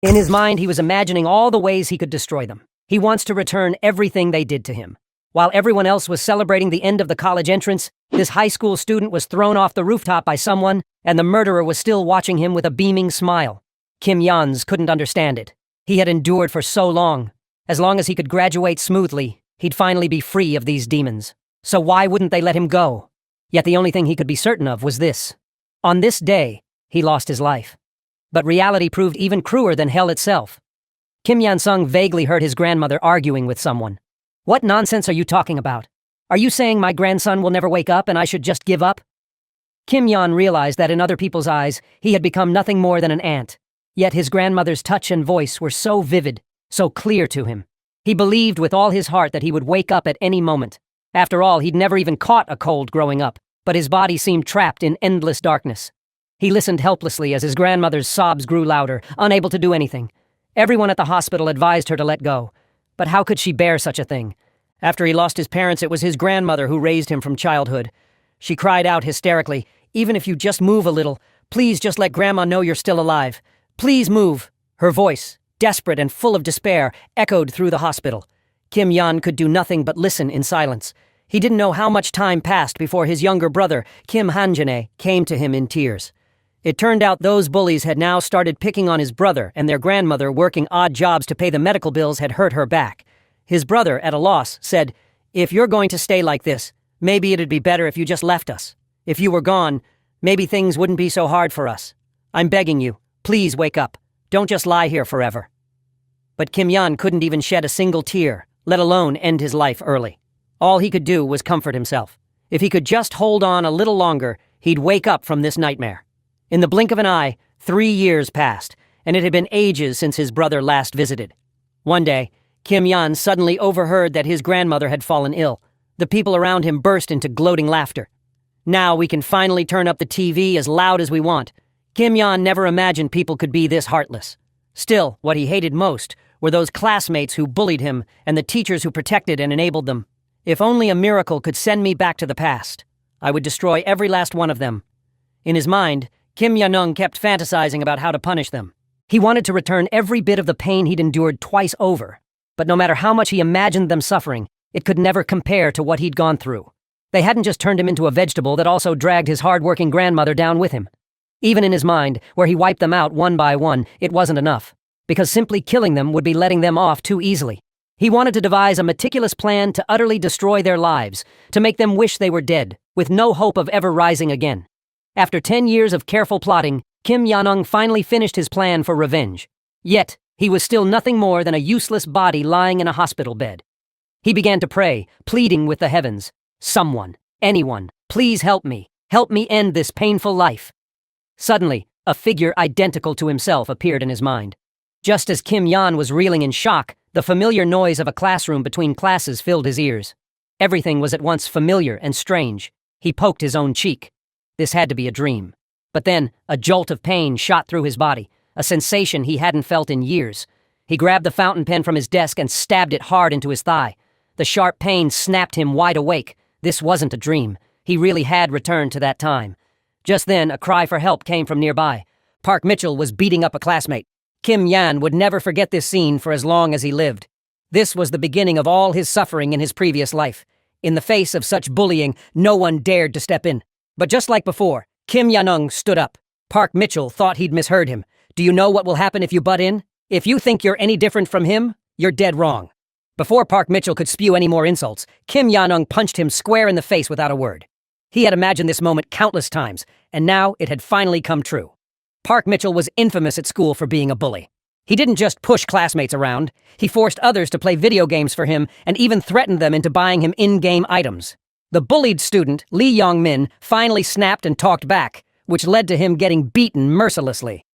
In his mind, he was imagining all the ways he could destroy them. He wants to return everything they did to him. While everyone else was celebrating the end of the college entrance, this high school student was thrown off the rooftop by someone, and the murderer was still watching him with a beaming smile. Kim Yans couldn't understand it. He had endured for so long. As long as he could graduate smoothly, he'd finally be free of these demons. So why wouldn't they let him go? Yet the only thing he could be certain of was this. On this day, he lost his life. But reality proved even crueler than hell itself. Kim Yan-sung vaguely heard his grandmother arguing with someone. What nonsense are you talking about? Are you saying my grandson will never wake up and I should just give up? Kim Yan realized that in other people's eyes, he had become nothing more than an ant. Yet his grandmother's touch and voice were so vivid, so clear to him. He believed with all his heart that he would wake up at any moment. After all, he'd never even caught a cold growing up, but his body seemed trapped in endless darkness. He listened helplessly as his grandmother's sobs grew louder, unable to do anything. Everyone at the hospital advised her to let go. But how could she bear such a thing? After he lost his parents, it was his grandmother who raised him from childhood. She cried out hysterically, "Even if you just move a little, please just let Grandma know you're still alive. Please move." Her voice, desperate and full of despair, echoed through the hospital. Kim Yan could do nothing but listen in silence. He didn't know how much time passed before his younger brother, Kim Hanjane, came to him in tears. It turned out those bullies had now started picking on his brother, and their grandmother, working odd jobs to pay the medical bills, had hurt her back. His brother, at a loss, said, "If you're going to stay like this, maybe it'd be better if you just left us. If you were gone, maybe things wouldn't be so hard for us. I'm begging you, please wake up. Don't just lie here forever." But Kim Yan couldn't even shed a single tear, let alone end his life early. All he could do was comfort himself. If he could just hold on a little longer, he'd wake up from this nightmare. In the blink of an eye, 3 years passed, and it had been ages since his brother last visited. One day, Kim Yan suddenly overheard that his grandmother had fallen ill. The people around him burst into gloating laughter. "Now we can finally turn up the TV as loud as we want." Kim Yan never imagined people could be this heartless. Still, what he hated most were those classmates who bullied him and the teachers who protected and enabled them. "If only a miracle could send me back to the past, I would destroy every last one of them." In his mind, Kim Yan-ung kept fantasizing about how to punish them. He wanted to return every bit of the pain he'd endured twice over. But no matter how much he imagined them suffering, it could never compare to what he'd gone through. They hadn't just turned him into a vegetable that also dragged his hard-working grandmother down with him. Even in his mind, where he wiped them out one by one, it wasn't enough, because simply killing them would be letting them off too easily. He wanted to devise a meticulous plan to utterly destroy their lives, to make them wish they were dead, with no hope of ever rising again. After 10 years of careful plotting, Kim Yan-ung finally finished his plan for revenge. Yet, he was still nothing more than a useless body lying in a hospital bed. He began to pray, pleading with the heavens. "Someone, anyone, please help me. Help me end this painful life." Suddenly, a figure identical to himself appeared in his mind. Just as Kim Yan was reeling in shock, the familiar noise of a classroom between classes filled his ears. Everything was at once familiar and strange. He poked his own cheek. This had to be a dream. But then, a jolt of pain shot through his body, a sensation he hadn't felt in years. He grabbed the fountain pen from his desk and stabbed it hard into his thigh. The sharp pain snapped him wide awake. This wasn't a dream. He really had returned to that time. Just then, a cry for help came from nearby. Park Mitchell was beating up a classmate. Kim Yan would never forget this scene for as long as he lived. This was the beginning of all his suffering in his previous life. In the face of such bullying, no one dared to step in. But just like before, Kim Yan-ung stood up. Park Mitchell thought he'd misheard him. "Do you know what will happen if you butt in? If you think you're any different from him, you're dead wrong." Before Park Mitchell could spew any more insults, Kim Yan-ung punched him square in the face without a word. He had imagined this moment countless times, and now it had finally come true. Park Mitchell was infamous at school for being a bully. He didn't just push classmates around, he forced others to play video games for him and even threatened them into buying him in-game items. The bullied student, Lee Yong-min, finally snapped and talked back, which led to him getting beaten mercilessly.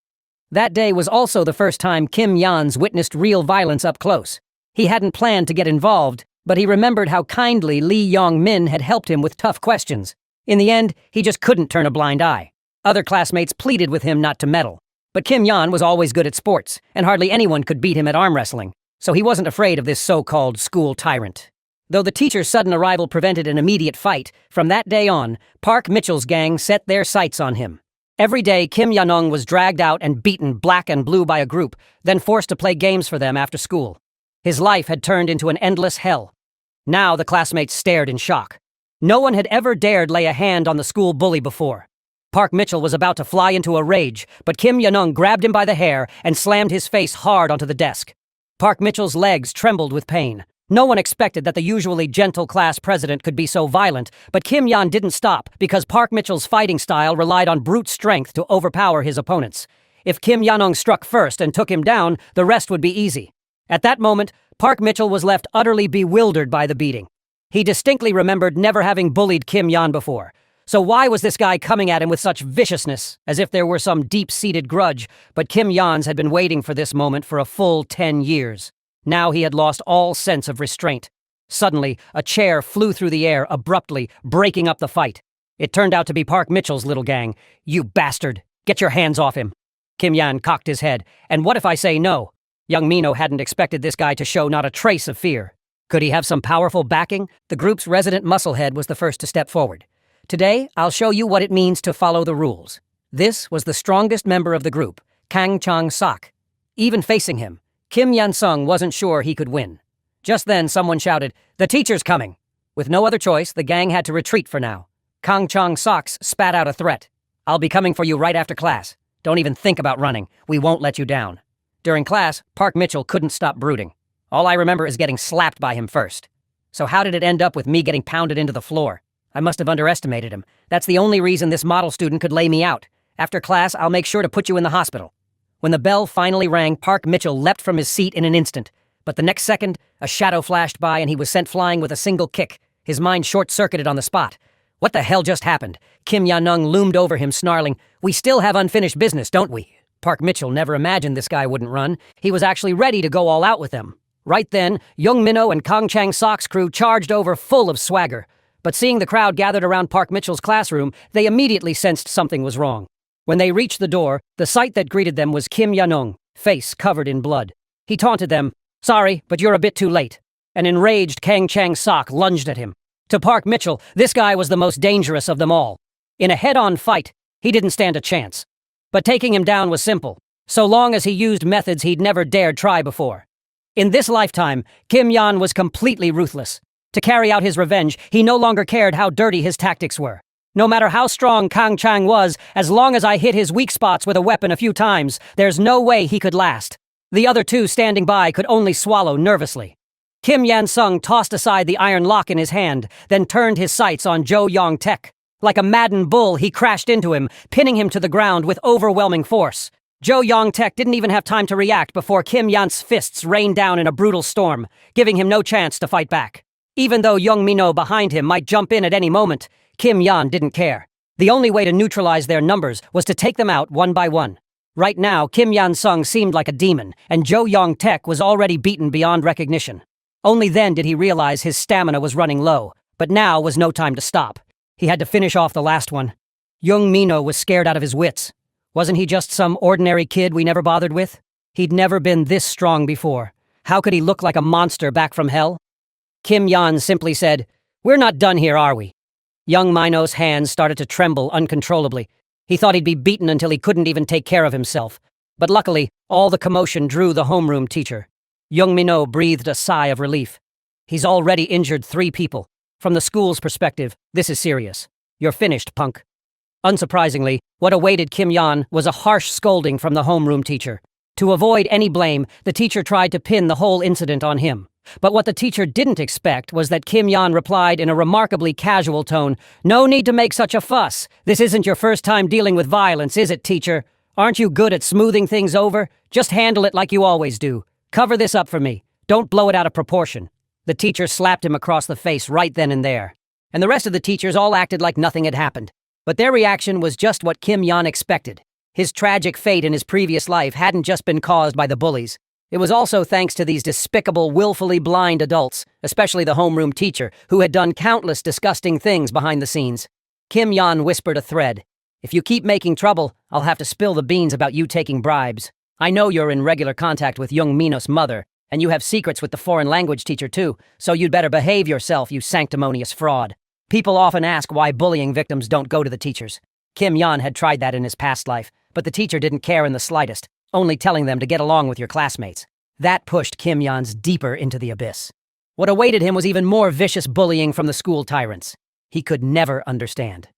That day was also the first time Kim Yan's witnessed real violence up close. He hadn't planned to get involved, but he remembered how kindly Lee Yong-min had helped him with tough questions. In the end, he just couldn't turn a blind eye. Other classmates pleaded with him not to meddle. But Kim Yan was always good at sports, and hardly anyone could beat him at arm wrestling, so he wasn't afraid of this so-called school tyrant. Though the teacher's sudden arrival prevented an immediate fight, from that day on, Park Mitchell's gang set their sights on him. Every day, Kim Yanong was dragged out and beaten black and blue by a group, then forced to play games for them after school. His life had turned into an endless hell. Now the classmates stared in shock. No one had ever dared lay a hand on the school bully before. Park Mitchell was about to fly into a rage, but Kim Yanong grabbed him by the hair and slammed his face hard onto the desk. Park Mitchell's legs trembled with pain. No one expected that the usually gentle class president could be so violent, but Kim Yan didn't stop because Park Mitchell's fighting style relied on brute strength to overpower his opponents. If Kim Yanong struck first and took him down, the rest would be easy. At that moment, Park Mitchell was left utterly bewildered by the beating. He distinctly remembered never having bullied Kim Yan before. So why was this guy coming at him with such viciousness, as if there were some deep-seated grudge? But Kim Yan's had been waiting for this moment for a full 10 years. Now he had lost all sense of restraint. Suddenly, a chair flew through the air abruptly, breaking up the fight. It turned out to be Park Mitchell's little gang. "You bastard! Get your hands off him!" Kim Yan cocked his head. "And what if I say no?" Young Mino hadn't expected this guy to show not a trace of fear. Could he have some powerful backing? The group's resident musclehead was the first to step forward. "Today, I'll show you what it means to follow the rules." This was the strongest member of the group, Kang Chang-sok. Even facing him, Kim Yan-sung wasn't sure he could win. Just then, someone shouted, "The teacher's coming!" With no other choice, the gang had to retreat for now. Kang Chang-sok spat out a threat. "I'll be coming for you right after class. Don't even think about running. We won't let you down." During class, Park Mitchell couldn't stop brooding. "All I remember is getting slapped by him first. So how did it end up with me getting pounded into the floor? I must have underestimated him. That's the only reason this model student could lay me out. After class, I'll make sure to put you in the hospital." When the bell finally rang, Park Mitchell leapt from his seat in an instant. But the next second, a shadow flashed by and he was sent flying with a single kick. His mind short-circuited on the spot. What the hell just happened? Kim Yanong loomed over him, snarling, "We still have unfinished business, don't we?" Park Mitchell never imagined this guy wouldn't run. He was actually ready to go all out with them. Right then, Young Minho and Kang Chang-sok's crew charged over full of swagger. But seeing the crowd gathered around Park Mitchell's classroom, they immediately sensed something was wrong. When they reached the door, the sight that greeted them was Kim Yanong, face covered in blood. He taunted them, "Sorry, but you're a bit too late." An enraged Kang Chang-sok lunged at him. To Park Mitchell, this guy was the most dangerous of them all. In a head-on fight, he didn't stand a chance. But taking him down was simple, so long as he used methods he'd never dared try before. In this lifetime, Kim Yan was completely ruthless. To carry out his revenge, he no longer cared how dirty his tactics were. No matter how strong Kang Chang was, as long as I hit his weak spots with a weapon a few times, there's no way he could last. The other two standing by could only swallow nervously. Kim Yan-sung tossed aside the iron lock in his hand, then turned his sights on Jo Yong-taek. Like a maddened bull, he crashed into him, pinning him to the ground with overwhelming force. Jo Yong-taek didn't even have time to react before Kim Yan's fists rained down in a brutal storm, giving him no chance to fight back. Even though Young Minho behind him might jump in at any moment, Kim Yan didn't care. The only way to neutralize their numbers was to take them out one by one. Right now, Kim Yan-sung seemed like a demon, and Jo Yong-taek was already beaten beyond recognition. Only then did he realize his stamina was running low, but now was no time to stop. He had to finish off the last one. Young Minho was scared out of his wits. Wasn't he just some ordinary kid we never bothered with? He'd never been this strong before. How could he look like a monster back from hell? Kim Yan simply said, "We're not done here, are we?" Young Minho's hands started to tremble uncontrollably. He thought he'd be beaten until he couldn't even take care of himself. But luckily, all the commotion drew the homeroom teacher. Young Minho breathed a sigh of relief. He's already injured 3 people. From the school's perspective, this is serious. You're finished, punk. Unsurprisingly, what awaited Kim Yan was a harsh scolding from the homeroom teacher. To avoid any blame, the teacher tried to pin the whole incident on him. But what the teacher didn't expect was that Kim Yan replied in a remarkably casual tone, "No need to make such a fuss. This isn't your first time dealing with violence, is it, teacher? Aren't you good at smoothing things over? Just handle it like you always do. Cover this up for me. Don't blow it out of proportion." The teacher slapped him across the face right then and there. And the rest of the teachers all acted like nothing had happened. But their reaction was just what Kim Yan expected. His tragic fate in his previous life hadn't just been caused by the bullies. It was also thanks to these despicable, willfully blind adults, especially the homeroom teacher, who had done countless disgusting things behind the scenes. Kim Yan whispered a thread. "If you keep making trouble, I'll have to spill the beans about you taking bribes. I know you're in regular contact with young Minho's mother, and you have secrets with the foreign language teacher too, so you'd better behave yourself, you sanctimonious fraud. People often ask why bullying victims don't go to the teachers. Kim Yan had tried that in his past life, but the teacher didn't care in the slightest, only telling them to get along with your classmates. That pushed Kim Yan's deeper into the abyss. What awaited him was even more vicious bullying from the school tyrants. He could never understand.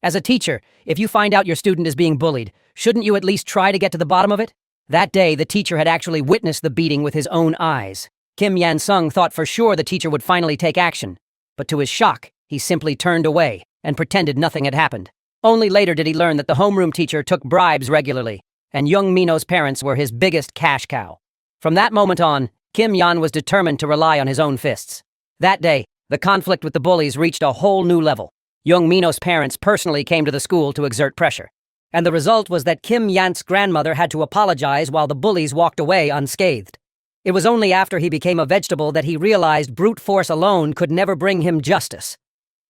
As a teacher, if you find out your student is being bullied, shouldn't you at least try to get to the bottom of it? That day, the teacher had actually witnessed the beating with his own eyes. Kim Yan-sung thought for sure the teacher would finally take action, but to his shock, he simply turned away and pretended nothing had happened. Only later did he learn that the homeroom teacher took bribes regularly, and young Mino's parents were his biggest cash cow. From that moment on, Kim Yan was determined to rely on his own fists. That day, the conflict with the bullies reached a whole new level. Young Mino's parents personally came to the school to exert pressure. And the result was that Kim Yan's grandmother had to apologize while the bullies walked away unscathed. It was only after he became a vegetable that he realized brute force alone could never bring him justice.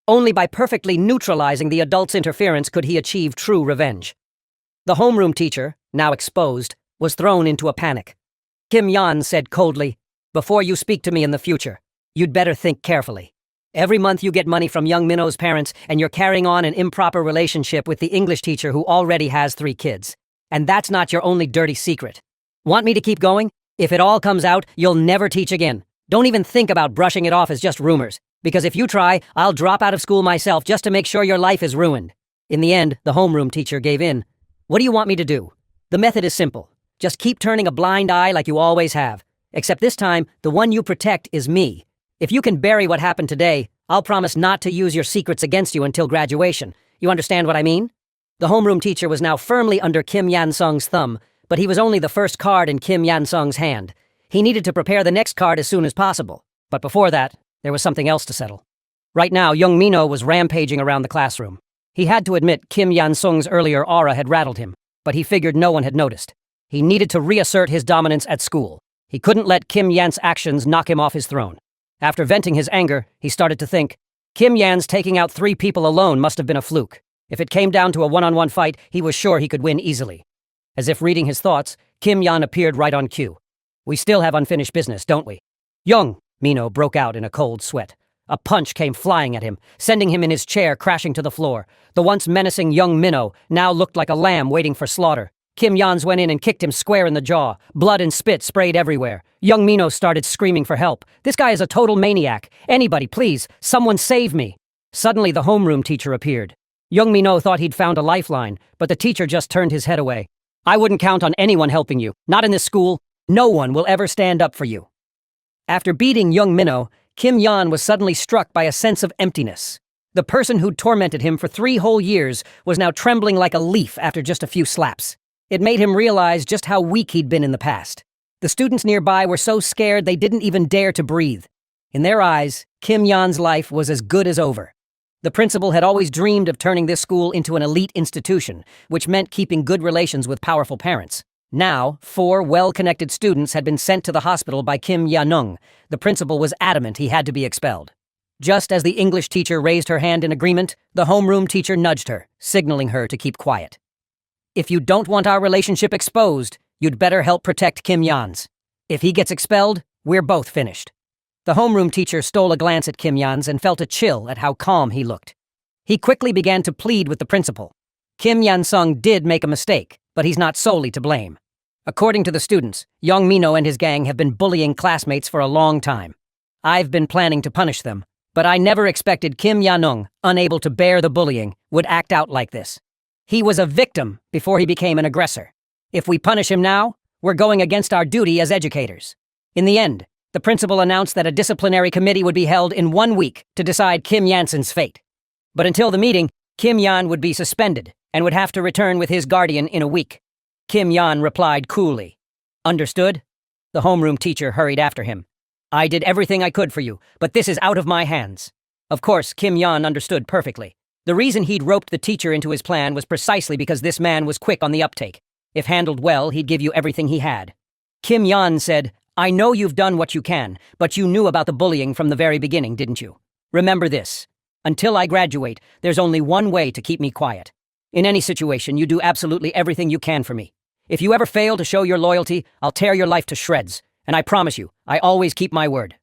Only by perfectly neutralizing the adults' interference could he achieve true revenge. The homeroom teacher, now exposed, was thrown into a panic. Kim Yan said coldly, "Before you speak to me in the future, you'd better think carefully. Every month you get money from young Mino's parents, and you're carrying on an improper relationship with the English teacher who already has 3 kids. And that's not your only dirty secret. Want me to keep going? If it all comes out, you'll never teach again. Don't even think about brushing it off as just rumors, because if you try, I'll drop out of school myself just to make sure your life is ruined." In the end, the homeroom teacher gave in. "What do you want me to do? The method is simple. Just keep turning a blind eye like you always have. Except this time, the one you protect is me. If you can bury what happened today, I'll promise not to use your secrets against you until graduation. You understand what I mean?" The homeroom teacher was now firmly under Kim Yan-sung's thumb, but he was only the first card in Kim Yan-sung's hand. He needed to prepare the next card as soon as possible. But before that, there was something else to settle. Right now, young Mino was rampaging around the classroom. He had to admit Kim Yan-sung's earlier aura had rattled him, but he figured no one had noticed. He needed to reassert his dominance at school. He couldn't let Kim Yan's actions knock him off his throne. After venting his anger, he started to think, Kim Yan's taking out 3 people alone must have been a fluke. If it came down to a one-on-one fight, he was sure he could win easily. As if reading his thoughts, Kim Yan appeared right on cue. "We still have unfinished business, don't we?" "Young!" Mino broke out in a cold sweat. A punch came flying at him, sending him in his chair crashing to the floor. The once menacing young Mino now looked like a lamb waiting for slaughter. Kim Yans went in and kicked him square in the jaw. Blood and spit sprayed everywhere. Young Mino started screaming for help. "This guy is a total maniac. Anybody, please, someone save me." Suddenly, the homeroom teacher appeared. Young Mino thought he'd found a lifeline, but the teacher just turned his head away. "I wouldn't count on anyone helping you. Not in this school. No one will ever stand up for you." After beating young Mino, Kim Yan was suddenly struck by a sense of emptiness. The person who'd tormented him for 3 whole years was now trembling like a leaf after just a few slaps. It made him realize just how weak he'd been in the past. The students nearby were so scared they didn't even dare to breathe. In their eyes, Kim Yan's life was as good as over. The principal had always dreamed of turning this school into an elite institution, which meant keeping good relations with powerful parents. Now, 4 well-connected students had been sent to the hospital by Kim Ya-nung. The principal was adamant he had to be expelled. Just as the English teacher raised her hand in agreement, the homeroom teacher nudged her, signaling her to keep quiet. "If you don't want our relationship exposed, you'd better help protect Kim Yan's. If he gets expelled, we're both finished." The homeroom teacher stole a glance at Kim Yan's and felt a chill at how calm he looked. He quickly began to plead with the principal. Kim Yan-sung did make a mistake, but he's not solely to blame. According to the students, young Mino and his gang have been bullying classmates for a long time. I've been planning to punish them, but I never expected Kim Ya-nung, unable to bear the bullying, would act out like this. He was a victim before he became an aggressor. If we punish him now, we're going against our duty as educators. In the end, the principal announced that a disciplinary committee would be held in 1 week to decide Kim Yanson's fate. But until the meeting, Kim Yan would be suspended and would have to return with his guardian in a week. Kim Yan replied coolly. "Understood?" The homeroom teacher hurried after him. "I did everything I could for you, but this is out of my hands." Of course, Kim Yan understood perfectly. The reason he'd roped the teacher into his plan was precisely because this man was quick on the uptake. If handled well, he'd give you everything he had. Kim Yan said, "I know you've done what you can, but you knew about the bullying from the very beginning, didn't you? Remember this. Until I graduate, there's only one way to keep me quiet. In any situation, you do absolutely everything you can for me. If you ever fail to show your loyalty, I'll tear your life to shreds. And I promise you, I always keep my word."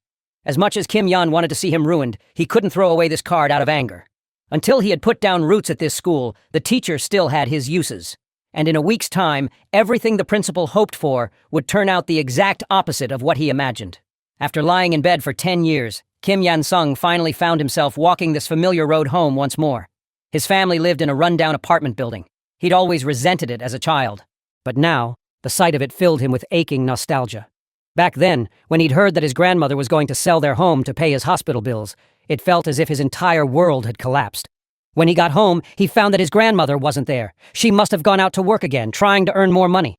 As much as Kim Yan wanted to see him ruined, he couldn't throw away this card out of anger. Until he had put down roots at this school, the teacher still had his uses. And in a week's time, everything the principal hoped for would turn out the exact opposite of what he imagined. After lying in bed for 10 years, Kim Yan-sung finally found himself walking this familiar road home once more. His family lived in a rundown apartment building. He'd always resented it as a child. But now, the sight of it filled him with aching nostalgia. Back then, when he'd heard that his grandmother was going to sell their home to pay his hospital bills, it felt as if his entire world had collapsed. When he got home, he found that his grandmother wasn't there. She must have gone out to work again, trying to earn more money.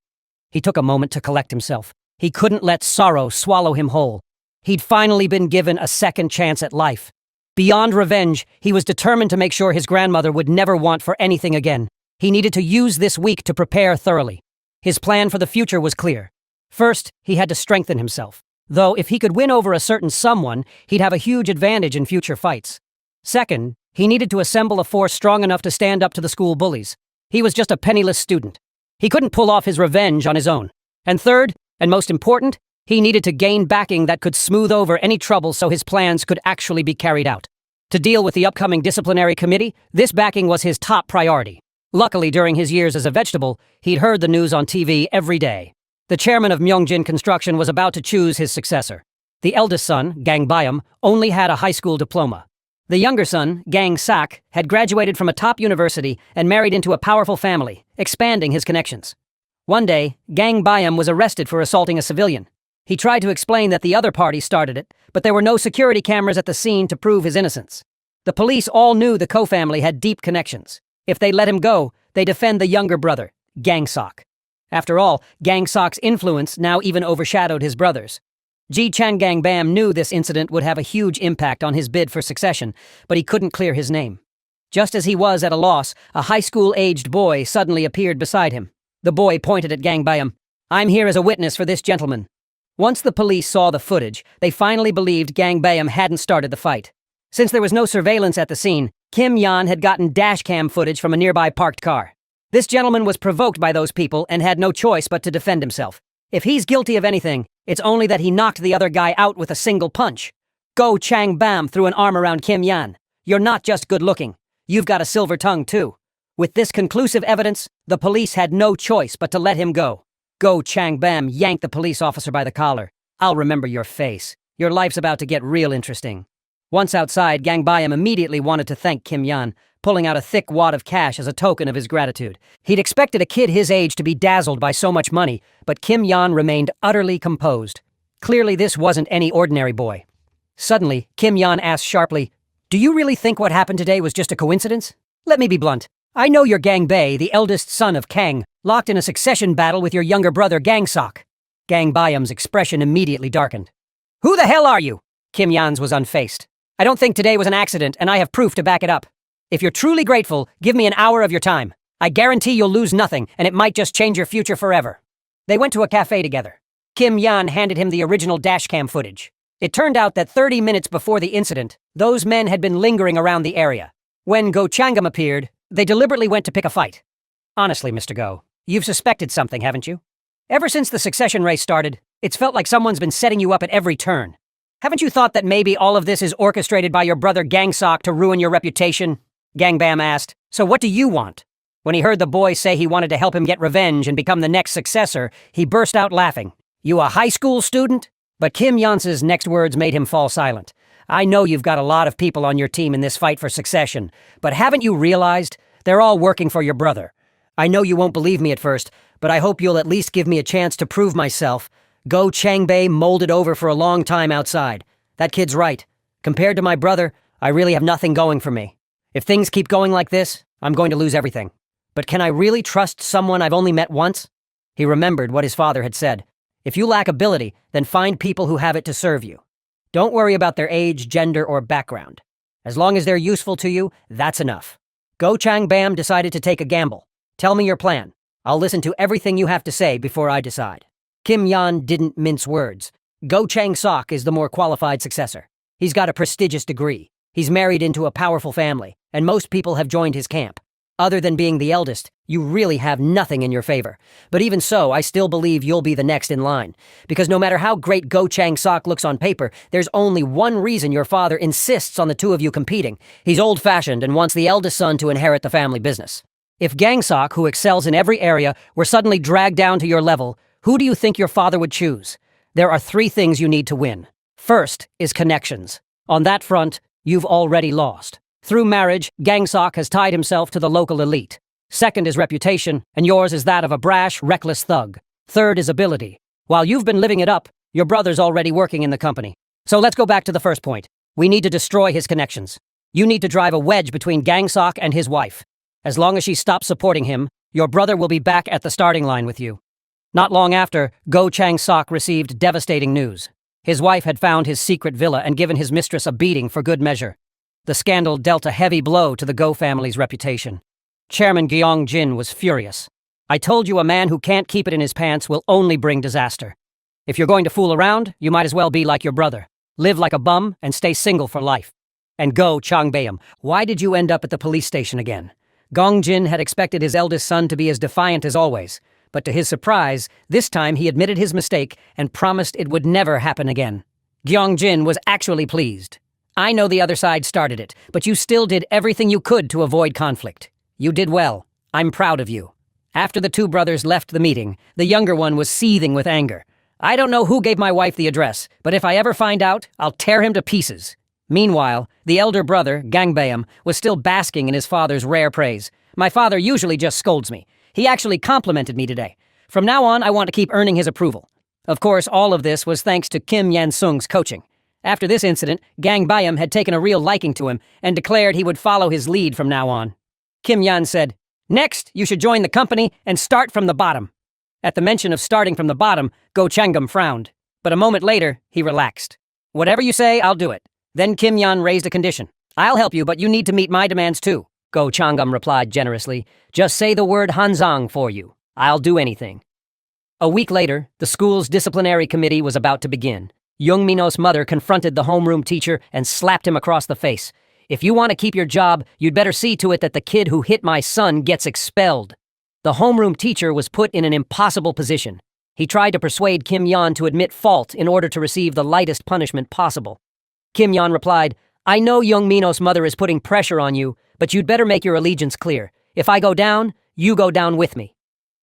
He took a moment to collect himself. He couldn't let sorrow swallow him whole. He'd finally been given a second chance at life. Beyond revenge, he was determined to make sure his grandmother would never want for anything again. He needed to use this week to prepare thoroughly. His plan for the future was clear. First, he had to strengthen himself. Though if he could win over a certain someone, he'd have a huge advantage in future fights. Second, he needed to assemble a force strong enough to stand up to the school bullies. He was just a penniless student. He couldn't pull off his revenge on his own. And third, and most important, he needed to gain backing that could smooth over any trouble so his plans could actually be carried out. To deal with the upcoming disciplinary committee, this backing was his top priority. Luckily, during his years as a vegetable, he'd heard the news on TV every day. The chairman of Myeongjin Construction was about to choose his successor. The eldest son, Gang Byum, only had a high school diploma. The younger son, Gang Sak, had graduated from a top university and married into a powerful family, expanding his connections. One day, Gang Byum was arrested for assaulting a civilian. He tried to explain that the other party started it, but there were no security cameras at the scene to prove his innocence. The police all knew the Ko family had deep connections. If they let him go, they'd defend the younger brother, Gang Sok. After all, Gang Sok's influence now even overshadowed his brother's. Ji Gang Bam knew this incident would have a huge impact on his bid for succession, but he couldn't clear his name. Just as he was at a loss, a high school-aged boy suddenly appeared beside him. The boy pointed at Gang Byum. "I'm here as a witness for this gentleman." Once the police saw the footage, they finally believed Gang Byum hadn't started the fight. Since there was no surveillance at the scene, Kim Yan had gotten dashcam footage from a nearby parked car. This gentleman was provoked by those people and had no choice but to defend himself. If he's guilty of anything, it's only that he knocked the other guy out with a single punch. Go Chang Bam threw an arm around Kim Yan. "You're not just good-looking. You've got a silver tongue, too." With this conclusive evidence, the police had no choice but to let him go. Go Chang Bam yanked the police officer by the collar. "I'll remember your face. Your life's about to get real interesting." Once outside, Gang Byum immediately wanted to thank Kim Yan, pulling out a thick wad of cash as a token of his gratitude. He'd expected a kid his age to be dazzled by so much money, but Kim Yan remained utterly composed. Clearly this wasn't any ordinary boy. Suddenly, Kim Yan asked sharply, "Do you really think what happened today was just a coincidence? Let me be blunt. I know you're Gang Bae, the eldest son of Kang, locked in a succession battle with your younger brother Gang Sok." Gang Byum's expression immediately darkened. "Who the hell are you?" Kim Yan's was unfazed. "I don't think today was an accident, and I have proof to back it up. If you're truly grateful, give me an hour of your time. I guarantee you'll lose nothing, and it might just change your future forever." They went to a cafe together. Kim Yan handed him the original dashcam footage. It turned out that 30 minutes before the incident, those men had been lingering around the area. When Go Changam appeared, they deliberately went to pick a fight. "Honestly, Mr. Go, you've suspected something, haven't you? Ever since the succession race started, it's felt like someone's been setting you up at every turn. Haven't you thought that maybe all of this is orchestrated by your brother Gang Sok to ruin your reputation?" Gang Bam asked. "So what do you want?" When he heard the boy say he wanted to help him get revenge and become the next successor, he burst out laughing. "You a high school student?" But Kim Yans's next words made him fall silent. "I know you've got a lot of people on your team in this fight for succession, but haven't you realized? They're all working for your brother. I know you won't believe me at first, but I hope you'll at least give me a chance to prove myself. Go Changbei molded over for a long time outside. That kid's right. Compared to my brother, I really have nothing going for me. If things keep going like this, I'm going to lose everything. But can I really trust someone I've only met once?" He remembered what his father had said. "If you lack ability, then find people who have it to serve you. Don't worry about their age, gender, or background. As long as they're useful to you, that's enough." Go Chang Bam decided to take a gamble. "Tell me your plan. I'll listen to everything you have to say before I decide." Kim Yan didn't mince words. Go Chang Sok is the more qualified successor. He's got a prestigious degree. He's married into a powerful family, and most people have joined his camp. Other than being the eldest, you really have nothing in your favor. But even so, I still believe you'll be the next in line. Because no matter how great Go Chang-sok looks on paper, there's only one reason your father insists on the two of you competing. He's old-fashioned and wants the eldest son to inherit the family business. If Gang-sok, who excels in every area, were suddenly dragged down to your level, who do you think your father would choose? There are 3 things you need to win. First is connections. On that front, you've already lost. Through marriage, Gang-sok has tied himself to the local elite. Second is reputation, and yours is that of a brash, reckless thug. Third is ability. While you've been living it up, your brother's already working in the company. So let's go back to the first point. We need to destroy his connections. You need to drive a wedge between Gang-sok and his wife. As long as she stops supporting him, your brother will be back at the starting line with you. Not long after, Go Chang-sok received devastating news. His wife had found his secret villa and given his mistress a beating for good measure. The scandal dealt a heavy blow to the Go family's reputation. Chairman Gyeong Jin was furious. I told you a man who can't keep it in his pants will only bring disaster. If you're going to fool around, you might as well be like your brother. Live like a bum and stay single for life. And Go Changbayam, why did you end up at the police station again? Gong Jin had expected his eldest son to be as defiant as always, but to his surprise, this time he admitted his mistake and promised it would never happen again. Gyeong Jin was actually pleased. I know the other side started it, but you still did everything you could to avoid conflict. You did well. I'm proud of you. After the 2 brothers left the meeting, the younger one was seething with anger. I don't know who gave my wife the address, but if I ever find out, I'll tear him to pieces. Meanwhile, the elder brother, Gangbayam, was still basking in his father's rare praise. My father usually just scolds me. He actually complimented me today. From now on, I want to keep earning his approval. Of course, all of this was thanks to Kim Yan-sung's coaching. After this incident, Gangbayam had taken a real liking to him and declared he would follow his lead from now on. Kim Yan said, "Next, you should join the company and start from the bottom." At the mention of starting from the bottom, Go Changum frowned. But a moment later, he relaxed. "Whatever you say, I'll do it." Then Kim Yan raised a condition. "I'll help you, but you need to meet my demands too." Go Changum replied generously. "Just say the word Hanzang for you. I'll do anything." A week later, the school's disciplinary committee was about to begin. Young Mino's mother confronted the homeroom teacher and slapped him across the face. "If you want to keep your job, you'd better see to it that the kid who hit my son gets expelled." The homeroom teacher was put in an impossible position. He tried to persuade Kim Yan to admit fault in order to receive the lightest punishment possible. Kim Yan replied, "I know Young Mino's mother is putting pressure on you, but you'd better make your allegiance clear. If I go down, you go down with me."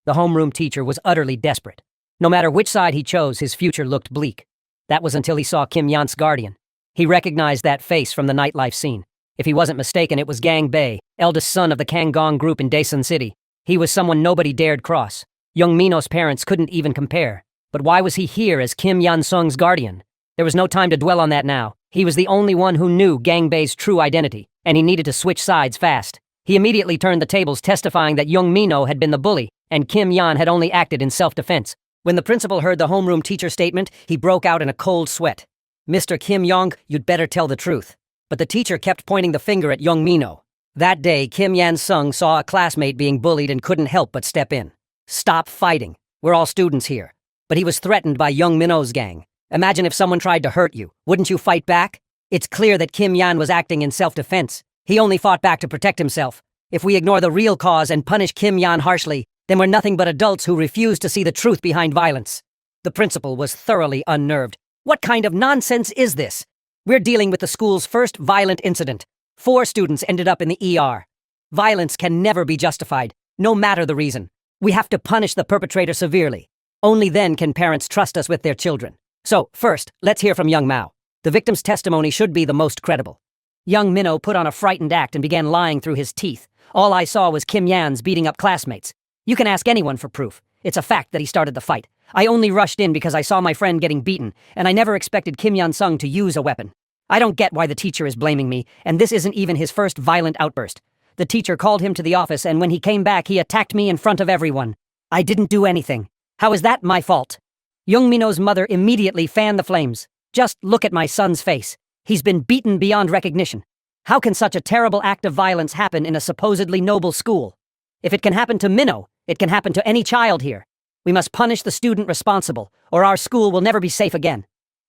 The homeroom teacher was utterly desperate. No matter which side he chose, his future looked bleak. That was until he saw Kim Yan's guardian. He recognized that face from the nightlife scene. If he wasn't mistaken, it was Gang Bae, eldest son of the Kangong group in Daesun City. He was someone nobody dared cross. Young Mino's parents couldn't even compare. But why was he here as Kim Yan-sung's guardian? There was no time to dwell on that now. He was the only one who knew Gang Bae's true identity, and he needed to switch sides fast. He immediately turned the tables, testifying that Young Mino had been the bully, and Kim Yan had only acted in self-defense. When the principal heard the homeroom teacher's statement, he broke out in a cold sweat. "Mr. Kim Yong, you'd better tell the truth." But the teacher kept pointing the finger at Young Mino. That day, Kim Yan-sung saw a classmate being bullied and couldn't help but step in. "Stop fighting. We're all students here." But he was threatened by Young Mino's gang. Imagine if someone tried to hurt you. Wouldn't you fight back? It's clear that Kim Yan was acting in self-defense. He only fought back to protect himself. If we ignore the real cause and punish Kim Yan harshly, then we're nothing but adults who refuse to see the truth behind violence. The principal was thoroughly unnerved. What kind of nonsense is this? We're dealing with the school's first violent incident. 4 students ended up in the ER. Violence can never be justified, no matter the reason. We have to punish the perpetrator severely. Only then can parents trust us with their children. So, first, let's hear from young Mao. The victim's testimony should be the most credible. Young Mino put on a frightened act and began lying through his teeth. All I saw was Kim Yan's beating up classmates. You can ask anyone for proof. It's a fact that he started the fight. I only rushed in because I saw my friend getting beaten, and I never expected Kim Yan-sung to use a weapon. I don't get why the teacher is blaming me, and this isn't even his first violent outburst. The teacher called him to the office, and when he came back, he attacked me in front of everyone. I didn't do anything. How is that my fault? Young Mino's mother immediately fanned the flames. Just look at my son's face. He's been beaten beyond recognition. How can such a terrible act of violence happen in a supposedly noble school? If it can happen to Mino, it can happen to any child here. We must punish the student responsible, or our school will never be safe again.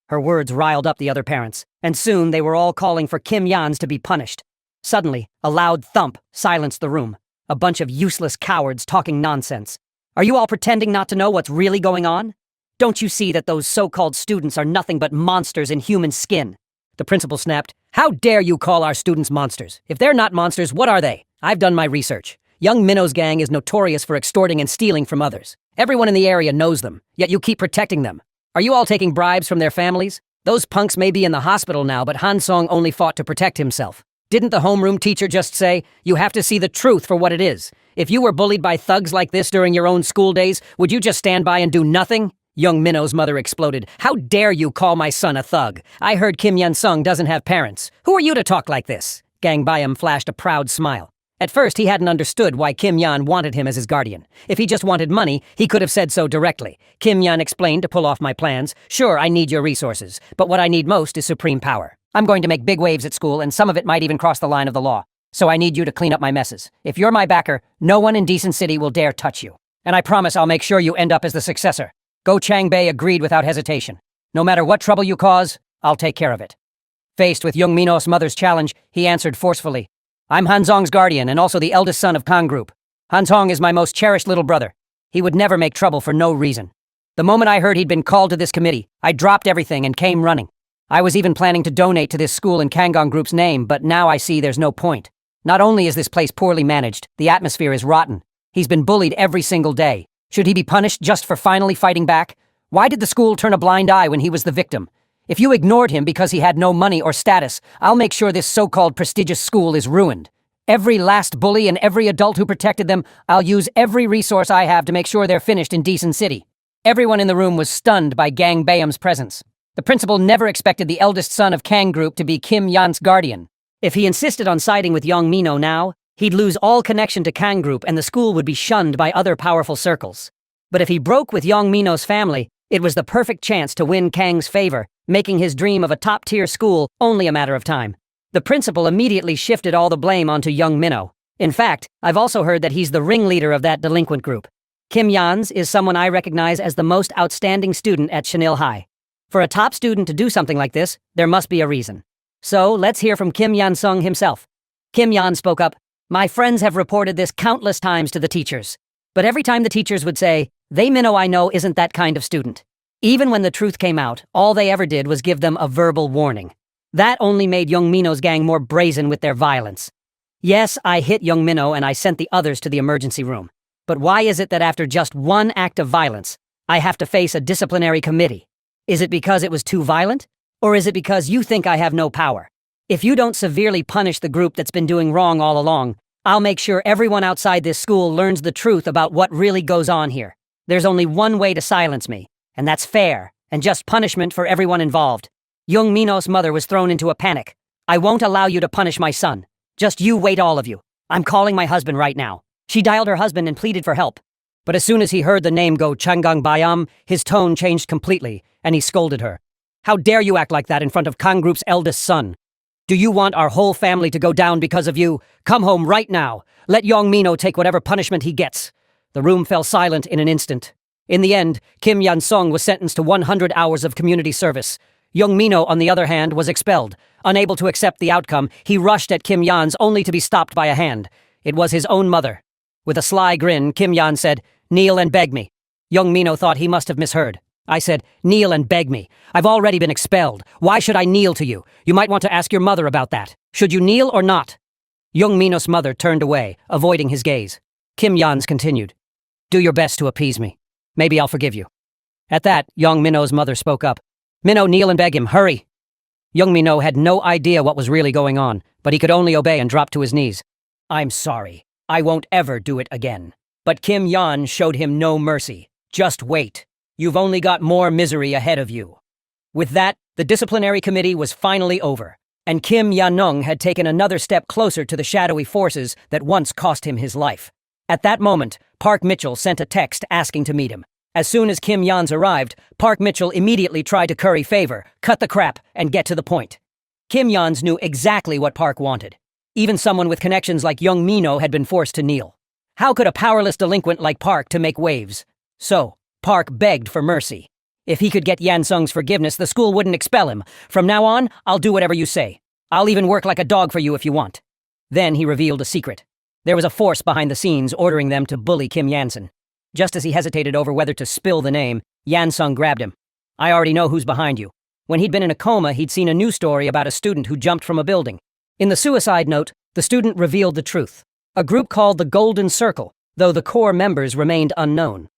Her words riled up the other parents, and soon they were all calling for Kim Yan's to be punished. Suddenly, a loud thump silenced the room. A bunch of useless cowards talking nonsense. Are you all pretending not to know what's really going on? Don't you see that those so-called students are nothing but monsters in human skin? The principal snapped. How dare you call our students monsters? If they're not monsters, what are they? I've done my research. Young Minno's gang is notorious for extorting and stealing from others. Everyone in the area knows them, yet you keep protecting them. Are you all taking bribes from their families? Those punks may be in the hospital now, but Hansong only fought to protect himself. Didn't the homeroom teacher just say, you have to see the truth for what it is? If you were bullied by thugs like this during your own school days, would you just stand by and do nothing? Young Minno's mother exploded. How dare you call my son a thug? I heard Kim Yan-sung doesn't have parents. Who are you to talk like this? Gang Byam flashed a proud smile. At first, he hadn't understood why Kim Yan wanted him as his guardian. If he just wanted money, he could have said so directly. Kim Yan explained to pull off my plans. Sure, I need your resources, but what I need most is supreme power. I'm going to make big waves at school, and some of it might even cross the line of the law. So I need you to clean up my messes. If you're my backer, no one in Decent City will dare touch you. And I promise I'll make sure you end up as the successor. Go Changbei agreed without hesitation. No matter what trouble you cause, I'll take care of it. Faced with Young Minno's mother's challenge, he answered forcefully. I'm Hanzong's guardian and also the eldest son of Kang Group. Hanzong is my most cherished little brother. He would never make trouble for no reason. The moment I heard he'd been called to this committee, I dropped everything and came running. I was even planning to donate to this school in Kangong Group's name, but now I see there's no point. Not only is this place poorly managed, the atmosphere is rotten. He's been bullied every single day. Should he be punished just for finally fighting back? Why did the school turn a blind eye when he was the victim? If you ignored him because he had no money or status, I'll make sure this so-called prestigious school is ruined. Every last bully and every adult who protected them, I'll use every resource I have to make sure they're finished in Decent City. Everyone in the room was stunned by Gang Bayam's presence. The principal never expected the eldest son of Kang Group to be Kim Yan's guardian. If he insisted on siding with Young Minno now, he'd lose all connection to Kang Group and the school would be shunned by other powerful circles. But if he broke with Young Minno's family, it was the perfect chance to win Kang's favor, making his dream of a top-tier school only a matter of time. The principal immediately shifted all the blame onto Young Minno. In fact, I've also heard that he's the ringleader of that delinquent group. Kim Yan's is someone I recognize as the most outstanding student at Chanil High. For a top student to do something like this, there must be a reason. So, let's hear from Kim Yan-sung himself. Kim Yan spoke up. My friends have reported this countless times to the teachers. But every time the teachers would say, they Minno I know isn't that kind of student. Even when the truth came out, all they ever did was give them a verbal warning. That only made Young Minno's gang more brazen with their violence. Yes, I hit Young Minno and I sent the others to the emergency room. But why is it that after just one act of violence, I have to face a disciplinary committee? Is it because it was too violent? Or is it because you think I have no power? If you don't severely punish the group that's been doing wrong all along, I'll make sure everyone outside this school learns the truth about what really goes on here. There's only one way to silence me, and that's fair, and just punishment for everyone involved. Young Minno's mother was thrown into a panic. I won't allow you to punish my son. Just you wait, all of you. I'm calling my husband right now. She dialed her husband and pleaded for help. But as soon as he heard the name go Changang Bayam, his tone changed completely, and he scolded her. How dare you act like that in front of Kang Group's eldest son? Do you want our whole family to go down because of you? Come home right now. Let Young Minno take whatever punishment he gets. The room fell silent in an instant. In the end, Kim Yan-sung was sentenced to 100 hours of community service. Young Minno, on the other hand, was expelled. Unable to accept the outcome, he rushed at Kim Yan's only to be stopped by a hand. It was his own mother. With a sly grin, Kim Yan said, "Kneel and beg me." Young Minno thought he must have misheard. I said, "Kneel and beg me. I've already been expelled. Why should I kneel to you? You might want to ask your mother about that. Should you kneel or not?" Young Minno's mother turned away, avoiding his gaze. Kim Yan's continued, "Do your best to appease me. Maybe I'll forgive you." At that, Young Minno's mother spoke up. "Minno, kneel and beg him. Hurry." Young Minno had no idea what was really going on, but he could only obey and drop to his knees. "I'm sorry. I won't ever do it again." But Kim Yan showed him no mercy. "Just wait. You've only got more misery ahead of you." With that, the disciplinary committee was finally over, and Kim Yan-nung had taken another step closer to the shadowy forces that once cost him his life. At that moment, Park Mitchell sent a text asking to meet him. As soon as Kim Yan's arrived, Park Mitchell immediately tried to curry favor, cut the crap, and get to the point. Kim Yan's knew exactly what Park wanted. Even someone with connections like Young Minno had been forced to kneel. How could a powerless delinquent like Park to make waves? So, Park begged for mercy. If he could get Yan-sung's forgiveness, the school wouldn't expel him. "From now on, I'll do whatever you say. I'll even work like a dog for you if you want." Then he revealed a secret. There was a force behind the scenes ordering them to bully Kim Yansun. Just as he hesitated over whether to spill the name, Yansung grabbed him. I already know who's behind you. When he'd been in a coma, he'd seen a news story about a student who jumped from a building. In the suicide note, the student revealed the truth. A group called the Golden Circle, though the core members remained unknown.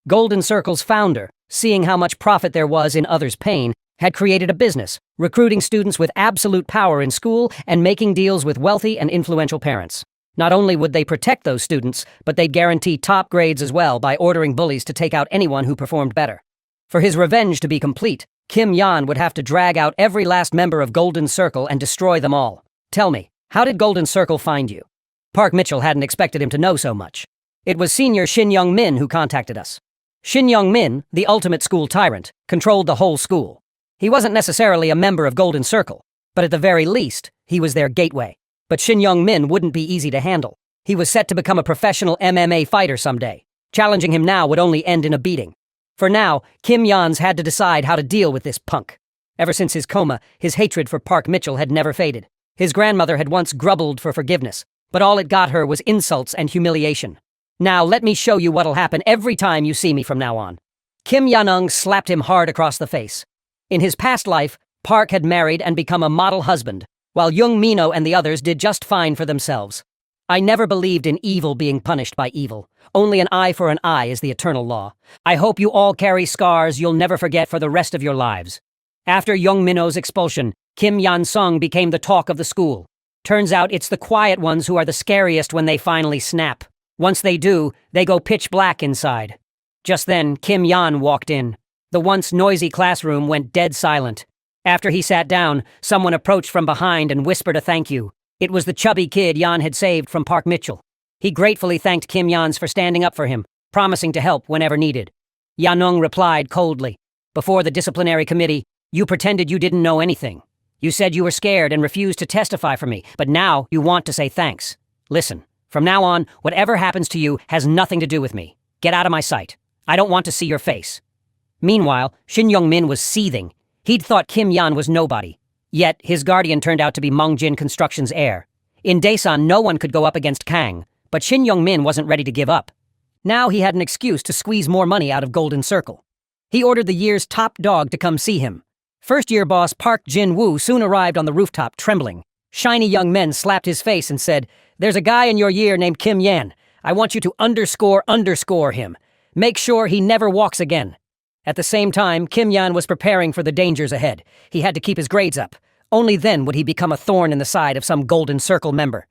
Golden Circle's founder, seeing how much profit there was in others' pain, had created a business, recruiting students with absolute power in school and making deals with wealthy and influential parents. Not only would they protect those students, but they'd guarantee top grades as well by ordering bullies to take out anyone who performed better. For his revenge to be complete, Kim Yan would have to drag out every last member of Golden Circle and destroy them all. Tell me, how did Golden Circle find you? Park Mitchell hadn't expected him to know so much. It was senior Shin Young-min who contacted us. Shin Young-min, the ultimate school tyrant, controlled the whole school. He wasn't necessarily a member of Golden Circle, but at the very least, he was their gateway. But Shin Young-min wouldn't be easy to handle. He was set to become a professional MMA fighter someday. Challenging him now would only end in a beating. For now, Kim Yan's had to decide how to deal with this punk. Ever since his coma, his hatred for Park Mitchell had never faded. His grandmother had once grumbled for forgiveness, but all it got her was insults and humiliation. Now let me show you what'll happen every time you see me from now on. Kim Yanung slapped him hard across the face. In his past life, Park had married and become a model husband, while Young Mino and the others did just fine for themselves. I never believed in evil being punished by evil. Only an eye for an eye is the eternal law. I hope you all carry scars you'll never forget for the rest of your lives. After Young Mino's expulsion, Kim Yan-sung became the talk of the school. Turns out it's the quiet ones who are the scariest when they finally snap. Once they do, they go pitch black inside. Just then, Kim Yan walked in. The once noisy classroom went dead silent. After he sat down, someone approached from behind and whispered a thank you. It was the chubby kid Yan had saved from Park Mitchell. He gratefully thanked Kim Yan's for standing up for him, promising to help whenever needed. Yanung replied coldly. Before the disciplinary committee, you pretended you didn't know anything. You said you were scared and refused to testify for me, but now you want to say thanks. Listen, from now on, whatever happens to you has nothing to do with me. Get out of my sight. I don't want to see your face. Meanwhile, Shin Young-min was seething. He'd thought Kim Yan was nobody. Yet, his guardian turned out to be Mongjin Construction's heir. In Daesan, no one could go up against Kang, but Shin Young-min wasn't ready to give up. Now he had an excuse to squeeze more money out of Golden Circle. He ordered the year's top dog to come see him. First-year boss Park Jin-woo soon arrived on the rooftop, trembling. Shiny young men slapped his face and said, "There's a guy in your year named Kim Yan. I want you to underscore him. Make sure he never walks again." At the same time, Kim Yan was preparing for the dangers ahead. He had to keep his grades up. Only then would he become a thorn in the side of some Golden Circle member.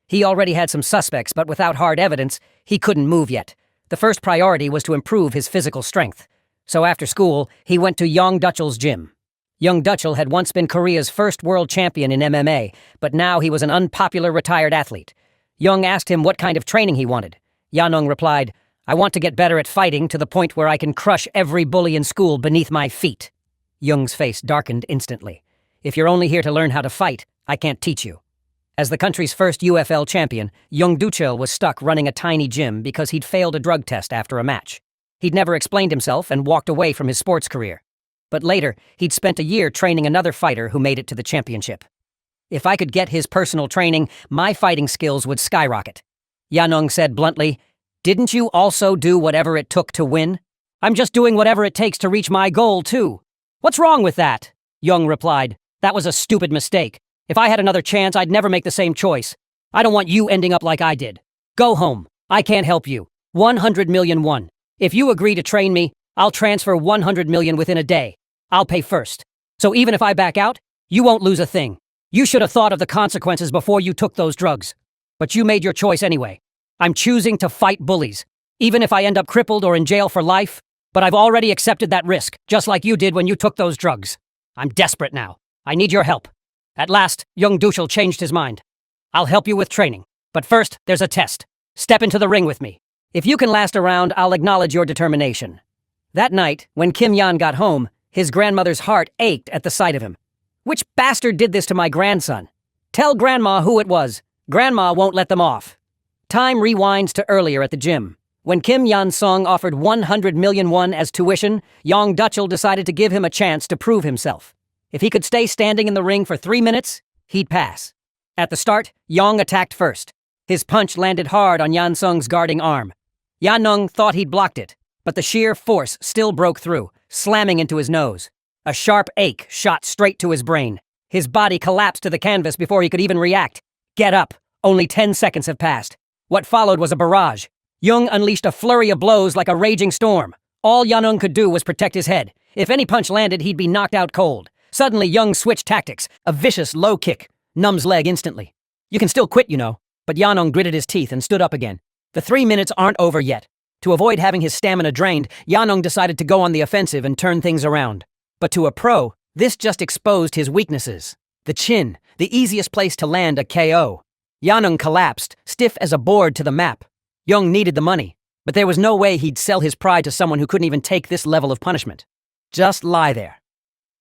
He already had some suspects, but without hard evidence, he couldn't move yet. The first priority was to improve his physical strength. So after school, he went to Young Dutchel's gym. Young Dutchel had once been Korea's first world champion in MMA, but now he was an unpopular retired athlete. Young asked him what kind of training he wanted. Yanung replied, "I want to get better at fighting to the point where I can crush every bully in school beneath my feet." Young's face darkened instantly. "If you're only here to learn how to fight, I can't teach you." As the country's first UFL champion, Young Dutchel was stuck running a tiny gym because he'd failed a drug test after a match. He'd never explained himself and walked away from his sports career. But later, he'd spent a year training another fighter who made it to the championship. "If I could get his personal training, my fighting skills would skyrocket." Yanung said bluntly, "Didn't you also do whatever it took to win?" "I'm just doing whatever it takes to reach my goal, too." "What's wrong with that?" Young replied, "That was a stupid mistake. If I had another chance, I'd never make the same choice. I don't want you ending up like I did. Go home. I can't help you. 100 million won. If you agree to train me, I'll transfer 100 million within a day. I'll pay first. So even if I back out, you won't lose a thing. You should have thought of the consequences before you took those drugs. But you made your choice anyway. I'm choosing to fight bullies, even if I end up crippled or in jail for life. But I've already accepted that risk, just like you did when you took those drugs. I'm desperate now. I need your help." At last, young Dushel changed his mind. "I'll help you with training. But first, there's a test. Step into the ring with me. If you can last around, I'll acknowledge your determination." That night, when Kim Yan got home, his grandmother's heart ached at the sight of him. "Which bastard did this to my grandson? Tell Grandma who it was. Grandma won't let them off." Time rewinds to earlier at the gym. When Kim Yan-sung offered 100 million won as tuition, Young Dutchel decided to give him a chance to prove himself. If he could stay standing in the ring for 3 minutes, he'd pass. At the start, Young attacked first. His punch landed hard on Yan Sung's guarding arm. Yanung thought he'd blocked it, but the sheer force still broke through, slamming into his nose. A sharp ache shot straight to his brain. His body collapsed to the canvas before he could even react. Get up! Only 10 seconds have passed. What followed was a barrage. Jung unleashed a flurry of blows like a raging storm. All Yanung could do was protect his head. If any punch landed, he'd be knocked out cold. Suddenly, Jung switched tactics. A vicious low kick. Numbs leg instantly. You can still quit, you know. But Yanung gritted his teeth and stood up again. The 3 minutes aren't over yet. To avoid having his stamina drained, Yanung decided to go on the offensive and turn things around. But to a pro, this just exposed his weaknesses. The chin, the easiest place to land a KO. Yanung collapsed, stiff as a board to the map. Jung needed the money, but there was no way he'd sell his pride to someone who couldn't even take this level of punishment. Just lie there.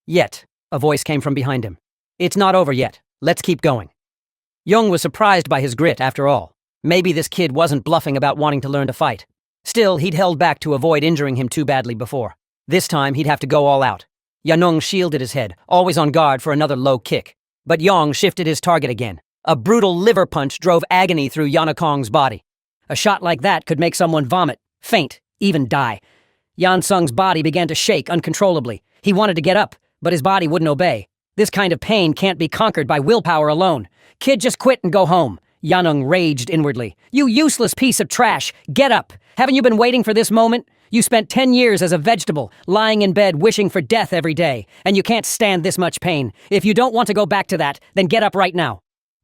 Yet, a voice came from behind him. It's not over yet. Let's keep going. Jung was surprised by his grit, after all. Maybe this kid wasn't bluffing about wanting to learn to fight. Still, he'd held back to avoid injuring him too badly before. This time, he'd have to go all out. Yanung shielded his head, always on guard for another low kick. But Jung shifted his target again. A brutal liver punch drove agony through Yanakong's body. A shot like that could make someone vomit, faint, even die. Yan Sung's body began to shake uncontrollably. He wanted to get up, but his body wouldn't obey. This kind of pain can't be conquered by willpower alone. Kid, just quit and go home. Yanung raged inwardly. You useless piece of trash! Get up! Haven't you been waiting for this moment? You spent 10 years as a vegetable, lying in bed wishing for death every day, and you can't stand this much pain. If you don't want to go back to that, then get up right now.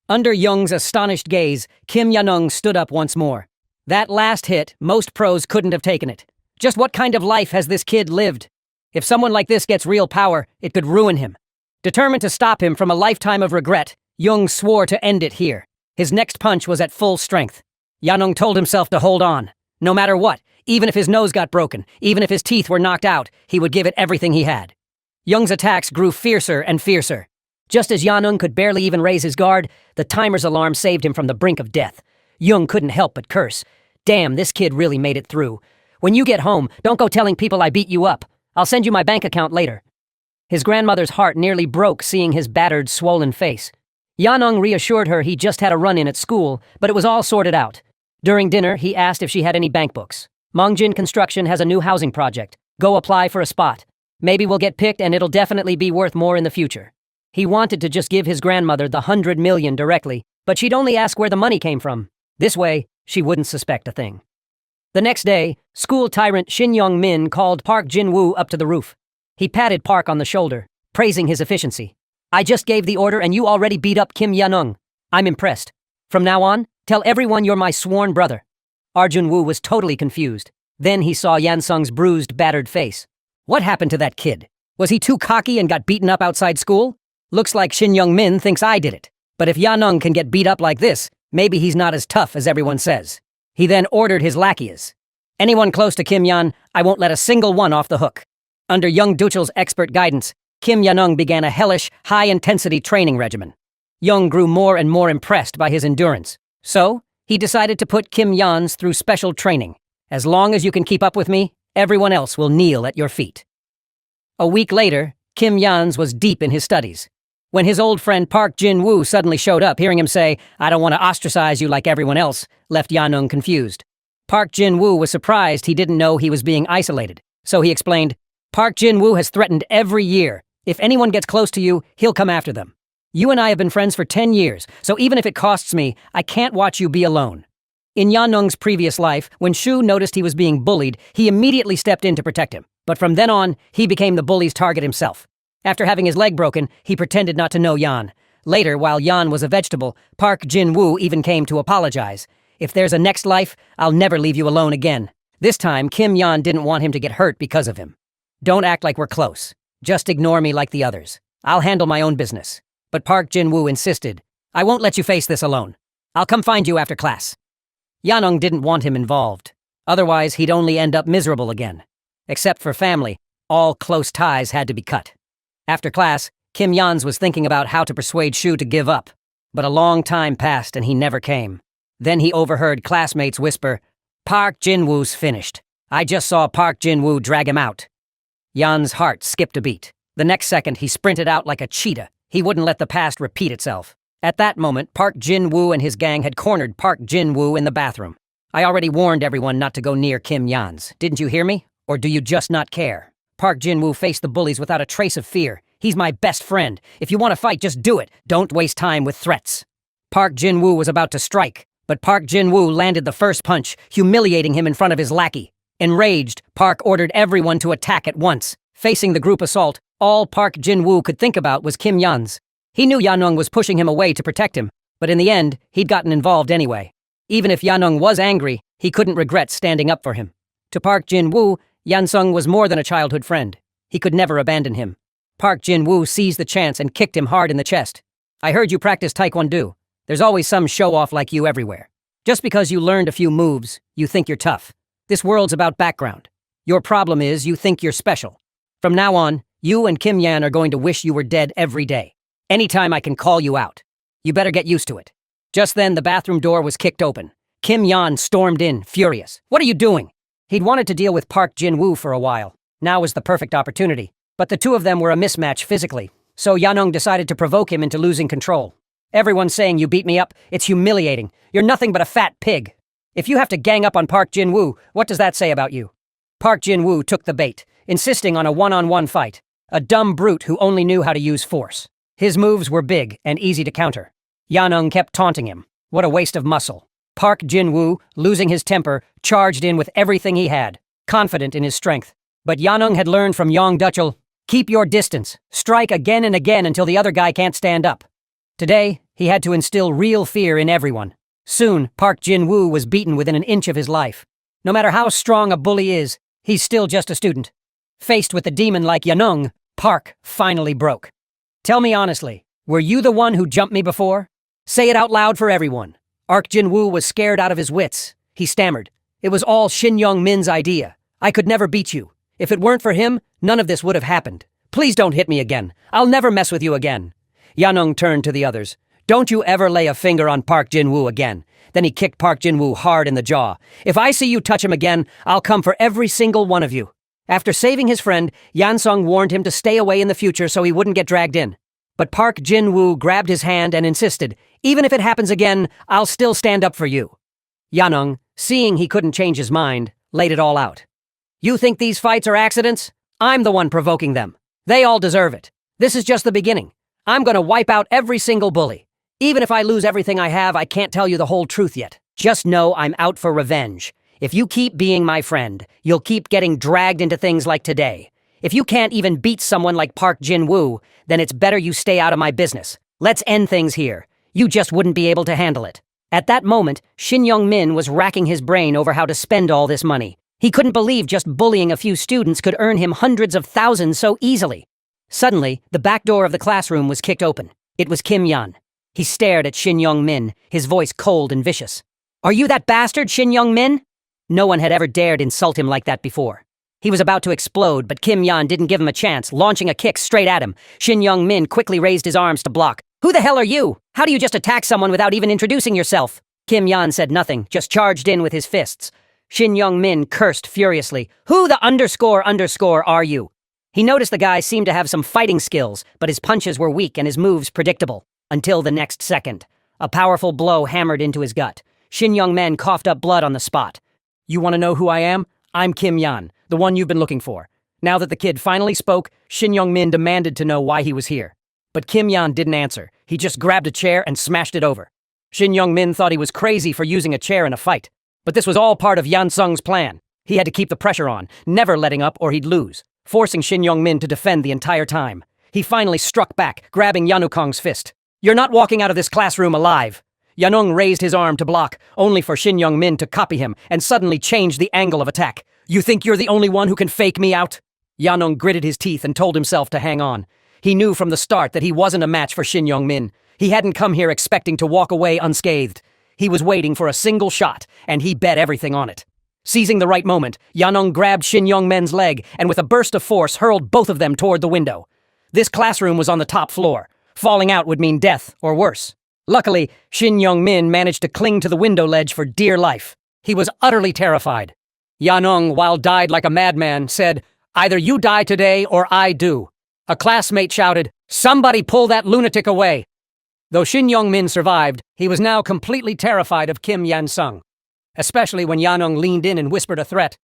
Under Jung's astonished gaze, Kim Yanung stood up once more. That last hit, most pros couldn't have taken it. Just what kind of life has this kid lived? If someone like this gets real power, it could ruin him. Determined to stop him from a lifetime of regret, Jung swore to end it here. His next punch was at full strength. Yanung told himself to hold on. No matter what, even if his nose got broken, even if his teeth were knocked out, he would give it everything he had. Jung's attacks grew fiercer and fiercer. Just as Yanung could barely even raise his guard, the timer's alarm saved him from the brink of death. Jung couldn't help but curse. Damn, this kid really made it through. When you get home, don't go telling people I beat you up. I'll send you my bank account later. His grandmother's heart nearly broke seeing his battered, swollen face. Yanung reassured her he just had a run-in at school, but it was all sorted out. During dinner, he asked if she had any bank books. Mongjin Construction has a new housing project. Go apply for a spot. Maybe we'll get picked and it'll definitely be worth more in the future. He wanted to just give his grandmother the 100 million directly, but she'd only ask where the money came from. This way, she wouldn't suspect a thing. The next day, school tyrant Shin Young-min called Park Jin-woo up to the roof. He patted Park on the shoulder, praising his efficiency. I just gave the order and you already beat up Kim Yanung. I'm impressed. From now on, tell everyone you're my sworn brother. Arjun-woo was totally confused. Then he saw Yansung's bruised, battered face. What happened to that kid? Was he too cocky and got beaten up outside school? Looks like Shin Young-min thinks I did it. But if Yanung can get beat up like this, maybe he's not as tough as everyone says. He then ordered his lackeys. Anyone close to Kim Yan, I won't let a single one off the hook. Under young Duchel's expert guidance, Kim Yanung began a hellish, high-intensity training regimen. Young grew more and more impressed by his endurance. So, he decided to put Kim Yans through special training. As long as you can keep up with me, everyone else will kneel at your feet. A week later, Kim Yans was deep in his studies. When his old friend Park Jin-woo suddenly showed up, hearing him say, I don't want to ostracize you like everyone else, left Yanung confused. Park Jin-woo was surprised he didn't know he was being isolated. So he explained, Park Jin-woo has threatened every year. If anyone gets close to you, he'll come after them. You and I have been friends for 10 years, so even if it costs me, I can't watch you be alone. In Yanung's previous life, when Shu noticed he was being bullied, he immediately stepped in to protect him. But from then on, he became the bully's target himself. After having his leg broken, he pretended not to know Yan. Later, while Yan was a vegetable, Park Jin-woo even came to apologize. If there's a next life, I'll never leave you alone again. This time, Kim Yan didn't want him to get hurt because of him. Don't act like we're close. Just ignore me like the others. I'll handle my own business. But Park Jin-woo insisted, I won't let you face this alone. I'll come find you after class. Yanung didn't want him involved. Otherwise, he'd only end up miserable again. Except for family, all close ties had to be cut. After class, Kim Yans was thinking about how to persuade Shu to give up. But a long time passed and he never came. Then he overheard classmates whisper, Park Jin-woo's finished. I just saw Park Jin-woo drag him out. Yan's heart skipped a beat. The next second, he sprinted out like a cheetah. He wouldn't let the past repeat itself. At that moment, Park Jin-woo and his gang had cornered Park Jin-woo in the bathroom. I already warned everyone not to go near Kim Yan's. Didn't you hear me? Or do you just not care? Park Jin-woo faced the bullies without a trace of fear. He's my best friend. If you want to fight, just do it. Don't waste time with threats. Park Jin-woo was about to strike, but Park Jin-woo landed the first punch, humiliating him in front of his lackey. Enraged, Park ordered everyone to attack at once. Facing the group assault, all Park Jin-woo could think about was Kim Yan's. He knew Yanung was pushing him away to protect him, but in the end, he'd gotten involved anyway. Even if Yanung was angry, he couldn't regret standing up for him. To Park Jin-woo, Yansung was more than a childhood friend. He could never abandon him. Park Jin-woo seized the chance and kicked him hard in the chest. I heard you practice taekwondo. There's always some show-off like you everywhere. Just because you learned a few moves, you think you're tough. This world's about background. Your problem is you think you're special. From now on, you and Kim Yan are going to wish you were dead every day. Anytime I can call you out. You better get used to it. Just then, the bathroom door was kicked open. Kim Yan stormed in, furious. What are you doing? He'd wanted to deal with Park Jin-woo for a while. Now was the perfect opportunity. But the two of them were a mismatch physically, so Yanung decided to provoke him into losing control. Everyone's saying you beat me up. It's humiliating. You're nothing but a fat pig. If you have to gang up on Park Jin-woo, what does that say about you? Park Jin-woo took the bait, insisting on a one-on-one fight. A dumb brute who only knew how to use force. His moves were big and easy to counter. Yanung kept taunting him. What a waste of muscle. Park Jin-woo, losing his temper, charged in with everything he had, confident in his strength. But Yanung had learned from Yong Dutchel, keep your distance, strike again and again until the other guy can't stand up. Today, he had to instill real fear in everyone. Soon, Park Jin-woo was beaten within an inch of his life. No matter how strong a bully is, he's still just a student. Faced with a demon like Yanung, Park finally broke. Tell me honestly, were you the one who jumped me before? Say it out loud for everyone. Park Jin-woo was scared out of his wits. He stammered. It was all Shin Young-min's idea. I could never beat you. If it weren't for him, none of this would have happened. Please don't hit me again. I'll never mess with you again. Yanung turned to the others. Don't you ever lay a finger on Park Jin-woo again. Then he kicked Park Jin-woo hard in the jaw. If I see you touch him again, I'll come for every single one of you. After saving his friend, Yansung warned him to stay away in the future so he wouldn't get dragged in. But Park Jin-woo grabbed his hand and insisted, even if it happens again, I'll still stand up for you. Yanung, seeing he couldn't change his mind, laid it all out. You think these fights are accidents? I'm the one provoking them. They all deserve it. This is just the beginning. I'm gonna wipe out every single bully. Even if I lose everything I have, I can't tell you the whole truth yet. Just know I'm out for revenge. If you keep being my friend, you'll keep getting dragged into things like today. If you can't even beat someone like Park Jin-woo, then it's better you stay out of my business. Let's end things here. You just wouldn't be able to handle it. At that moment, Shin Young-min was racking his brain over how to spend all this money. He couldn't believe just bullying a few students could earn him hundreds of thousands so easily. Suddenly, the back door of the classroom was kicked open. It was Kim Yan. He stared at Shin Young-min, his voice cold and vicious. Are you that bastard, Shin Young-min? No one had ever dared insult him like that before. He was about to explode, but Kim Yan didn't give him a chance, launching a kick straight at him. Shin Young-min quickly raised his arms to block. Who the hell are you? How do you just attack someone without even introducing yourself? Kim Yan said nothing, just charged in with his fists. Shin Young-min cursed furiously. Who the underscore are you? He noticed the guy seemed to have some fighting skills, but his punches were weak and his moves predictable. Until the next second. A powerful blow hammered into his gut. Shin Young-min coughed up blood on the spot. You want to know who I am? I'm Kim Yan, the one you've been looking for. Now that the kid finally spoke, Shin Young-min demanded to know why he was here. But Kim Yan didn't answer. He just grabbed a chair and smashed it over. Shin Young-min thought he was crazy for using a chair in a fight. But this was all part of Yansung's plan. He had to keep the pressure on, never letting up or he'd lose, forcing Shin Young-min to defend the entire time. He finally struck back, grabbing Yanukong's fist. You're not walking out of this classroom alive. Yanung raised his arm to block, only for Shin Young-min to copy him and suddenly change the angle of attack. You think you're the only one who can fake me out? Yanung gritted his teeth and told himself to hang on. He knew from the start that he wasn't a match for Shin Young-min. He hadn't come here expecting to walk away unscathed. He was waiting for a single shot, and he bet everything on it. Seizing the right moment, Yanung grabbed Shin Young-min's leg and with a burst of force hurled both of them toward the window. This classroom was on the top floor. Falling out would mean death or worse. Luckily, Shin Young-min managed to cling to the window ledge for dear life. He was utterly terrified. Yanung, while died like a madman, said, "Either you die today or I do." A classmate shouted, "Somebody pull that lunatic away!" Though Shin Young-min survived, he was now completely terrified of Kim Yan-sung, especially when Yanung leaned in and whispered a threat.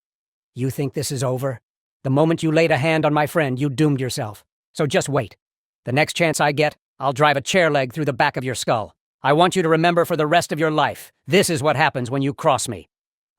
"You think this is over? The moment you laid a hand on my friend, you doomed yourself. So just wait. The next chance I get, I'll drive a chair leg through the back of your skull. I want you to remember for the rest of your life, this is what happens when you cross me."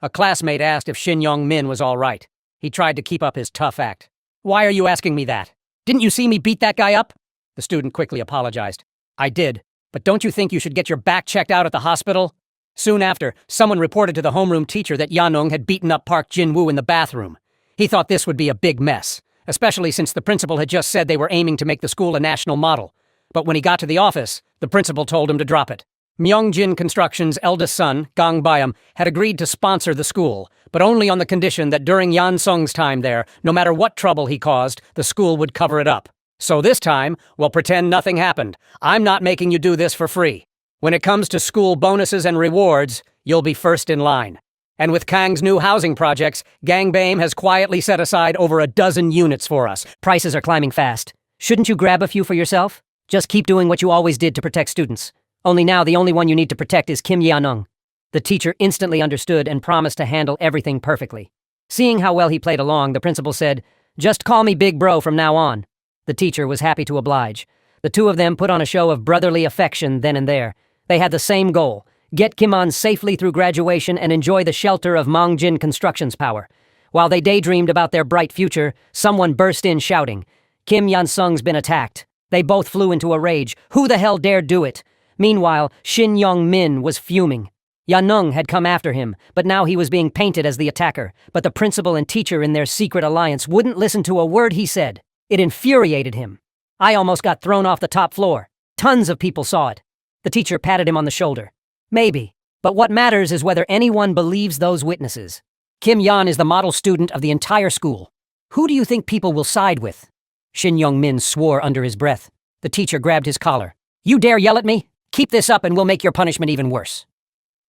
A classmate asked if Shin Young-min was all right. He tried to keep up his tough act. "Why are you asking me that? Didn't you see me beat that guy up?" The student quickly apologized. "I did, but don't you think you should get your back checked out at the hospital?" Soon after, someone reported to the homeroom teacher that Yanung had beaten up Park Jin-woo in the bathroom. He thought this would be a big mess, especially since the principal had just said they were aiming to make the school a national model. But when he got to the office, the principal told him to drop it. Myeongjin Construction's eldest son, Gang Byum, had agreed to sponsor the school, but only on the condition that during Yan Sung's time there, no matter what trouble he caused, the school would cover it up. So this time, we'll pretend nothing happened. I'm not making you do this for free. When it comes to school bonuses and rewards, you'll be first in line. And with Kang's new housing projects, Gangbam has quietly set aside over a dozen units for us. Prices are climbing fast. Shouldn't you grab a few for yourself? Just keep doing what you always did to protect students. Only now the only one you need to protect is Kim Yanung. The teacher instantly understood and promised to handle everything perfectly. Seeing how well he played along, the principal said, "Just call me Big Bro from now on." The teacher was happy to oblige. The two of them put on a show of brotherly affection then and there. They had the same goal: get Kim-an safely through graduation and enjoy the shelter of Myeongjin Construction's power. While they daydreamed about their bright future, someone burst in shouting, "Kim Yan-sung's been attacked." They both flew into a rage. Who the hell dared do it? Meanwhile, Shin Young-min was fuming. Yanung had come after him, but now he was being painted as the attacker. But the principal and teacher in their secret alliance wouldn't listen to a word he said. It infuriated him. "I almost got thrown off the top floor. Tons of people saw it." The teacher patted him on the shoulder. "Maybe, but what matters is whether anyone believes those witnesses. Kim Yan is the model student of the entire school. Who do you think people will side with?" Shin Young-min swore under his breath. The teacher grabbed his collar. "You dare yell at me? Keep this up and we'll make your punishment even worse."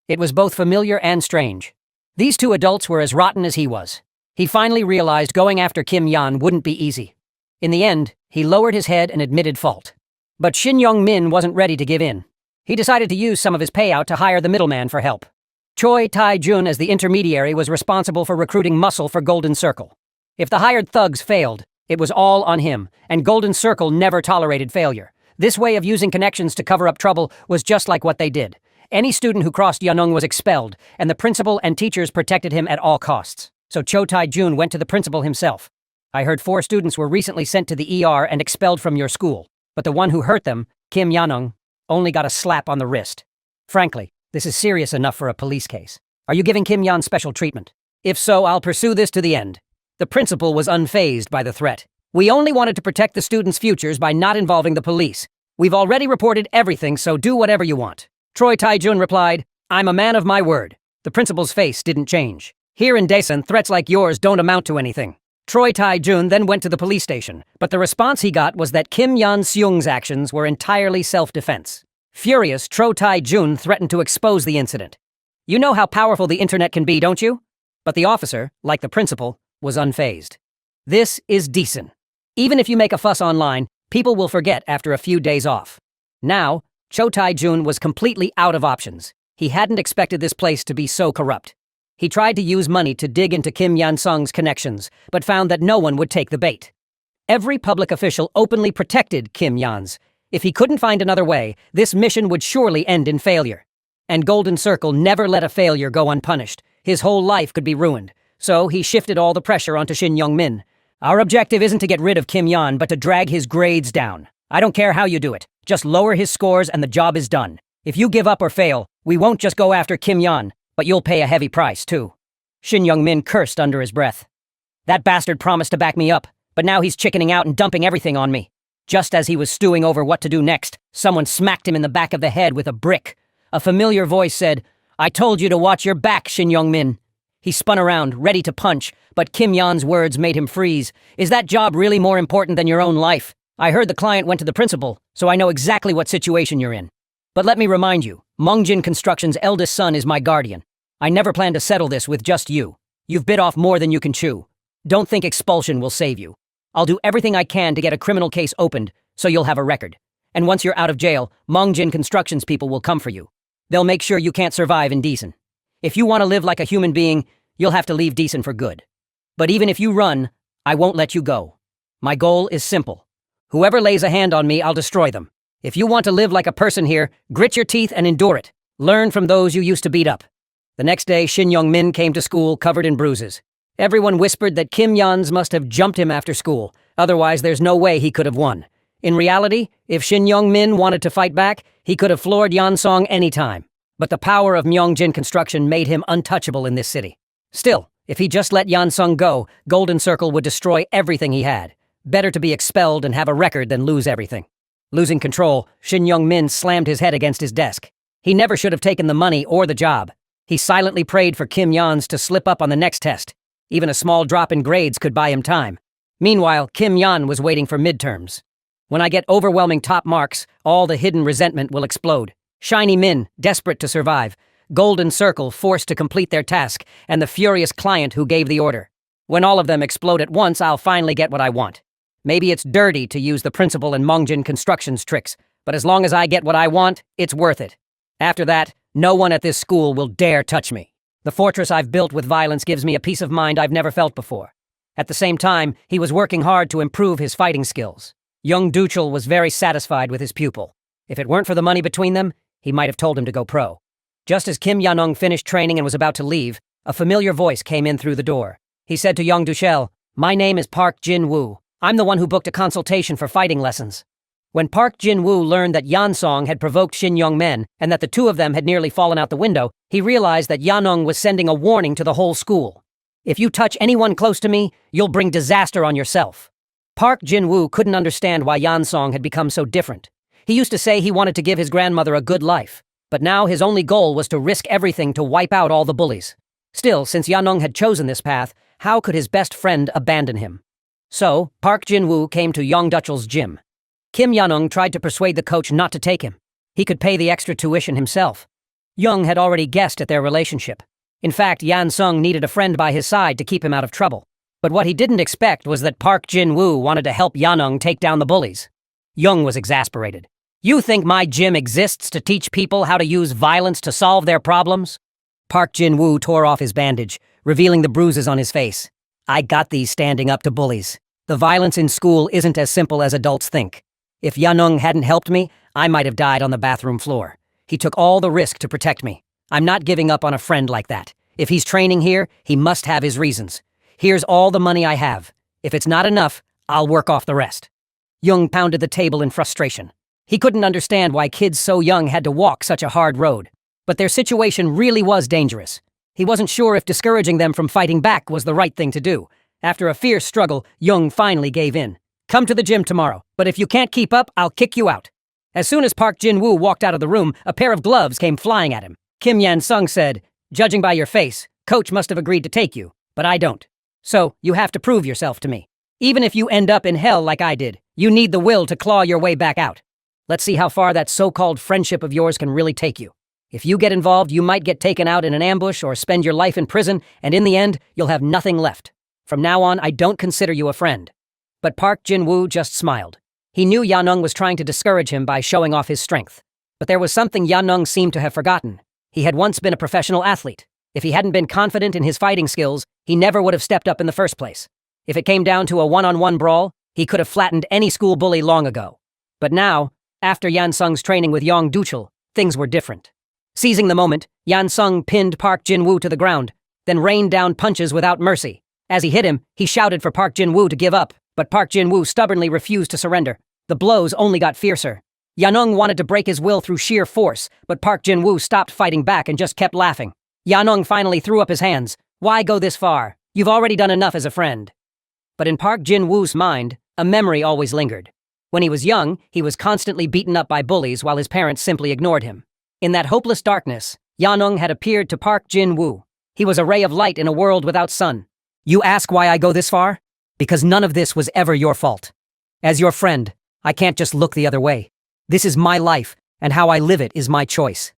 It was both familiar and strange. These two adults were as rotten as he was. He finally realized going after Kim Yan wouldn't be easy. In the end, he lowered his head and admitted fault. But Shin Young-min wasn't ready to give in. He decided to use some of his payout to hire the middleman for help. Choi Tae-jun as the intermediary was responsible for recruiting muscle for Golden Circle. If the hired thugs failed, it was all on him, and Golden Circle never tolerated failure. This way of using connections to cover up trouble was just like what they did. Any student who crossed Yanung was expelled, and the principal and teachers protected him at all costs. So Cho Tae-jun went to the principal himself. "I heard 4 students were recently sent to the ER and expelled from your school, but the one who hurt them, Kim Yanung, only got a slap on the wrist. Frankly, this is serious enough for a police case. Are you giving Kim Yan special treatment? If so, I'll pursue this to the end." The principal was unfazed by the threat. "We only wanted to protect the students' futures by not involving the police. We've already reported everything, so do whatever you want." Choi Tae-jun replied, "I'm a man of my word." The principal's face didn't change. "Here in Daesan, threats like yours don't amount to anything." Choi Tae-jun then went to the police station, but the response he got was that Kim Yan-seung's actions were entirely self-defense. Furious, Cho Tae-jun threatened to expose the incident. "You know how powerful the internet can be, don't you?" But the officer, like the principal, was unfazed. "This is Daesan. Even if you make a fuss online, people will forget after a few days off." Now, Cho Tae-jun was completely out of options. He hadn't expected this place to be so corrupt. He tried to use money to dig into Kim Yan-sung's connections, but found that no one would take the bait. Every public official openly protected Kim Yan's. If he couldn't find another way, this mission would surely end in failure. And Golden Circle never let a failure go unpunished. His whole life could be ruined. So he shifted all the pressure onto Shin Young-min. "Our objective isn't to get rid of Kim Yan, but to drag his grades down. I don't care how you do it. Just lower his scores and the job is done. If you give up or fail, we won't just go after Kim Yan, but you'll pay a heavy price, too." Shin Young-min cursed under his breath. "That bastard promised to back me up, but now he's chickening out and dumping everything on me." Just as he was stewing over what to do next, someone smacked him in the back of the head with a brick. A familiar voice said, "I told you to watch your back, Shin Young-min." He spun around, ready to punch, but Kim Yan's words made him freeze. "Is that job really more important than your own life? I heard the client went to the principal, so I know exactly what situation you're in. But let me remind you, Myeongjin Construction's eldest son is my guardian. I never plan to settle this with just you. You've bit off more than you can chew. Don't think expulsion will save you. I'll do everything I can to get a criminal case opened, so you'll have a record. And once you're out of jail, Mongjin Constructions people will come for you. They'll make sure you can't survive in Decent. If you want to live like a human being, you'll have to leave Decent for good. But even if you run, I won't let you go. My goal is simple. Whoever lays a hand on me, I'll destroy them. If you want to live like a person here, grit your teeth and endure it. Learn from those you used to beat up. The next day, Shin Young-min came to school covered in bruises. Everyone whispered that Kim Yans must have jumped him after school, otherwise there's no way he could have won. In reality, if Shin Young-min wanted to fight back, he could have floored Yansong any time. But the power of Myeongjin Construction made him untouchable in this city. Still, if he just let Yansong go, Golden Circle would destroy everything he had. Better to be expelled and have a record than lose everything. Losing control, Shin Young-min slammed his head against his desk. He never should have taken the money or the job. He silently prayed for Kim Yans to slip up on the next test. Even a small drop in grades could buy him time. Meanwhile, Kim Yan was waiting for midterms. When I get overwhelming top marks, all the hidden resentment will explode. Shiny Min, desperate to survive. Golden Circle, forced to complete their task, and the furious client who gave the order. When all of them explode at once, I'll finally get what I want. Maybe it's dirty to use the principal and Mongjin Constructions tricks, but as long as I get what I want, it's worth it. After that, no one at this school will dare touch me. The fortress I've built with violence gives me a peace of mind I've never felt before. At the same time, he was working hard to improve his fighting skills. Young Duchel was very satisfied with his pupil. If it weren't for the money between them, he might have told him to go pro. Just as Kim Yanong finished training and was about to leave, a familiar voice came in through the door. He said to Young Duchel, "My name is Park Jin-woo. I'm the one who booked a consultation for fighting lessons." When Park Jin-woo learned that Yansong had provoked Shin Young-men and that the two of them had nearly fallen out the window, he realized that Yanong was sending a warning to the whole school. "If you touch anyone close to me, you'll bring disaster on yourself." Park Jin-woo couldn't understand why Yansong had become so different. He used to say he wanted to give his grandmother a good life, but now his only goal was to risk everything to wipe out all the bullies. Still, since Yanong had chosen this path, how could his best friend abandon him? So, Park Jin-woo came to Young Duchel's gym. Kim Yanong tried to persuade the coach not to take him. He could pay the extra tuition himself. Young had already guessed at their relationship. In fact, Yan Sung needed a friend by his side to keep him out of trouble. But what he didn't expect was that Park Jin-woo wanted to help Yanong take down the bullies. Young was exasperated. "You think my gym exists to teach people how to use violence to solve their problems?" Park Jin-woo tore off his bandage, revealing the bruises on his face. "I got these standing up to bullies. The violence in school isn't as simple as adults think. If Yanong hadn't helped me, I might have died on the bathroom floor. He took all the risk to protect me. I'm not giving up on a friend like that. If he's training here, he must have his reasons. Here's all the money I have. If it's not enough, I'll work off the rest." Young pounded the table in frustration. He couldn't understand why kids so young had to walk such a hard road. But their situation really was dangerous. He wasn't sure if discouraging them from fighting back was the right thing to do. After a fierce struggle, Young finally gave in. "Come to the gym tomorrow, but if you can't keep up, I'll kick you out." As soon as Park Jin-woo walked out of the room, a pair of gloves came flying at him. Kim Yan-sung said, "Judging by your face, Coach must have agreed to take you, but I don't. So, you have to prove yourself to me. Even if you end up in hell like I did, you need the will to claw your way back out. Let's see how far that so-called friendship of yours can really take you. If you get involved, you might get taken out in an ambush or spend your life in prison, and in the end, you'll have nothing left. From now on, I don't consider you a friend." But Park Jin-woo just smiled. He knew Yanong was trying to discourage him by showing off his strength. But there was something Yanong seemed to have forgotten. He had once been a professional athlete. If he hadn't been confident in his fighting skills, he never would have stepped up in the first place. If it came down to a one-on-one brawl, he could have flattened any school bully long ago. But now, after Yansung's training with Young Duchel, things were different. Seizing the moment, Yansung pinned Park Jin-woo to the ground, then rained down punches without mercy. As he hit him, he shouted for Park Jin-woo to give up, but Park Jin-woo stubbornly refused to surrender. The blows only got fiercer. Yanong wanted to break his will through sheer force, but Park Jin-woo stopped fighting back and just kept laughing. Yanong finally threw up his hands. "Why go this far? You've already done enough as a friend." But in Park Jin-woo's mind, a memory always lingered. When he was young, he was constantly beaten up by bullies while his parents simply ignored him. In that hopeless darkness, Yanong had appeared to Park Jin-woo. He was a ray of light in a world without sun. "You ask why I go this far? Because none of this was ever your fault. As your friend, I can't just look the other way. This is my life, and how I live it is my choice."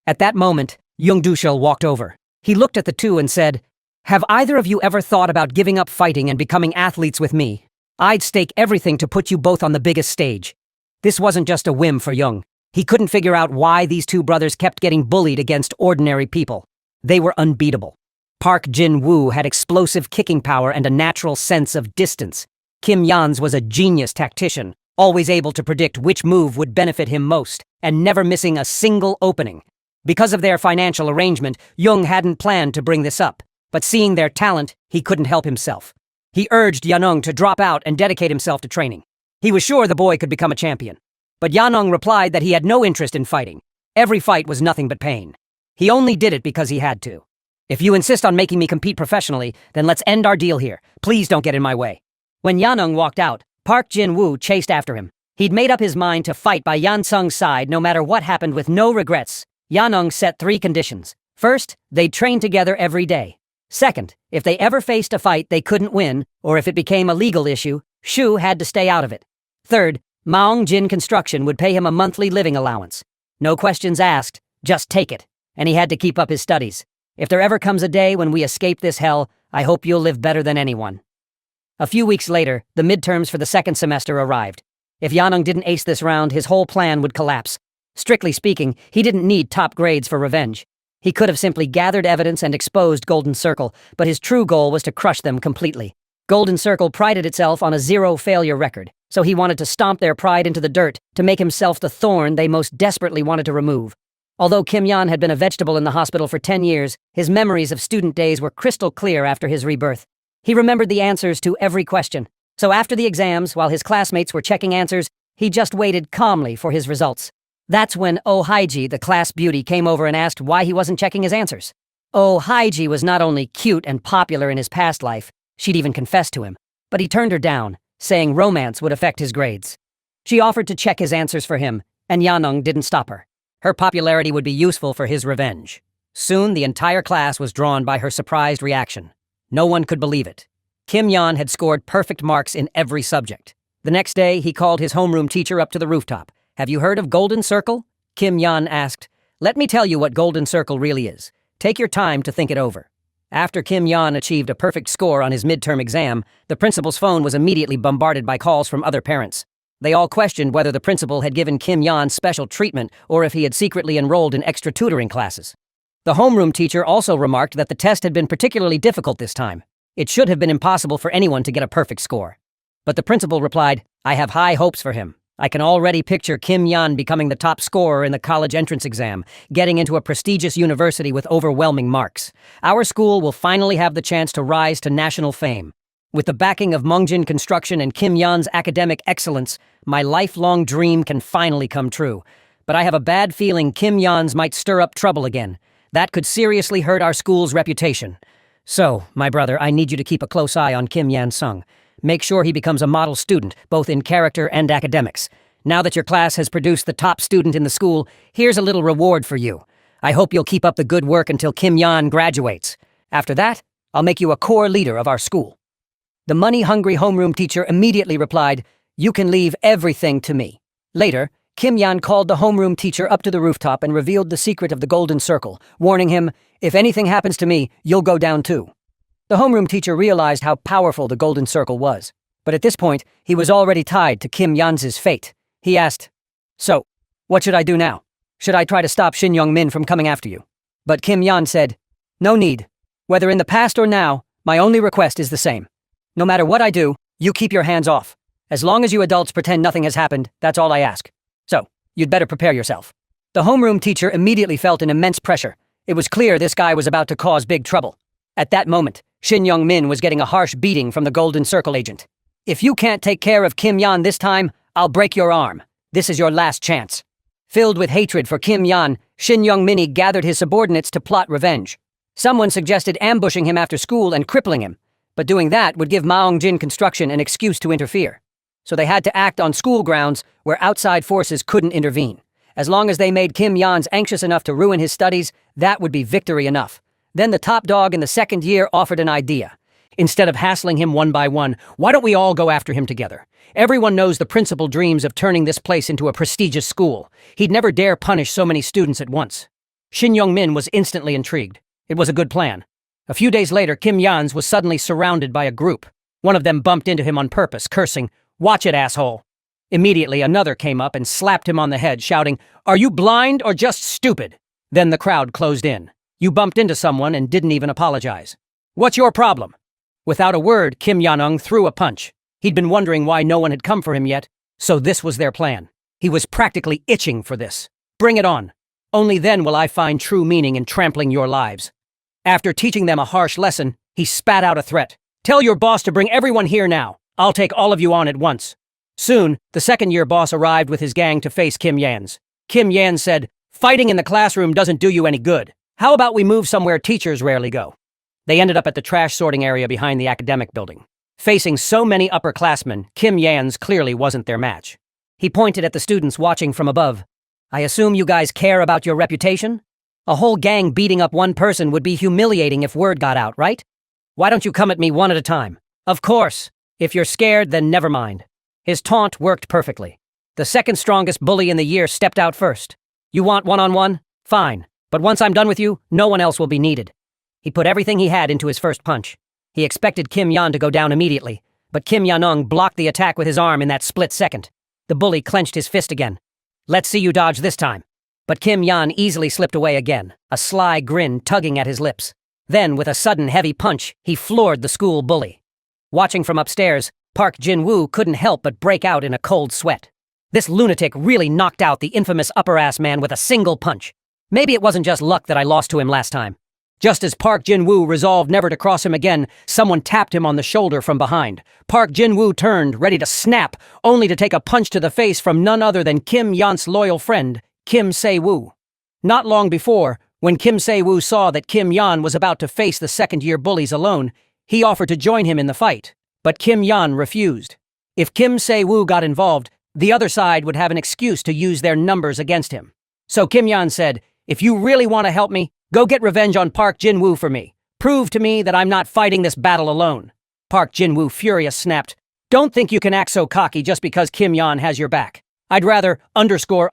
At that moment, Young Dushil walked over. He looked at the two and said, "Have either of you ever thought about giving up fighting and becoming athletes with me? I'd stake everything to put you both on the biggest stage." This wasn't just a whim for Young. He couldn't figure out why these two brothers kept getting bullied against ordinary people. They were unbeatable. Park Jin-woo had explosive kicking power and a natural sense of distance. Kim Yan's was a genius tactician, always able to predict which move would benefit him most, and never missing a single opening. Because of their financial arrangement, Young hadn't planned to bring this up, but seeing their talent, he couldn't help himself. He urged Yanung to drop out and dedicate himself to training. He was sure the boy could become a champion. But Yanung replied that he had no interest in fighting. Every fight was nothing but pain. He only did it because he had to. If you insist on making me compete professionally, then let's end our deal here. Please don't get in my way. When Yanung walked out, Park Jin-woo chased after him. He'd made up his mind to fight by Yan Sung's side no matter what happened with no regrets. Yanung set 3 conditions. First, they'd train together every day. Second, if they ever faced a fight they couldn't win, or if it became a legal issue, Shu had to stay out of it. Third, Maong Jin Construction would pay him a monthly living allowance. No questions asked, just take it. And he had to keep up his studies. If there ever comes a day when we escape this hell, I hope you'll live better than anyone. A few weeks later, the midterms for the 2nd semester arrived. If Yanung didn't ace this round, his whole plan would collapse. Strictly speaking, he didn't need top grades for revenge. He could have simply gathered evidence and exposed Golden Circle, but his true goal was to crush them completely. Golden Circle prided itself on a 0-failure record, so he wanted to stomp their pride into the dirt to make himself the thorn they most desperately wanted to remove. Although Kim Yan had been a vegetable in the hospital for 10 years, his memories of student days were crystal clear after his rebirth. He remembered the answers to every question, so after the exams, while his classmates were checking answers, he just waited calmly for his results. That's when Oh Haiji, the class beauty, came over and asked why he wasn't checking his answers. Oh Haiji was not only cute and popular in his past life, she'd even confessed to him, but he turned her down, saying romance would affect his grades. She offered to check his answers for him, and Yanung didn't stop her. Her popularity would be useful for his revenge. Soon, the entire class was drawn by her surprised reaction. No one could believe it. Kim Yan had scored perfect marks in every subject. The next day, he called his homeroom teacher up to the rooftop. "Have you heard of Golden Circle?" Kim Yan asked. "Let me tell you what Golden Circle really is. Take your time to think it over." After Kim Yan achieved a perfect score on his midterm exam, the principal's phone was immediately bombarded by calls from other parents. They all questioned whether the principal had given Kim Yan special treatment or if he had secretly enrolled in extra tutoring classes. The homeroom teacher also remarked that the test had been particularly difficult this time. It should have been impossible for anyone to get a perfect score. But the principal replied, "I have high hopes for him. I can already picture Kim Yan becoming the top scorer in the college entrance exam, getting into a prestigious university with overwhelming marks. Our school will finally have the chance to rise to national fame. With the backing of Mongjin Construction and Kim Yan's academic excellence, my lifelong dream can finally come true. But I have a bad feeling Kim Yan's might stir up trouble again. That could seriously hurt our school's reputation. So, my brother, I need you to keep a close eye on Kim Yan-sung. Make sure he becomes a model student, both in character and academics. Now that your class has produced the top student in the school, here's a little reward for you. I hope you'll keep up the good work until Kim Yan graduates. After that, I'll make you a core leader of our school." The money-hungry homeroom teacher immediately replied, "You can leave everything to me." Later, Kim Yan called the homeroom teacher up to the rooftop and revealed the secret of the Golden Circle, warning him, "If anything happens to me, you'll go down too." The homeroom teacher realized how powerful the Golden Circle was, but at this point, he was already tied to Kim Yan's fate. He asked, "So, what should I do now? Should I try to stop Shin Young-min from coming after you?" But Kim Yan said, "No need. Whether in the past or now, my only request is the same. No matter what I do, you keep your hands off. As long as you adults pretend nothing has happened, that's all I ask. So, you'd better prepare yourself." The homeroom teacher immediately felt an immense pressure. It was clear this guy was about to cause big trouble. At that moment, Shin Young-min was getting a harsh beating from the Golden Circle agent. "If you can't take care of Kim Yan this time, I'll break your arm. This is your last chance." Filled with hatred for Kim Yan, Shin Young-min gathered his subordinates to plot revenge. Someone suggested ambushing him after school and crippling him, but doing that would give Maong-jin Construction an excuse to interfere. So they had to act on school grounds where outside forces couldn't intervene. As long as they made Kim Yan's anxious enough to ruin his studies, that would be victory enough. Then the top dog in the second year offered an idea. Instead of hassling him one by one, why don't we all go after him together? Everyone knows the principal dreams of turning this place into a prestigious school. He'd never dare punish so many students at once. Shin Young-min was instantly intrigued. It was a good plan. A few days later, Kim Yan's was suddenly surrounded by a group. One of them bumped into him on purpose, cursing, "Watch it, asshole." Immediately, another came up and slapped him on the head, shouting, "Are you blind or just stupid?" Then the crowd closed in. You bumped into someone and didn't even apologize. What's your problem? Without a word, Kim Yan-ung threw a punch. He'd been wondering why no one had come for him yet, so this was their plan. He was practically itching for this. Bring it on. Only then will I find true meaning in trampling your lives. After teaching them a harsh lesson, he spat out a threat. Tell your boss to bring everyone here now. I'll take all of you on at once. Soon, the second-year boss arrived with his gang to face Kim Yan's. Kim Yan said, "Fighting in the classroom doesn't do you any good. How about we move somewhere teachers rarely go?" They ended up at the trash sorting area behind the academic building. Facing so many upperclassmen, Kim Yan's clearly wasn't their match. He pointed at the students watching from above. "I assume you guys care about your reputation? A whole gang beating up one person would be humiliating if word got out, right? Why don't you come at me one at a time? Of course. If you're scared, then never mind." His taunt worked perfectly. The second strongest bully in the year stepped out first. "You want one-on-one? Fine. But once I'm done with you, no one else will be needed." He put everything he had into his first punch. He expected Kim Yan to go down immediately, but Kim Yan-ung blocked the attack with his arm in that split second. The bully clenched his fist again. "Let's see you dodge this time." But Kim Yan easily slipped away again, a sly grin tugging at his lips. Then, with a sudden heavy punch, he floored the school bully. Watching from upstairs, Park Jin-woo couldn't help but break out in a cold sweat. This lunatic really knocked out the infamous upper-ass man with a single punch. Maybe it wasn't just luck that I lost to him last time. Just as Park Jin-woo resolved never to cross him again, someone tapped him on the shoulder from behind. Park Jin-woo turned, ready to snap, only to take a punch to the face from none other than Kim Yan's loyal friend, Kim Se-woo. Not long before, when Kim Se-woo saw that Kim Yan was about to face the second-year bullies alone, he offered to join him in the fight. But Kim Yan refused. If Kim Se-woo got involved, the other side would have an excuse to use their numbers against him. So Kim Yan said, "If you really want to help me, go get revenge on Park Jin-woo for me. Prove to me that I'm not fighting this battle alone." Park Jin-woo, furious, snapped, "Don't think you can act so cocky just because Kim Yan has your back. I'd rather underscore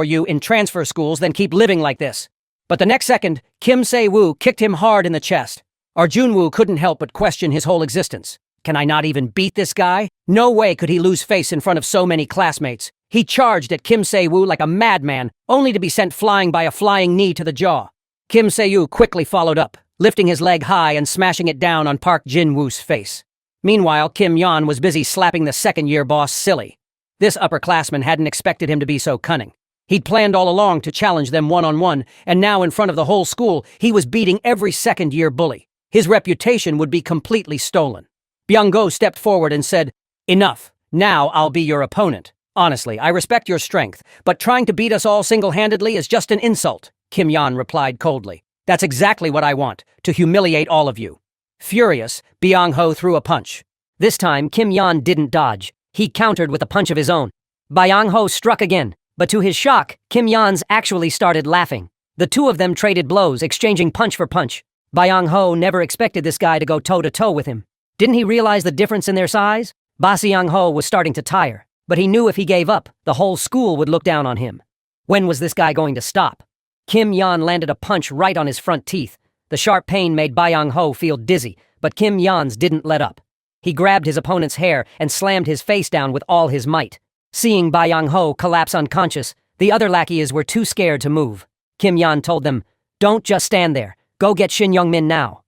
you in transfer schools than keep living like this." But the next second, Kim Se-woo kicked him hard in the chest. Jun-woo couldn't help but question his whole existence. Can I not even beat this guy? No way could he lose face in front of so many classmates. He charged at Kim Se-woo like a madman, only to be sent flying by a flying knee to the jaw. Kim Se-woo quickly followed up, lifting his leg high and smashing it down on Park Jin-woo's face. Meanwhile, Kim Yan was busy slapping the second-year boss silly. This upperclassman hadn't expected him to be so cunning. He'd planned all along to challenge them one-on-one, and now in front of the whole school, he was beating every second-year bully. His reputation would be completely stolen. Byung-go stepped forward and said, "Enough. Now I'll be your opponent. Honestly, I respect your strength, but trying to beat us all single-handedly is just an insult," Kim Yan replied coldly. "That's exactly what I want, to humiliate all of you." Furious, Byung-ho threw a punch. This time, Kim Yan didn't dodge. He countered with a punch of his own. Byung-ho struck again, but to his shock, Kim Yan's actually started laughing. The two of them traded blows, exchanging punch for punch. Byung-ho never expected this guy to go toe-to-toe with him. Didn't he realize the difference in their size? Byung-ho was starting to tire, but he knew if he gave up, the whole school would look down on him. When was this guy going to stop? Kim Yan landed a punch right on his front teeth. The sharp pain made Byung-ho feel dizzy, but Kim Yan's didn't let up. He grabbed his opponent's hair and slammed his face down with all his might. Seeing Byung-ho collapse unconscious, the other lackeys were too scared to move. Kim Yan told them, "Don't just stand there. Go get Shin Young-min now."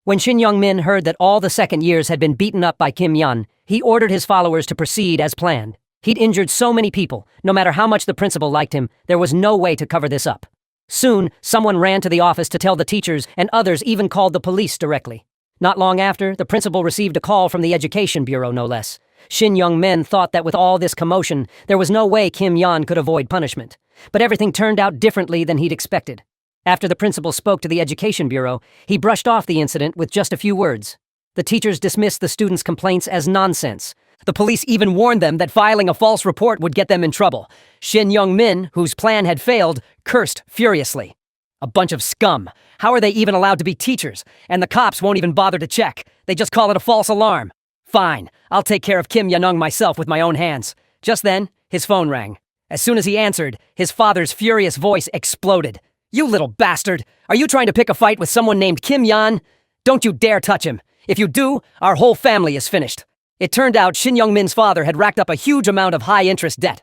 When Shin Young-min heard that all the second years had been beaten up by Kim Yan, he ordered his followers to proceed as planned. He'd injured so many people, no matter how much the principal liked him, there was no way to cover this up. Soon, someone ran to the office to tell the teachers, and others even called the police directly. Not long after, the principal received a call from the Education Bureau, no less. Shin Young-min thought that with all this commotion, there was no way Kim Yan could avoid punishment. But everything turned out differently than he'd expected. After the principal spoke to the Education Bureau, he brushed off the incident with just a few words. The teachers dismissed the students' complaints as nonsense. The police even warned them that filing a false report would get them in trouble. Shin Young-min, whose plan had failed, cursed furiously. "A bunch of scum. How are they even allowed to be teachers? And the cops won't even bother to check. They just call it a false alarm. Fine, I'll take care of Kim Yan-ung myself with my own hands." Just then, his phone rang. As soon as he answered, his father's furious voice exploded. "You little bastard! Are you trying to pick a fight with someone named Kim Yan? Don't you dare touch him. If you do, our whole family is finished." It turned out Shin Young-min's father had racked up a huge amount of high-interest debt.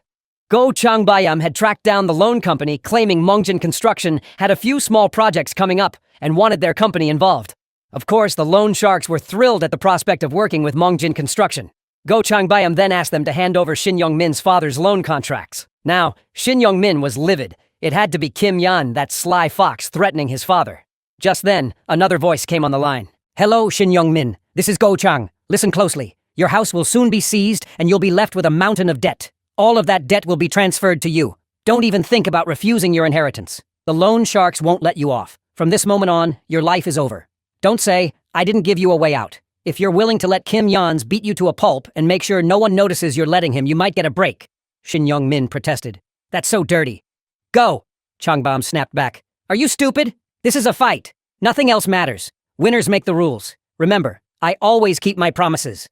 Go Changbayam had tracked down the loan company claiming Mongjin Construction had a few small projects coming up and wanted their company involved. Of course, the loan sharks were thrilled at the prospect of working with Mongjin Construction. Go Changbayam then asked them to hand over Shin Young-min's father's loan contracts. Now, Shin Young-min was livid. It had to be Kim Yan, that sly fox, threatening his father. Just then, another voice came on the line. "Hello, Shin Young-min. This is Go Chang. Listen closely. Your house will soon be seized and you'll be left with a mountain of debt. All of that debt will be transferred to you. Don't even think about refusing your inheritance. The loan sharks won't let you off. From this moment on, your life is over. Don't say, I didn't give you a way out. If you're willing to let Kim Yans beat you to a pulp and make sure no one notices you're letting him, you might get a break." Shin Young-min protested. "That's so dirty." "Go!" Changbam snapped back. "Are you stupid? This is a fight. Nothing else matters. Winners make the rules. Remember, I always keep my promises."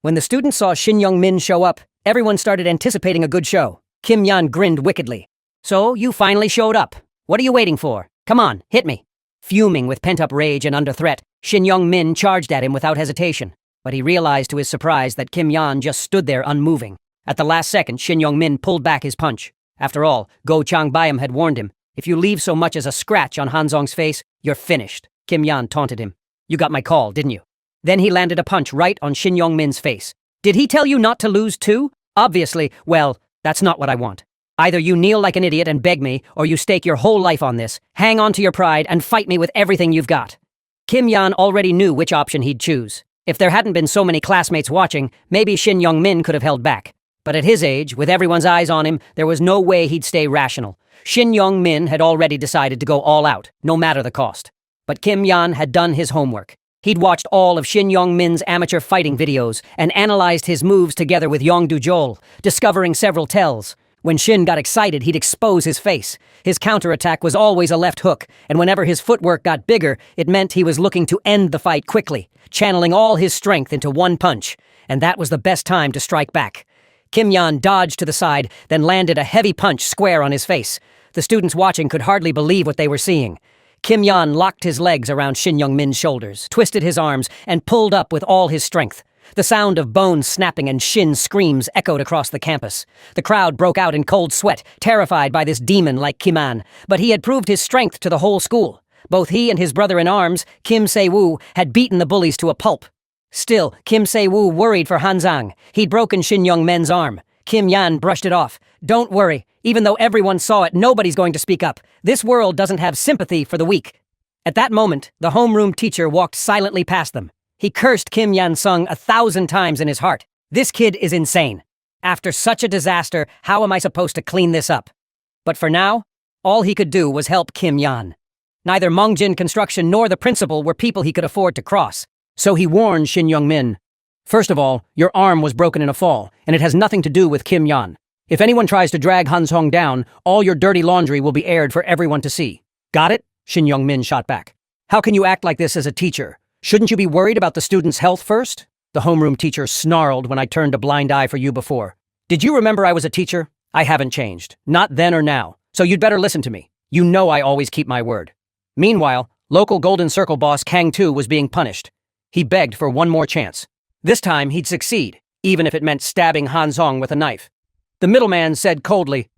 When the students saw Shin Young-min show up, everyone started anticipating a good show. Kim Yan grinned wickedly. "So, you finally showed up. What are you waiting for? Come on, hit me." Fuming with pent-up rage and under threat, Shin Young-min charged at him without hesitation. But he realized to his surprise that Kim Yan just stood there unmoving. At the last second, Shin Young-min pulled back his punch. After all, Go Changbayam had warned him, if you leave so much as a scratch on Hanzong's face, you're finished. Kim Yan taunted him. "You got my call, didn't you?" Then he landed a punch right on Shin Young-min's face. "Did he tell you not to lose too? Obviously, well, that's not what I want. Either you kneel like an idiot and beg me, or you stake your whole life on this, hang on to your pride, and fight me with everything you've got." Kim Yan already knew which option he'd choose. If there hadn't been so many classmates watching, maybe Shin Young-min could have held back. But at his age, with everyone's eyes on him, there was no way he'd stay rational. Shin Young-min had already decided to go all out, no matter the cost. But Kim Yan had done his homework. He'd watched all of Shin Young-min's amateur fighting videos and analyzed his moves together with Yongdu Joel, discovering several tells. When Shin got excited, he'd expose his face. His counterattack was always a left hook, and whenever his footwork got bigger, it meant he was looking to end the fight quickly, channeling all his strength into one punch. And that was the best time to strike back. Kim Yan dodged to the side, then landed a heavy punch square on his face. The students watching could hardly believe what they were seeing. Kim Yan locked his legs around Shin Young-min's shoulders, twisted his arms, and pulled up with all his strength. The sound of bones snapping and Shin's screams echoed across the campus. The crowd broke out in cold sweat, terrified by this demon like Kim-an, but he had proved his strength to the whole school. Both he and his brother-in-arms, Kim Se-woo, had beaten the bullies to a pulp. Still, Kim Se-woo worried for Hanzang. He'd broken Shin Young-min's arm. Kim Yan brushed it off. "Don't worry. Even though everyone saw it, nobody's going to speak up. This world doesn't have sympathy for the weak." At that moment, the homeroom teacher walked silently past them. He cursed Kim Yan-sung 1,000 times in his heart. This kid is insane. After such a disaster, how am I supposed to clean this up? But for now, all he could do was help Kim Yan. Neither Mongjin Construction nor the principal were people he could afford to cross. So he warned Shin Young-min. "First of all, your arm was broken in a fall, and it has nothing to do with Kim Yan. If anyone tries to drag Hanzong down, all your dirty laundry will be aired for everyone to see. Got it?" Shin Young-min shot back. "How can you act like this as a teacher? Shouldn't you be worried about the students' health first?" The homeroom teacher snarled when I turned a blind eye for you before. "Did you remember I was a teacher? I haven't changed. Not then or now. So you'd better listen to me. You know I always keep my word." Meanwhile, local Golden Circle boss Kang Tu was being punished. He begged for one more chance. This time he'd succeed, even if it meant stabbing Hanzong with a knife. The middleman said coldly,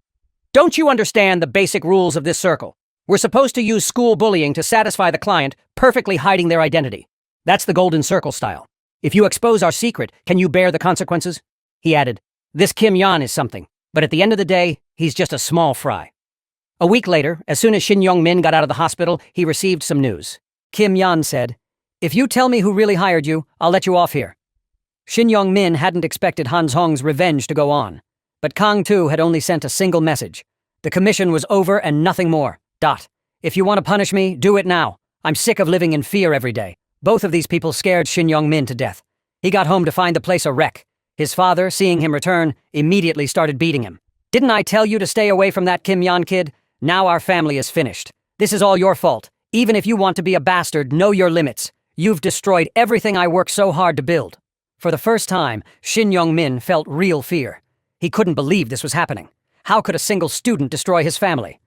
"Don't you understand the basic rules of this circle? We're supposed to use school bullying to satisfy the client, perfectly hiding their identity. That's the Golden Circle style. If you expose our secret, can you bear the consequences?" He added, "This Kim Yan is something, but at the end of the day, he's just a small fry." A week later, as soon as Shin Young-min got out of the hospital, he received some news. Kim Yan said, "If you tell me who really hired you, I'll let you off here." Shin Young-min hadn't expected Hanzong's revenge to go on. But Kang Tu had only sent a single message. The commission was over and nothing more. If you want to punish me, do it now. I'm sick of living in fear every day. Both of these people scared Shin Young-min to death. He got home to find the place a wreck. His father, seeing him return, immediately started beating him. "Didn't I tell you to stay away from that Kim Yan kid? Now our family is finished. This is all your fault. Even if you want to be a bastard, know your limits. You've destroyed everything I worked so hard to build." For the first time, Shin Young-min felt real fear. He couldn't believe this was happening. How could a single student destroy his family?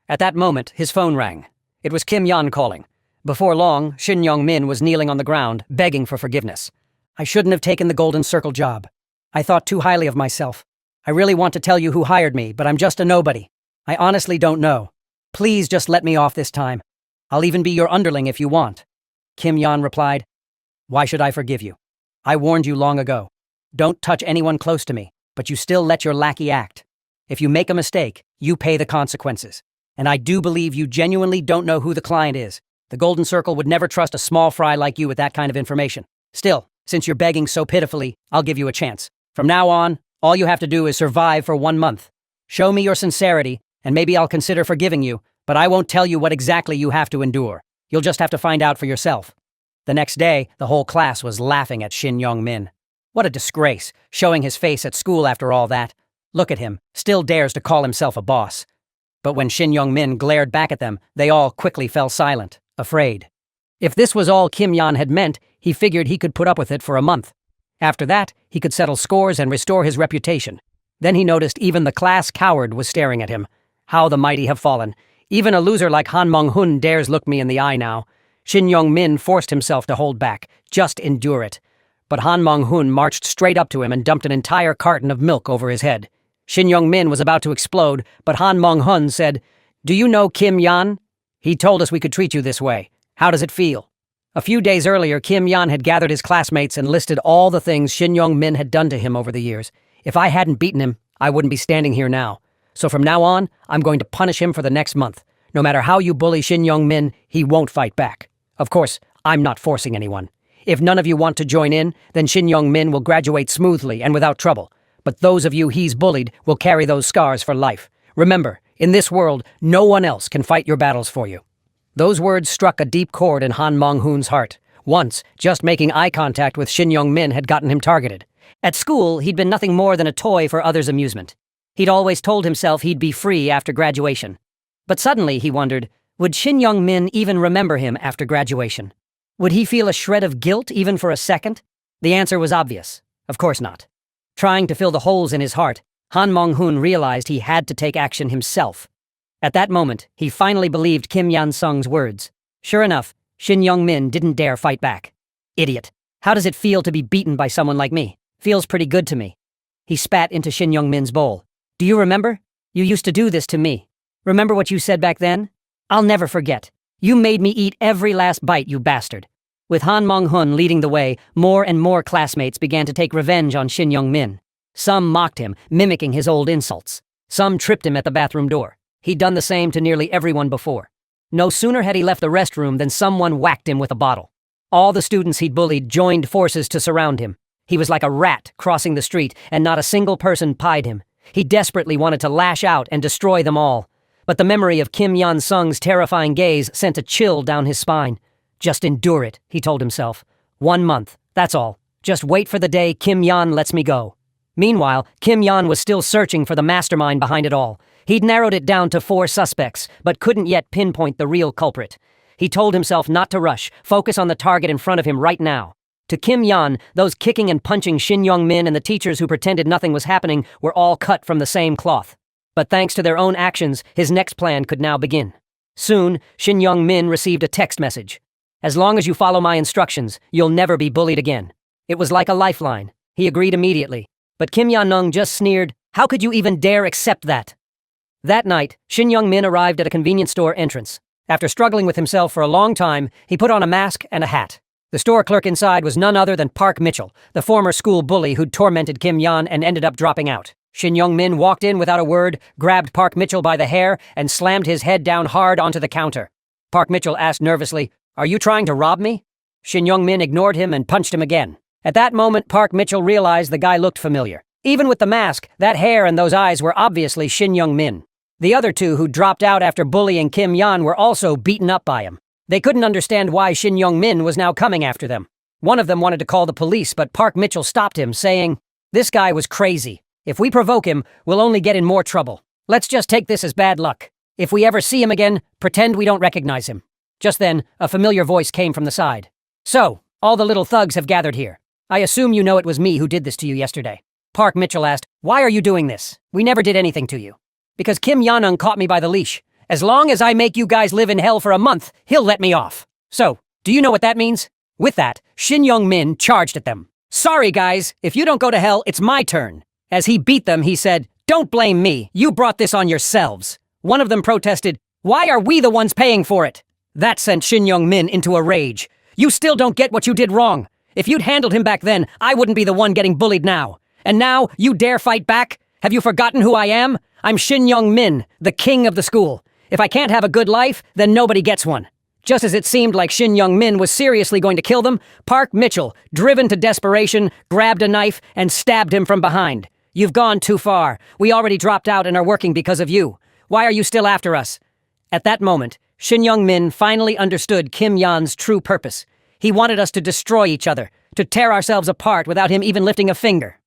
At that moment, his phone rang. It was Kim Yan calling. Before long, Shin Young-min was kneeling on the ground, begging for forgiveness. I shouldn't have taken the Golden Circle job. I thought too highly of myself. I really want to tell you who hired me, but I'm just a nobody. I honestly don't know. Please just let me off this time. I'll even be your underling if you want." Kim Yan replied, "Why should I forgive you? I warned you long ago. Don't touch anyone close to me, but you still let your lackey act. If you make a mistake, you pay the consequences. And I do believe you genuinely don't know who the client is. The Golden Circle would never trust a small fry like you with that kind of information. Still, since you're begging so pitifully, I'll give you a chance. From now on, all you have to do is survive for 1 month. Show me your sincerity, and maybe I'll consider forgiving you, but I won't tell you what exactly you have to endure. You'll just have to find out for yourself." The next day, the whole class was laughing at Shin Young-min. What a disgrace, showing his face at school after all that. Look at him, still dares to call himself a boss. But when Shin Young-min glared back at them, they all quickly fell silent, afraid. If this was all Kim Yan had meant, he figured he could put up with it for a month. After that, he could settle scores and restore his reputation. Then he noticed even the class coward was staring at him. How the mighty have fallen. Even a loser like Han Mong-hun dares look me in the eye now. Shin Young-min forced himself to hold back. Just endure it. But Han Mong-hun marched straight up to him and dumped an entire carton of milk over his head. Shin Young-min was about to explode, but Han Mong-hun said, "Do you know Kim Yan? He told us we could treat you this way. How does it feel?" A few days earlier, Kim Yan had gathered his classmates and listed all the things Shin Young-min had done to him over the years. If I hadn't beaten him, I wouldn't be standing here now. So from now on, I'm going to punish him for the next month. No matter how you bully Shin Young-min, he won't fight back. Of course, I'm not forcing anyone. If none of you want to join in, then Shin Young-min will graduate smoothly and without trouble. But those of you he's bullied will carry those scars for life. Remember, in this world, no one else can fight your battles for you. Those words struck a deep chord in Han Mong-hun's heart. Once, just making eye contact with Shin Young-min had gotten him targeted. At school, he'd been nothing more than a toy for others' amusement. He'd always told himself he'd be free after graduation. But suddenly, he wondered, would Shin Young-min even remember him after graduation? Would he feel a shred of guilt even for a second? The answer was obvious. Of course not. Trying to fill the holes in his heart, Han Mong-hun realized he had to take action himself. At that moment, he finally believed Kim Yan-sung's words. Sure enough, Shin Young-min didn't dare fight back. Idiot. How does it feel to be beaten by someone like me? Feels pretty good to me. He spat into Shin Young-min's bowl. Do you remember? You used to do this to me. Remember what you said back then? I'll never forget. You made me eat every last bite, you bastard. With Han Mong-hun leading the way, more and more classmates began to take revenge on Shin Young-min. Some mocked him, mimicking his old insults. Some tripped him at the bathroom door. He'd done the same to nearly everyone before. No sooner had he left the restroom than someone whacked him with a bottle. All the students he'd bullied joined forces to surround him. He was like a rat crossing the street, and not a single person pied him. He desperately wanted to lash out and destroy them all. But the memory of Kim Yan-sung's terrifying gaze sent a chill down his spine. Just endure it, he told himself. 1 month, that's all. Just wait for the day Kim Yan lets me go. Meanwhile, Kim Yan was still searching for the mastermind behind it all. He'd narrowed it down to 4 suspects, but couldn't yet pinpoint the real culprit. He told himself not to rush, focus on the target in front of him right now. To Kim Yan, those kicking and punching Shin Young-min and the teachers who pretended nothing was happening were all cut from the same cloth. But thanks to their own actions, his next plan could now begin. Soon, Shin Young-min received a text message. As long as you follow my instructions, you'll never be bullied again. It was like a lifeline. He agreed immediately. But Kim Yan-nung just sneered, how could you even dare accept that? That night, Shin Young-min arrived at a convenience store entrance. After struggling with himself for a long time, he put on a mask and a hat. The store clerk inside was none other than Park Mitchell, the former school bully who'd tormented Kim Yan and ended up dropping out. Shin Young-min walked in without a word, grabbed Park Mitchell by the hair, and slammed his head down hard onto the counter. Park Mitchell asked nervously, "Are you trying to rob me?" Shin Young-min ignored him and punched him again. At that moment, Park Mitchell realized the guy looked familiar. Even with the mask, that hair and those eyes were obviously Shin Young-min. The other two who dropped out after bullying Kim Yan were also beaten up by him. They couldn't understand why Shin Young-min was now coming after them. One of them wanted to call the police, but Park Mitchell stopped him, saying, "This guy was crazy. If we provoke him, we'll only get in more trouble. Let's just take this as bad luck. If we ever see him again, pretend we don't recognize him." Just then, a familiar voice came from the side. "So, all the little thugs have gathered here. I assume you know it was me who did this to you yesterday." Park Mitchell asked, "Why are you doing this? We never did anything to you." "Because Kim Yan-nung caught me by the leash. As long as I make you guys live in hell for a month, he'll let me off. So, do you know what that means?" With that, Shin Young-min charged at them. Sorry, guys, if you don't go to hell, it's my turn. As he beat them, he said, "Don't blame me, you brought this on yourselves." One of them protested, "Why are we the ones paying for it?" That sent Shin Young-min into a rage. "You still don't get what you did wrong. If you'd handled him back then, I wouldn't be the one getting bullied now. And now, you dare fight back? Have you forgotten who I am? I'm Shin Young-min, the king of the school. If I can't have a good life, then nobody gets one." Just as it seemed like Shin Young-min was seriously going to kill them, Park Mitchell, driven to desperation, grabbed a knife and stabbed him from behind. "You've gone too far. We already dropped out and are working because of you. Why are you still after us?" At that moment, Shin Young-min finally understood Kim Yan's true purpose. He wanted us to destroy each other, to tear ourselves apart without him even lifting a finger.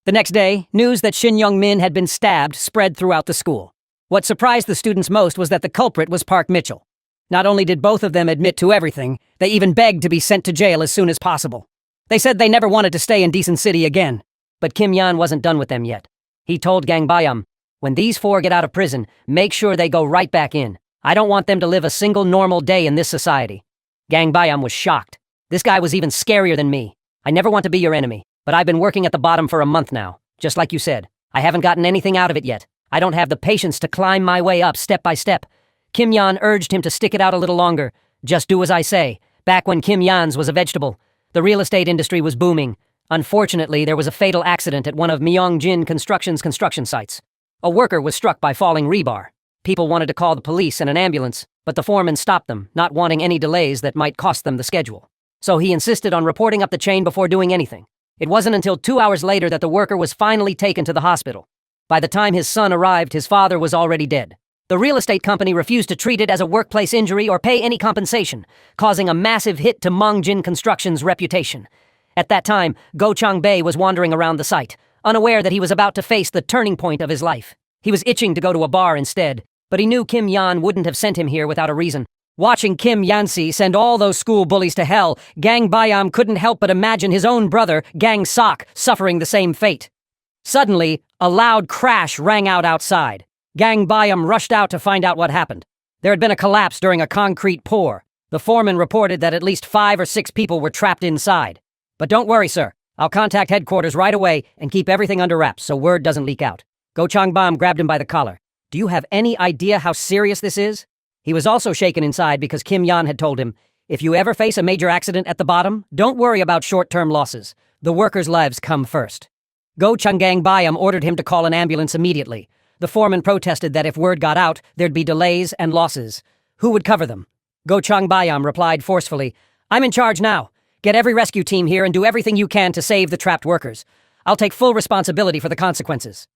The next day, news that Shin Young-min had been stabbed spread throughout the school. What surprised the students most was that the culprit was Park Mitchell. Not only did both of them admit to everything, they even begged to be sent to jail as soon as possible. They said they never wanted to stay in Decent City again. But Kim Yan wasn't done with them yet. He told Gang Bayam, "When these four get out of prison, make sure they go right back in. I don't want them to live a single normal day in this society." Gang Bayam was shocked. "This guy was even scarier than me. I never want to be your enemy, but I've been working at the bottom for a month now. Just like you said, I haven't gotten anything out of it yet. I don't have the patience to climb my way up step by step." Kim Yan urged him to stick it out a little longer. "Just do as I say." Back when Kim Yan's was a vegetable, the real estate industry was booming. Unfortunately, there was a fatal accident at one of Myeongjin Construction's construction sites. A worker was struck by falling rebar. People wanted to call the police and an ambulance, but the foreman stopped them, not wanting any delays that might cost them the schedule. So he insisted on reporting up the chain before doing anything. It wasn't until 2 hours later that the worker was finally taken to the hospital. By the time his son arrived, his father was already dead. The real estate company refused to treat it as a workplace injury or pay any compensation, causing a massive hit to Myeongjin Construction's reputation. At that time, Go Chang-bae was wandering around the site, unaware that he was about to face the turning point of his life. He was itching to go to a bar instead, but he knew Kim Yan wouldn't have sent him here without a reason. Watching Kim Yansi send all those school bullies to hell, Gang Bayam couldn't help but imagine his own brother, Gang Sok, suffering the same fate. Suddenly, a loud crash rang out outside. Gang Bayam rushed out to find out what happened. There had been a collapse during a concrete pour. The foreman reported that at least 5 or 6 people were trapped inside. "But don't worry, sir. I'll contact headquarters right away and keep everything under wraps so word doesn't leak out." Go Changbam grabbed him by the collar. "Do you have any idea how serious this is?" He was also shaken inside because Kim Yan had told him, "If you ever face a major accident at the bottom, don't worry about short-term losses. The workers' lives come first." Go Changang Bayam ordered him to call an ambulance immediately. The foreman protested that if word got out, there'd be delays and losses. Who would cover them? Go Changbayam replied forcefully, "I'm in charge now. Get every rescue team here and do everything you can to save the trapped workers. I'll take full responsibility for the consequences."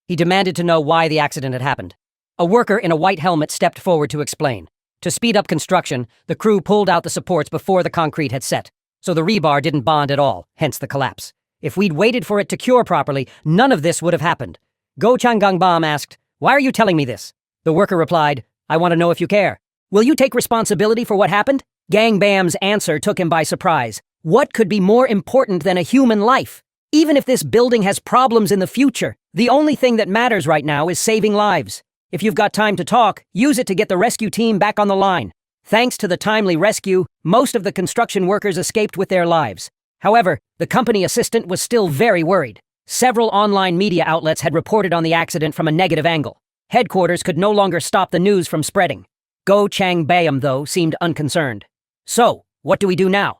He demanded to know why the accident had happened. A worker in a white helmet stepped forward to explain. To speed up construction, the crew pulled out the supports before the concrete had set, so the rebar didn't bond at all, hence the collapse. If we'd waited for it to cure properly, none of this would have happened. Go Changangbam asked, "Why are you telling me this?" The worker replied, "I want to know if you care. Will you take responsibility for what happened?" Gangbam's answer took him by surprise. What could be more important than a human life? Even if this building has problems in the future, the only thing that matters right now is saving lives. If you've got time to talk, use it to get the rescue team back on the line. Thanks to the timely rescue, most of the construction workers escaped with their lives. However, the company assistant was still very worried. Several online media outlets had reported on the accident from a negative angle. Headquarters could no longer stop the news from spreading. Go Changbayam, though, seemed unconcerned. "So, what do we do now?"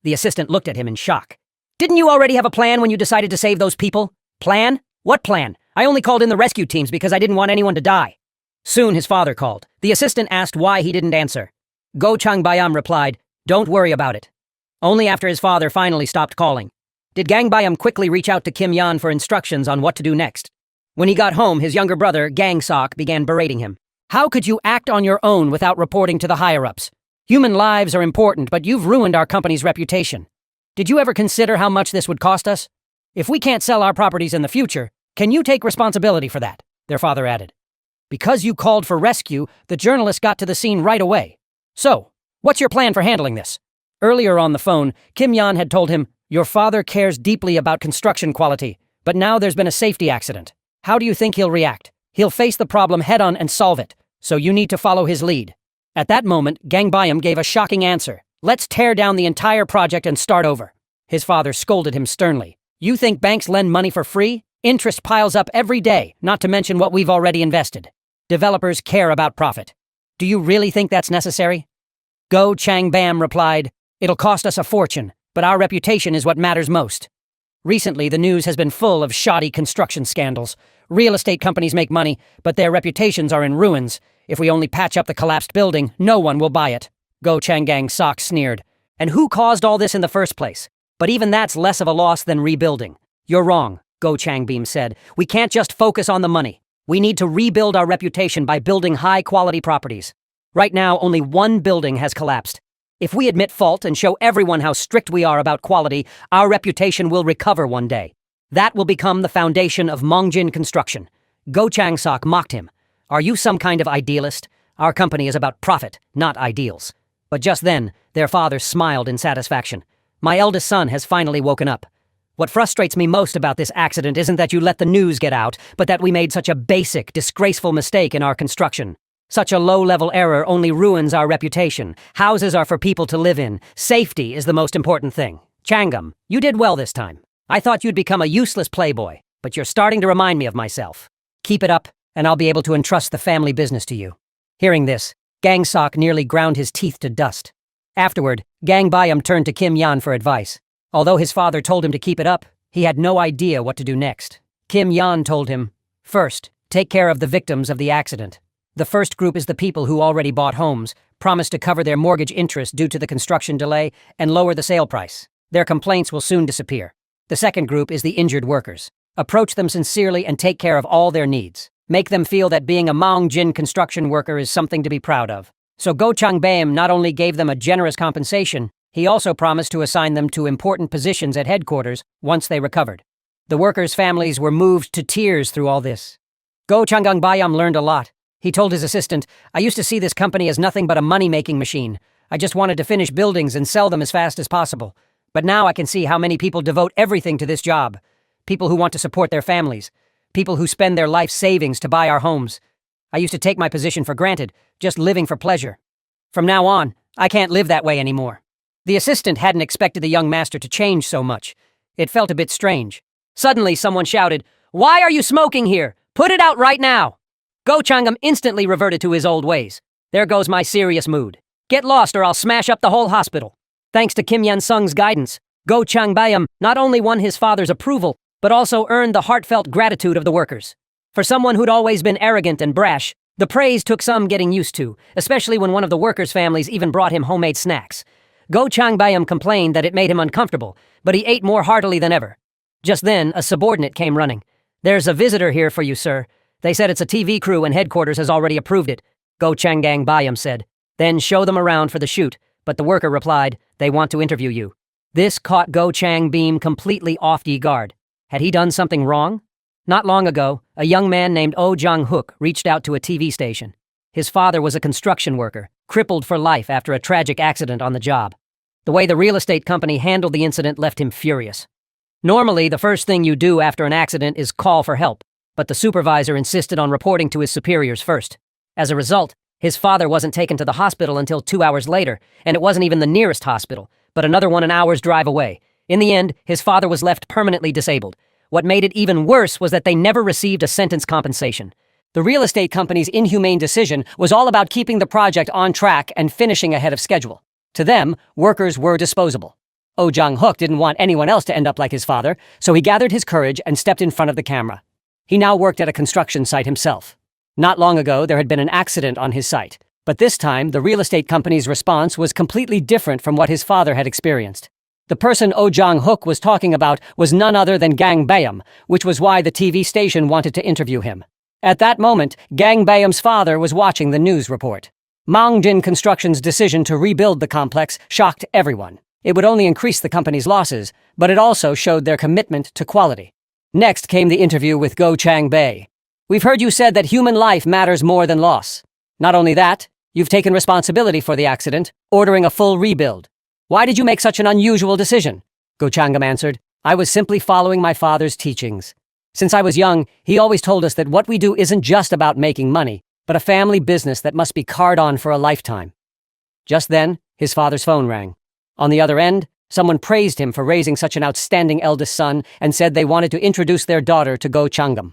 The assistant looked at him in shock. "Didn't you already have a plan when you decided to save those people?" "Plan? What plan? I only called in the rescue teams because I didn't want anyone to die." Soon his father called. The assistant asked why he didn't answer. Go Changbayam replied, "Don't worry about it." Only after his father finally stopped calling did Gangbayam quickly reach out to Kim Yan for instructions on what to do next. When he got home, his younger brother, Gang Sok, began berating him. "How could you act on your own without reporting to the higher-ups? Human lives are important, but you've ruined our company's reputation. Did you ever consider how much this would cost us? If we can't sell our properties in the future, can you take responsibility for that?" their father added. "Because you called for rescue, the journalist got to the scene right away. So, what's your plan for handling this?" Earlier on the phone, Kim Yan had told him, "Your father cares deeply about construction quality, but now there's been a safety accident. How do you think he'll react? He'll face the problem head-on and solve it, so you need to follow his lead." At that moment, Gangbayam gave a shocking answer. "Let's tear down the entire project and start over." His father scolded him sternly. "You think banks lend money for free? Interest piles up every day, not to mention what we've already invested. Developers care about profit. Do you really think that's necessary?" Go Changbam replied, "It'll cost us a fortune, but our reputation is what matters most." Recently, the news has been full of shoddy construction scandals. Real estate companies make money, but their reputations are in ruins. If we only patch up the collapsed building, no one will buy it. Go Changang Sok sneered. "And who caused all this in the first place? But even that's less of a loss than rebuilding." "You're wrong," Go Changbeam said. "We can't just focus on the money. We need to rebuild our reputation by building high-quality properties. Right now, only one building has collapsed. If we admit fault and show everyone how strict we are about quality, our reputation will recover one day. That will become the foundation of Mongjin construction." Go Changsok mocked him. "Are you some kind of idealist? Our company is about profit, not ideals." But just then, their father smiled in satisfaction. "My eldest son has finally woken up. What frustrates me most about this accident isn't that you let the news get out, but that we made such a basic, disgraceful mistake in our construction. Such a low-level error only ruins our reputation. Houses are for people to live in. Safety is the most important thing. Changam, you did well this time. I thought you'd become a useless playboy, but you're starting to remind me of myself. Keep it up, and I'll be able to entrust the family business to you." Hearing this, Gang Sok nearly ground his teeth to dust. Afterward, Gang Bayam turned to Kim Yan for advice. Although his father told him to keep it up, he had no idea what to do next. Kim Yan told him, "First, take care of the victims of the accident. The first group is the people who already bought homes, promised to cover their mortgage interest due to the construction delay, and lower the sale price. Their complaints will soon disappear. The second group is the injured workers. Approach them sincerely and take care of all their needs. Make them feel that being a Mongjin construction worker is something to be proud of." So Go Changbaem not only gave them a generous compensation, he also promised to assign them to important positions at headquarters once they recovered. The workers' families were moved to tears through all this. Go Changang Bayam learned a lot. He told his assistant, "I used to see this company as nothing but a money-making machine. I just wanted to finish buildings and sell them as fast as possible. But now I can see how many people devote everything to this job. People who want to support their families. People who spend their life savings to buy our homes. I used to take my position for granted, just living for pleasure. From now on, I can't live that way anymore." The assistant hadn't expected the young master to change so much. It felt a bit strange. Suddenly, someone shouted, "Why are you smoking here? Put it out right now!" Go Changam instantly reverted to his old ways. "There goes my serious mood. Get lost or I'll smash up the whole hospital." Thanks to Kim Yan Sung's guidance, Go Changbayam not only won his father's approval, but also earned the heartfelt gratitude of the workers. For someone who'd always been arrogant and brash, the praise took some getting used to, especially when one of the workers' families even brought him homemade snacks. Go Changbayam complained that it made him uncomfortable, but he ate more heartily than ever. Just then, a subordinate came running. "There's a visitor here for you, sir. They said it's a TV crew and headquarters has already approved it," Go Changang Bayam said. "Then show them around for the shoot," but the worker replied, "They want to interview you." This caught Go Chang Beam completely off guard. Had he done something wrong? Not long ago, a young man named Oh Jang-hook reached out to a TV station. His father was a construction worker, crippled for life after a tragic accident on the job. The way the real estate company handled the incident left him furious. Normally, the first thing you do after an accident is call for help, but the supervisor insisted on reporting to his superiors first. As a result, his father wasn't taken to the hospital until 2 hours later, and it wasn't even the nearest hospital, but another one an hour's drive away. In the end, his father was left permanently disabled. What made it even worse was that they never received a sentence compensation. The real estate company's inhumane decision was all about keeping the project on track and finishing ahead of schedule. To them, workers were disposable. Oh Jang-hook didn't want anyone else to end up like his father, so he gathered his courage and stepped in front of the camera. He now worked at a construction site himself. Not long ago, there had been an accident on his site, but this time, the real estate company's response was completely different from what his father had experienced. The person Oh Jang-hook was talking about was none other than Gang Bayam, which was why the TV station wanted to interview him. At that moment, Gang Bayam's father was watching the news report. Mongjin Construction's decision to rebuild the complex shocked everyone. It would only increase the company's losses, but it also showed their commitment to quality. Next came the interview with Go Chang-bae. "We've heard you said that human life matters more than loss. Not only that, you've taken responsibility for the accident, ordering a full rebuild. Why did you make such an unusual decision?" Go Changam answered, "I was simply following my father's teachings. Since I was young, he always told us that what we do isn't just about making money, but a family business that must be carried on for a lifetime." Just then, his father's phone rang. On the other end, Someone praised him for raising such an outstanding eldest son and said they wanted to introduce their daughter to Go Changam.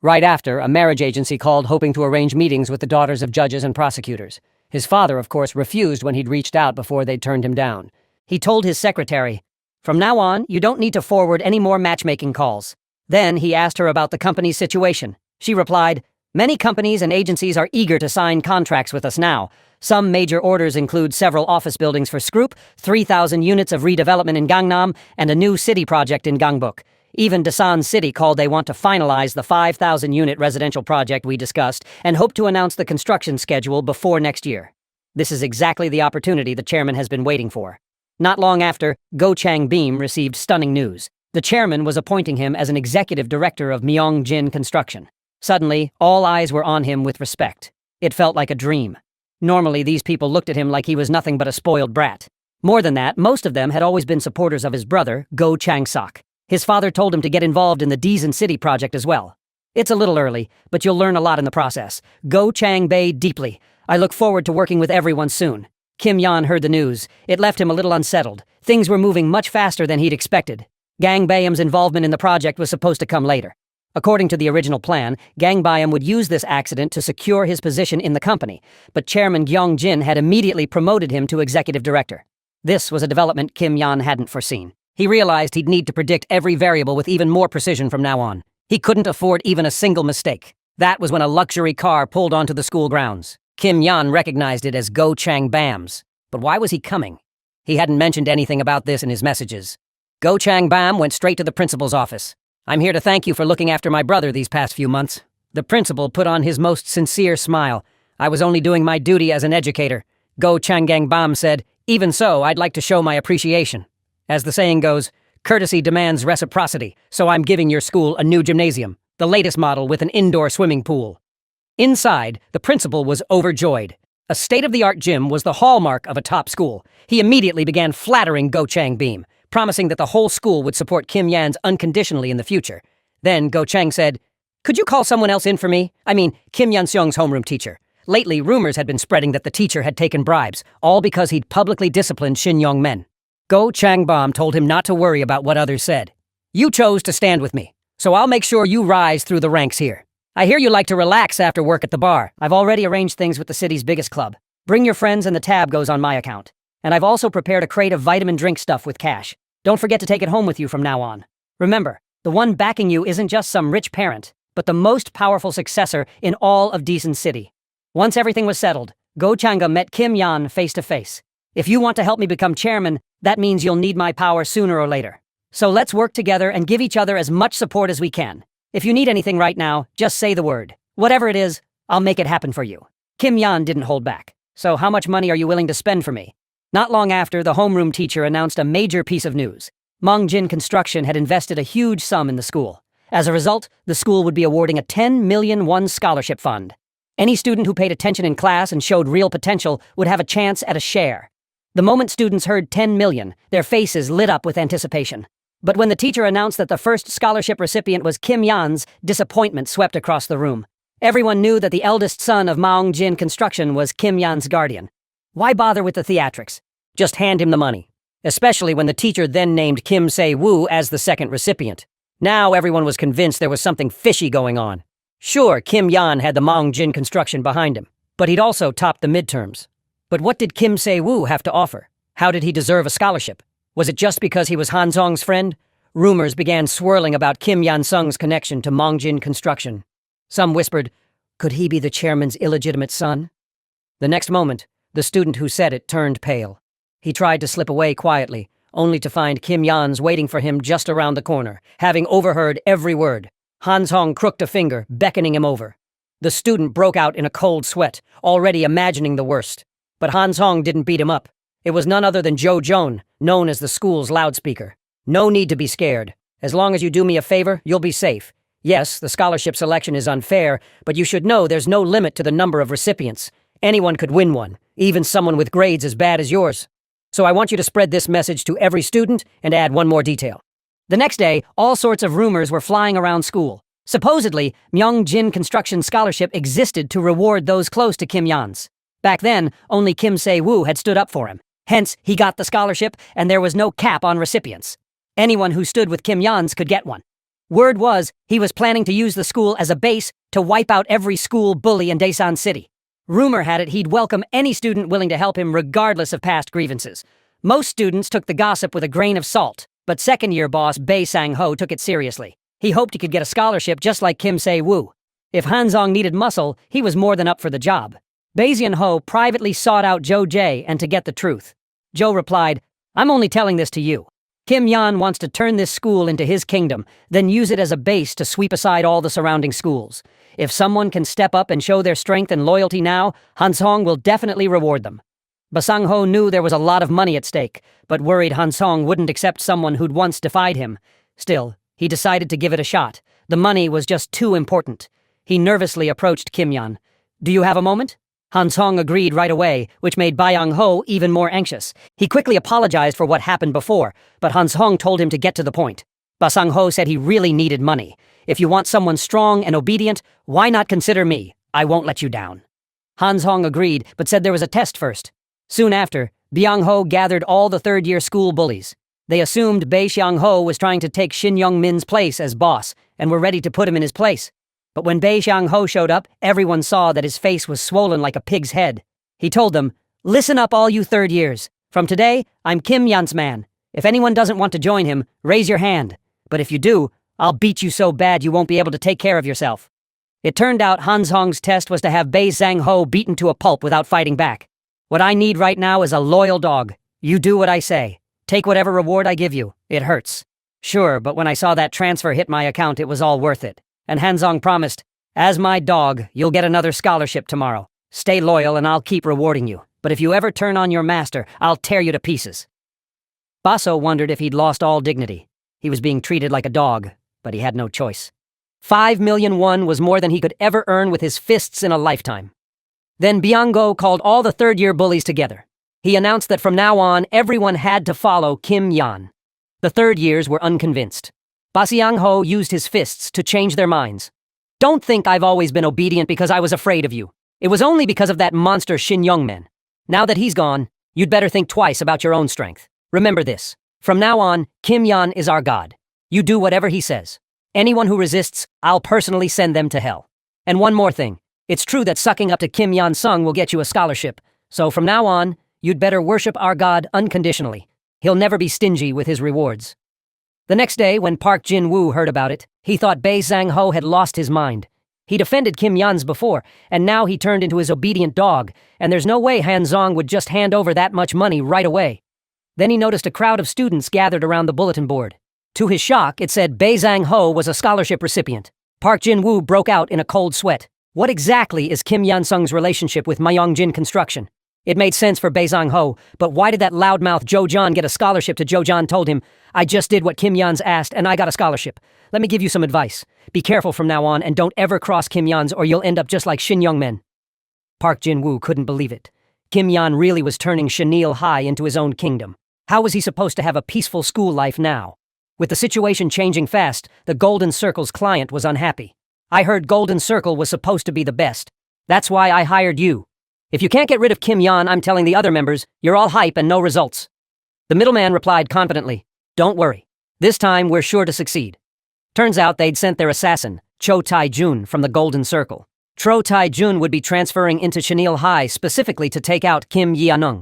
Right after, a marriage agency called hoping to arrange meetings with the daughters of judges and prosecutors. His father, of course, refused when he'd reached out before they'd turned him down. He told his secretary, "From now on, you don't need to forward any more matchmaking calls." Then he asked her about the company's situation. She replied, "Many companies and agencies are eager to sign contracts with us now. Some major orders include several office buildings for Scroop, 3,000 units of redevelopment in Gangnam, and a new city project in Gangbuk. Even Dasan City called they want to finalize the 5,000-unit residential project we discussed and hope to announce the construction schedule before next year." This is exactly the opportunity the chairman has been waiting for. Not long after, Go Chang Beam received stunning news. The chairman was appointing him as an executive director of Myeongjin Construction. Suddenly, all eyes were on him with respect. It felt like a dream. Normally, these people looked at him like he was nothing but a spoiled brat. More than that, most of them had always been supporters of his brother, Go Chang-sok. His father told him to get involved in the Daesan City project as well. "It's a little early, but you'll learn a lot in the process. Go Chang-bae deeply. I look forward to working with everyone soon." Kim Yan heard the news. It left him a little unsettled. Things were moving much faster than he'd expected. Gang Bayam's involvement in the project was supposed to come later. According to the original plan, Gang Bayam would use this accident to secure his position in the company, but Chairman Gyeong Jin had immediately promoted him to executive director. This was a development Kim Yan hadn't foreseen. He realized he'd need to predict every variable with even more precision from now on. He couldn't afford even a single mistake. That was when a luxury car pulled onto the school grounds. Kim Yan recognized it as Go Chang Bam's. But why was he coming? He hadn't mentioned anything about this in his messages. Go Chang Bam went straight to the principal's office. "I'm here to thank you for looking after my brother these past few months." The principal put on his most sincere smile. "I was only doing my duty as an educator." Go Chang Bam said, "Even so, I'd like to show my appreciation. As the saying goes, courtesy demands reciprocity, so I'm giving your school a new gymnasium, the latest model with an indoor swimming pool." Inside, the principal was overjoyed. A state-of-the-art gym was the hallmark of a top school. He immediately began flattering Go Chang Beam, promising that the whole school would support Kim Yan's unconditionally in the future. Then Go Chang said, "Could you call someone else in for me? I mean, Kim Yan-seong's homeroom teacher. Lately, rumors had been spreading that the teacher had taken bribes, all because he'd publicly disciplined Shin Yong-men." Go Chang-bam told him not to worry about what others said. "You chose to stand with me, so I'll make sure you rise through the ranks here. I hear you like to relax after work at the bar. I've already arranged things with the city's biggest club. Bring your friends and the tab goes on my account. And I've also prepared a crate of vitamin drink stuff with cash. Don't forget to take it home with you from now on. Remember, the one backing you isn't just some rich parent, but the most powerful successor in all of Daesan City." Once everything was settled, Go Changa met Kim Yan face to face. "If you want to help me become chairman, that means you'll need my power sooner or later. So let's work together and give each other as much support as we can. If you need anything right now, just say the word. Whatever it is, I'll make it happen for you." Kim Yan didn't hold back. "So how much money are you willing to spend for me?" Not long after, the homeroom teacher announced a major piece of news. Myeongjin Construction had invested a huge sum in the school. As a result, the school would be awarding a 10 million won scholarship fund. Any student who paid attention in class and showed real potential would have a chance at a share. The moment students heard 10 million, their faces lit up with anticipation. But when the teacher announced that the first scholarship recipient was Kim Yan's, disappointment swept across the room. Everyone knew that the eldest son of Myeongjin Construction was Kim Yan's guardian. Why bother with the theatrics? Just hand him the money. Especially when the teacher then named Kim Se-woo as the second recipient. Now everyone was convinced there was something fishy going on. Sure, Kim Yan had the Myeongjin Construction behind him, but he'd also topped the midterms. But what did Kim Se-woo have to offer? How did he deserve a scholarship? Was it just because he was Han Song's friend? Rumors began swirling about Kim Yan-sung's connection to Myeongjin Construction. Some whispered, could he be the chairman's illegitimate son? The next moment, the student who said it turned pale. He tried to slip away quietly, only to find Kim Yan's waiting for him just around the corner, having overheard every word. Han Song crooked a finger, beckoning him over. The student broke out in a cold sweat, already imagining the worst. But Han Song didn't beat him up. It was none other than Jo Joan, known as the school's loudspeaker. "No need to be scared. As long as you do me a favor, you'll be safe. Yes, the scholarship selection is unfair, but you should know there's no limit to the number of recipients. Anyone could win one, even someone with grades as bad as yours. So I want you to spread this message to every student and add one more detail." The next day, all sorts of rumors were flying around school. Supposedly, Myeongjin Construction Scholarship existed to reward those close to Kim Yan's. Back then, only Kim Se-woo had stood up for him. Hence, he got the scholarship, and there was no cap on recipients. Anyone who stood with Kim Yan's could get one. Word was, he was planning to use the school as a base to wipe out every school bully in Daesan City. Rumor had it he'd welcome any student willing to help him regardless of past grievances. Most students took the gossip with a grain of salt, but second-year boss Bae Sang-ho took it seriously. He hoped he could get a scholarship just like Kim Se-woo. If Han-song needed muscle, he was more than up for the job. Bae Sang-ho privately sought out Jo Jae and to get the truth. Jo replied, "I'm only telling this to you. Kim Yan wants to turn this school into his kingdom, then use it as a base to sweep aside all the surrounding schools. If someone can step up and show their strength and loyalty now, Han-song will definitely reward them." Bae Sang-ho knew there was a lot of money at stake, but worried Han-song wouldn't accept someone who'd once defied him. Still, he decided to give it a shot. The money was just too important. He nervously approached Kim Yan. "Do you have a moment?" Han-song agreed right away, which made Bae Yang-ho even more anxious. He quickly apologized for what happened before, but Han-song told him to get to the point. Bae Sang-ho said he really needed money. "If you want someone strong and obedient, why not consider me? I won't let you down." Han-song agreed, but said there was a test first. Soon after, Byung-ho gathered all the third-year school bullies. They assumed Bae Xiang-ho was trying to take Shin Young-min's place as boss, and were ready to put him in his place. But when Bae Xiang-ho showed up, everyone saw that his face was swollen like a pig's head. He told them, "Listen up, all you third years. From today, I'm Kim Yan's man. If anyone doesn't want to join him, raise your hand. But if you do, I'll beat you so bad you won't be able to take care of yourself." It turned out Han-song's test was to have Bae Sang-ho beaten to a pulp without fighting back. "What I need right now is a loyal dog. You do what I say. Take whatever reward I give you. It hurts." "Sure, but when I saw that transfer hit my account, it was all worth it." And Han-song promised, "As my dog, you'll get another scholarship tomorrow. Stay loyal and I'll keep rewarding you. But if you ever turn on your master, I'll tear you to pieces." Baso wondered if he'd lost all dignity. He was being treated like a dog, but he had no choice. 5 million won was more than he could ever earn with his fists in a lifetime. Then Byung-go called all the third-year bullies together. He announced that from now on, everyone had to follow Kim Yan. The third years were unconvinced. Bae Sang-ho used his fists to change their minds. "Don't think I've always been obedient because I was afraid of you. It was only because of that monster Shin Young-min. Now that he's gone, you'd better think twice about your own strength. Remember this. From now on, Kim Yan is our god. You do whatever he says. Anyone who resists, I'll personally send them to hell. And one more thing. It's true that sucking up to Kim Yan-sung will get you a scholarship. So from now on, you'd better worship our god unconditionally. He'll never be stingy with his rewards." The next day, when Park Jin-woo heard about it, he thought Bae Sang-ho had lost his mind. He defended Kim Yan's before, and now he turned into his obedient dog, and there's no way Han-song would just hand over that much money right away. Then he noticed a crowd of students gathered around the bulletin board. To his shock, it said Bae Sang-ho was a scholarship recipient. Park Jin-woo broke out in a cold sweat. What exactly is Kim Yan-sung's relationship with Myongjin Construction? It made sense for Bae Sang-ho, but why did that loudmouth Jo-jan get a scholarship? To Jo-jan told him, "I just did what Kim Yan's asked and I got a scholarship. Let me give you some advice. Be careful from now on and don't ever cross Kim Yan's or you'll end up just like Shin Young-min." Park Jin-woo couldn't believe it. Kim Yan really was turning Chenille High into his own kingdom. How was he supposed to have a peaceful school life now? With the situation changing fast, the Golden Circle's client was unhappy. "I heard Golden Circle was supposed to be the best. That's why I hired you. If you can't get rid of Kim Yan, I'm telling the other members, you're all hype and no results." The middleman replied confidently, "Don't worry. This time we're sure to succeed." Turns out they'd sent their assassin, Cho Tae-jun, from the Golden Circle. Cho Tae-jun would be transferring into Chenille High specifically to take out Kim Yi-anung.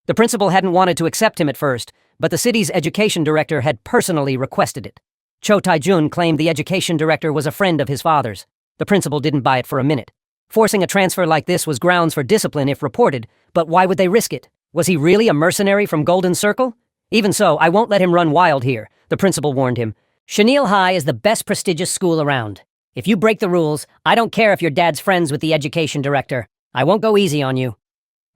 The principal hadn't wanted to accept him at first, but the city's education director had personally requested it. Cho Tae-jun claimed the education director was a friend of his father's. The principal didn't buy it for a minute. Forcing a transfer like this was grounds for discipline if reported, but why would they risk it? Was he really a mercenary from Golden Circle? Even so, I won't let him run wild here, the principal warned him. Chenille High is the best prestigious school around. If you break the rules, I don't care if your dad's friends with the education director. I won't go easy on you.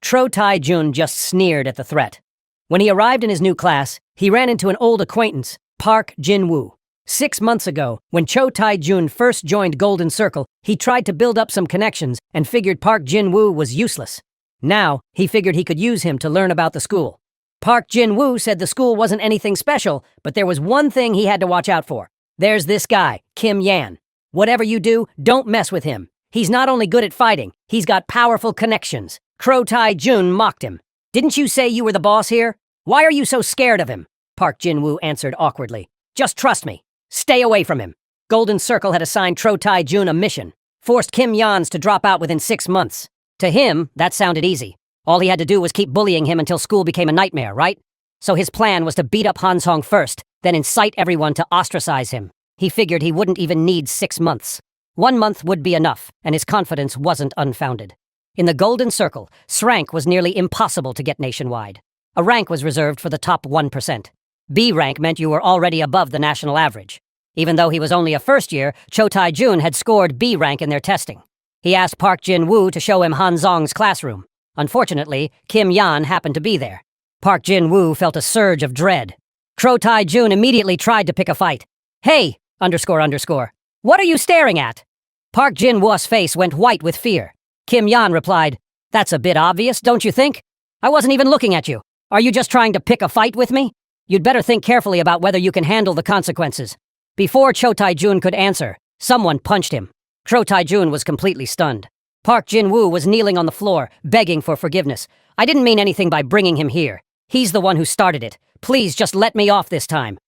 Cho Tae-jun just sneered at the threat. When he arrived in his new class, he ran into an old acquaintance, Park Jin-woo. 6 months ago, when Cho Tae-jun first joined Golden Circle, he tried to build up some connections and figured Park Jin-woo was useless. Now, he figured he could use him to learn about the school. Park Jin-woo said the school wasn't anything special, but there was one thing he had to watch out for. There's this guy, Kim Yan. Whatever you do, don't mess with him. He's not only good at fighting, he's got powerful connections. Cho Tae-jun mocked him. Didn't you say you were the boss here? Why are you so scared of him? Park Jin-woo answered awkwardly. Just trust me. Stay away from him. Golden Circle had assigned Cho Tae-jun a mission. Forced Kim Yeon's to drop out within 6 months. To him, that sounded easy. All he had to do was keep bullying him until school became a nightmare, right? So his plan was to beat up Han Song first, then incite everyone to ostracize him. He figured he wouldn't even need 6 months. 1 month would be enough, and his confidence wasn't unfounded. In the Golden Circle, SRank was nearly impossible to get nationwide. A rank was reserved for the top 1%. B rank meant you were already above the national average. Even though he was only a first year, Cho Tae-jun had scored B rank in their testing. He asked Park Jin-woo to show him Han Zong's classroom. Unfortunately, Kim Yeon happened to be there. Park Jin-woo felt a surge of dread. Cho Tae-jun immediately tried to pick a fight. Hey, .. What are you staring at? Park Jin-woo's face went white with fear. Kim Yeon replied, That's a bit obvious, don't you think? I wasn't even looking at you. Are you just trying to pick a fight with me? You'd better think carefully about whether you can handle the consequences. Before Cho Tae-jun could answer, someone punched him. Cho Tae-jun was completely stunned. Park Jin-woo was kneeling on the floor, begging for forgiveness. I didn't mean anything by bringing him here. He's the one who started it. Please just let me off this time.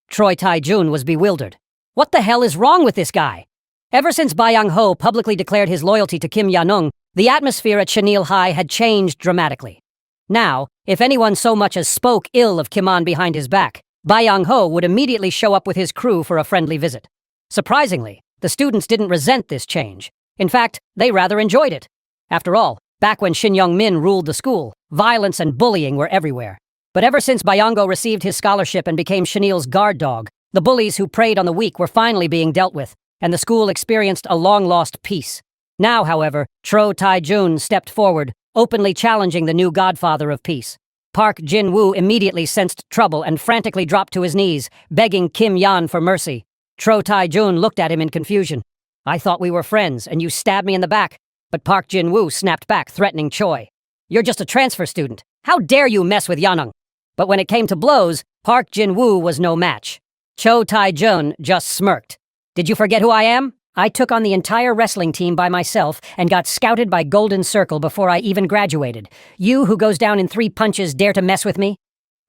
Cho Tae-jun was bewildered. What the hell is wrong with this guy? Ever since Byung-ho publicly declared his loyalty to Kim Ya-nung, the atmosphere at Chenil High had changed dramatically. Now, if anyone so much as spoke ill of Kim-an behind his back, Byung-ho would immediately show up with his crew for a friendly visit. Surprisingly, the students didn't resent this change. In fact, they rather enjoyed it. After all, back when Shin Young-min ruled the school, violence and bullying were everywhere. But ever since Byung-ho received his scholarship and became Chenil's guard dog, the bullies who preyed on the weak were finally being dealt with, and the school experienced a long-lost peace. Now, however, Cho Tae-jun stepped forward, openly challenging the new godfather of peace. Park Jin-woo immediately sensed trouble and frantically dropped to his knees, begging Kim Yeon for mercy. Cho Tae-jun looked at him in confusion. I thought we were friends, and you stabbed me in the back. But Park Jin-woo snapped back, threatening Choi. You're just a transfer student. How dare you mess with Yanung? But when it came to blows, Park Jin-woo was no match. Cho Tae-jun just smirked. Did you forget who I am? I took on the entire wrestling team by myself and got scouted by Golden Circle before I even graduated. You, who goes down in 3 punches, dare to mess with me?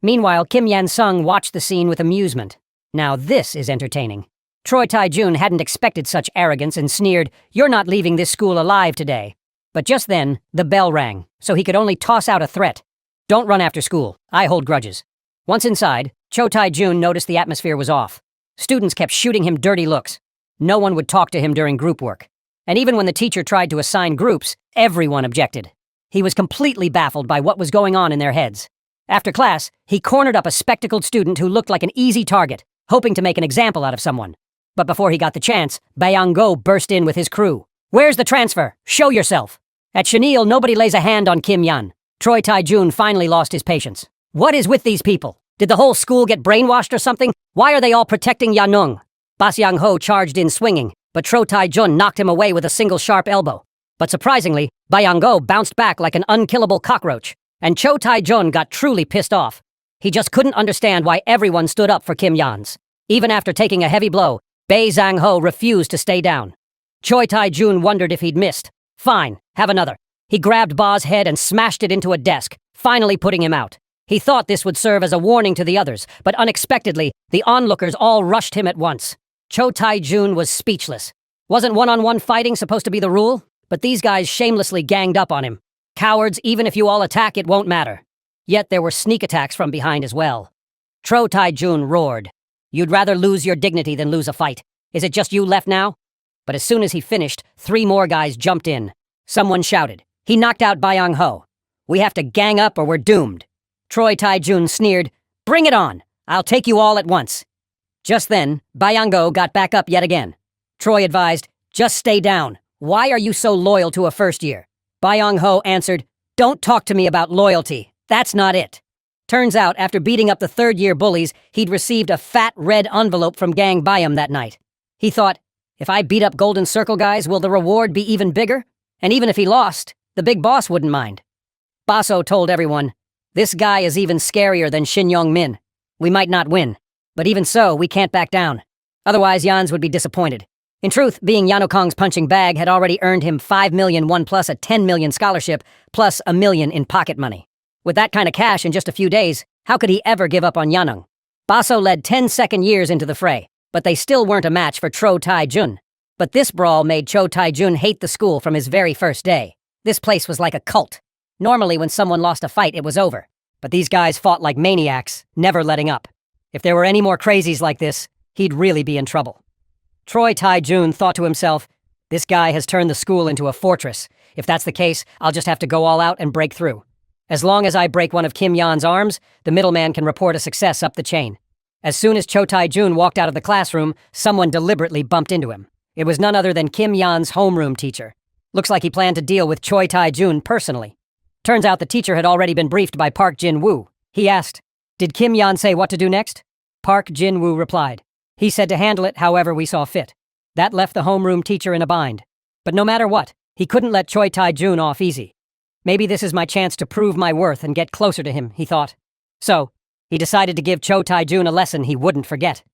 Meanwhile, Kim Yan-sung watched the scene with amusement. Now this is entertaining. Cho Tae-jun hadn't expected such arrogance and sneered, You're not leaving this school alive today. But just then, the bell rang, so he could only toss out a threat. Don't run after school. I hold grudges. Once inside, Cho Tae-jun noticed the atmosphere was off. Students kept shooting him dirty looks. No one would talk to him during group work. And even when the teacher tried to assign groups, everyone objected. He was completely baffled by what was going on in their heads. After class, he cornered up a spectacled student who looked like an easy target, hoping to make an example out of someone. But before he got the chance, Byung-go burst in with his crew. Where's the transfer? Show yourself. At Chenil, nobody lays a hand on Kim Yeon. Cho Tae-jun finally lost his patience. What is with these people? Did the whole school get brainwashed or something? Why are they all protecting Ya-nung? Bas Yang-ho charged in swinging, but Cho Tae-jun knocked him away with a single sharp elbow. But surprisingly, Byung-go bounced back like an unkillable cockroach, and Cho Tae-jun got truly pissed off. He just couldn't understand why everyone stood up for Kim Yeon's. Even after taking a heavy blow, Bae Zhang-ho refused to stay down. Cho Tae-jun wondered if he'd missed. Fine, have another. He grabbed Ba's head and smashed it into a desk, finally putting him out. He thought this would serve as a warning to the others, but unexpectedly, the onlookers all rushed him at once. Cho Tae-jun was speechless. Wasn't one-on-one fighting supposed to be the rule? But these guys shamelessly ganged up on him. Cowards, even if you all attack, it won't matter. Yet there were sneak attacks from behind as well. Cho Tae-jun roared. You'd rather lose your dignity than lose a fight. Is it just you left now? But as soon as he finished, 3 more guys jumped in. Someone shouted. He knocked out Byung-ho. We have to gang up or we're doomed. Cho Tae-jun sneered. Bring it on. I'll take you all at once. Just then, Byung-go got back up yet again. Troy advised, just stay down. Why are you so loyal to a first year? Byung-ho answered, don't talk to me about loyalty. That's not it. Turns out, after beating up the third-year bullies, he'd received a fat red envelope from Gang Byum that night. He thought, if I beat up Golden Circle guys, will the reward be even bigger? And even if he lost, the big boss wouldn't mind. Baso told everyone, this guy is even scarier than Shin Young-min. We might not win. But even so, we can't back down. Otherwise, Yans would be disappointed. In truth, being Yanokong's punching bag had already earned him 5 million won plus a 10 million scholarship, plus $1 million in pocket money. With that kind of cash in just a few days, how could he ever give up on Yanung? Baso led 10 second years into the fray, but they still weren't a match for Cho Tai-jun. But this brawl made Cho Tai-jun hate the school from his very first day. This place was like a cult. Normally when someone lost a fight, it was over. But these guys fought like maniacs, never letting up. If there were any more crazies like this, he'd really be in trouble. Choi Tai-jun thought to himself, this guy has turned the school into a fortress. If that's the case, I'll just have to go all out and break through. As long as I break one of Kim Yan's arms, the middleman can report a success up the chain. As soon as Cho Tai-jun walked out of the classroom, someone deliberately bumped into him. It was none other than Kim Yan's homeroom teacher. Looks like he planned to deal with Choi Tai-jun personally. Turns out the teacher had already been briefed by Park Jin-woo. He asked, "Did Kim Yan say what to do next?" Park Jin-woo replied, "He said to handle it however we saw fit." That left the homeroom teacher in a bind. But no matter what, he couldn't let Choi Tai-jun off easy. Maybe this is my chance to prove my worth and get closer to him, he thought. So, he decided to give Cho Tai-jun a lesson he wouldn't forget.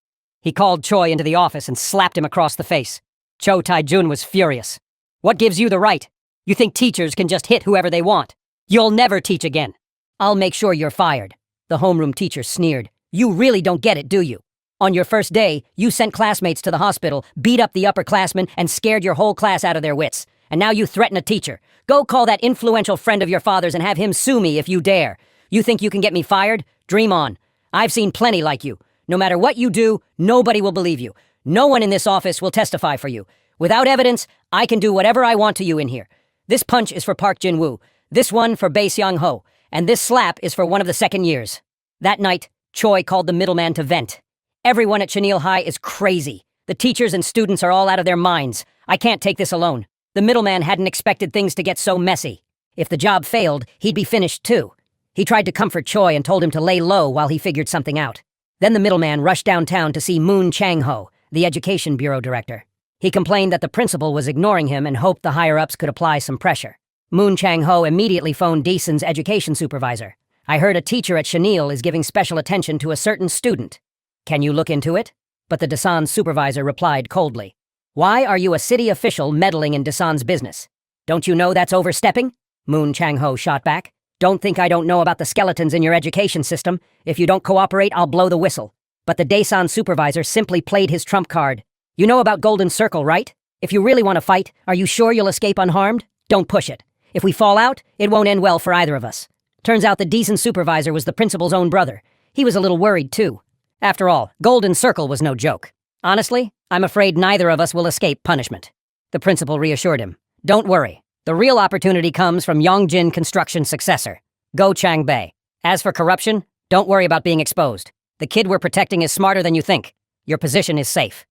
He called Choi into the office and slapped him across the face. Cho Tai-jun was furious. "What gives you the right? You think teachers can just hit whoever they want? You'll never teach again. I'll make sure you're fired." The homeroom teacher sneered. "You really don't get it, do you? On your first day, you sent classmates to the hospital, beat up the upperclassmen, and scared your whole class out of their wits. And now you threaten a teacher. Go call that influential friend of your father's and have him sue me if you dare. You think you can get me fired? Dream on. I've seen plenty like you. No matter what you do, nobody will believe you. No one in this office will testify for you. Without evidence, I can do whatever I want to you in here. This punch is for Park Jin-woo, this one for Bae Seong-ho, and this slap is for one of the second years." That night, Choi called the middleman to vent. "Everyone at Chenille High is crazy. The teachers and students are all out of their minds. I can't take this alone." The middleman hadn't expected things to get so messy. If the job failed, he'd be finished too. He tried to comfort Choi and told him to lay low while he figured something out. Then the middleman rushed downtown to see Moon Chang-ho, the education bureau director. He complained that the principal was ignoring him and hoped the higher-ups could apply some pressure. Moon Chang-ho immediately phoned Deason's education supervisor. "I heard a teacher at Chenille is giving special attention to a certain student. Can you look into it?" But the Dasan's supervisor replied coldly. "Why are you a city official meddling in Dasan's business? Don't you know that's overstepping?" Moon Chang-ho shot back. "Don't think I don't know about the skeletons in your education system. If you don't cooperate, I'll blow the whistle." But the Dasan supervisor simply played his trump card. "You know about Golden Circle, right? If you really want to fight, are you sure you'll escape unharmed? Don't push it. If we fall out, it won't end well for either of us." Turns out the decent supervisor was the principal's own brother. He was a little worried, too. After all, Golden Circle was no joke. "Honestly, I'm afraid neither of us will escape punishment." The principal reassured him. "Don't worry. The real opportunity comes from Yongjin Construction's successor, Go Chang-bae. As for corruption, don't worry about being exposed. The kid we're protecting is smarter than you think. Your position is safe."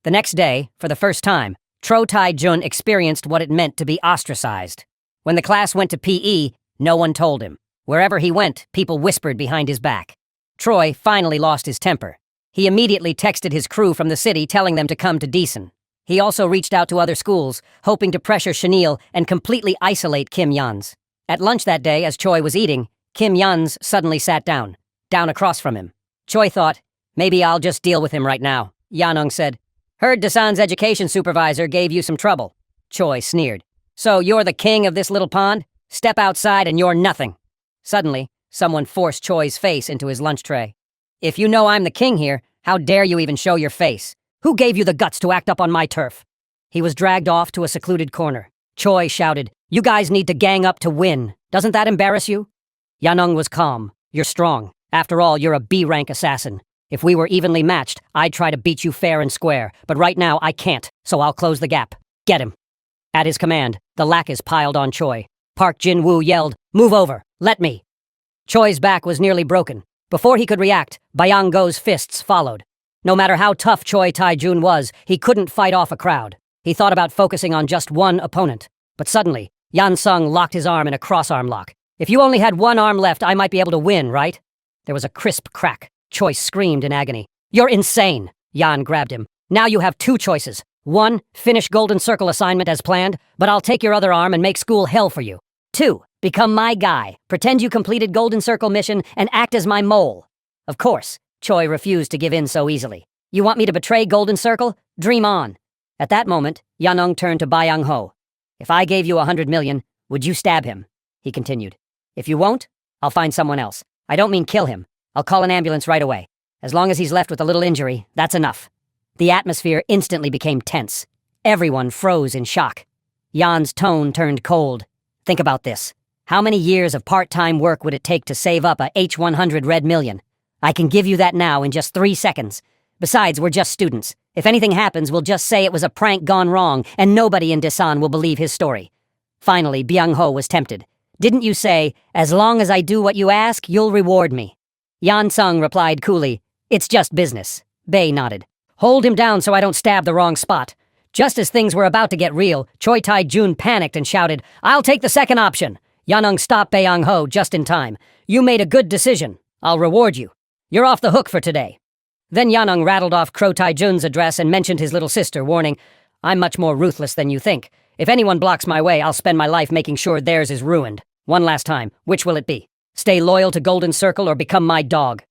The next day, for the first time, Cho Tai-jun experienced what it meant to be ostracized. When the class went to PE, no one told him. Wherever he went, people whispered behind his back. Troy finally lost his temper. He immediately texted his crew from the city telling them to come to Deason. He also reached out to other schools, hoping to pressure Chenille and completely isolate Kim Yan's. At lunch that day, as Choi was eating, Kim Yan's suddenly sat down across from him. Choi thought, "Maybe I'll just deal with him right now." Yanung said, "Heard Dasan's education supervisor gave you some trouble." Choi sneered. "So you're the king of this little pond? Step outside and you're nothing." Suddenly, someone forced Choi's face into his lunch tray. "If you know I'm the king here, how dare you even show your face? Who gave you the guts to act up on my turf?" He was dragged off to a secluded corner. Choi shouted, "You guys need to gang up to win. Doesn't that embarrass you?" Yanung was calm. "You're strong. After all, you're a B-rank assassin. If we were evenly matched, I'd try to beat you fair and square, but right now I can't, so I'll close the gap. Get him." At his command, the lackeys piled on Choi. Park Jin-woo yelled, "Move over! Let me!" Choi's back was nearly broken. Before he could react, Byung-go's fists followed. No matter how tough Choi Tai-jun was, he couldn't fight off a crowd. He thought about focusing on just one opponent. But suddenly, Yan-sung locked his arm in a cross-arm lock. "If you only had one arm left, I might be able to win, right?" There was a crisp crack. Choi screamed in agony. "You're insane!" Yan grabbed him. "Now you have two choices. One, finish Golden Circle assignment as planned, but I'll take your other arm and make school hell for you. Two, become my guy, pretend you completed Golden Circle mission, and act as my mole." Of course, Choi refused to give in so easily. "You want me to betray Golden Circle? Dream on." At that moment, Yanung turned to Byung-ho. "If I gave you 100 million, would you stab him?" He continued. "If you won't, I'll find someone else. I don't mean kill him. I'll call an ambulance right away. As long as he's left with a little injury, that's enough. The atmosphere instantly became tense. Everyone froze in shock. Jan's tone turned cold. Think about this. How many years of part-time work would it take to save up a H100 red million? I can give you that now in just 3 seconds. Besides, we're just students. If anything happens, we'll just say it was a prank gone wrong, and nobody in Daesan will believe his story. Finally, Byung-ho was tempted. Didn't you say, as long as I do what you ask, you'll reward me? Yan Sung replied coolly, it's just business. Bae nodded. Hold him down so I don't stab the wrong spot. Just as things were about to get real, Choi Tae-jun panicked and shouted, I'll take the second option. Yanung stopped Bae-young-ho just in time. You made a good decision. I'll reward you. You're off the hook for today. Then Yanung rattled off Choi Tae-jun's address and mentioned his little sister, warning, I'm much more ruthless than you think. If anyone blocks my way, I'll spend my life making sure theirs is ruined. One last time, which will it be? Stay loyal to Golden Circle or become my dog?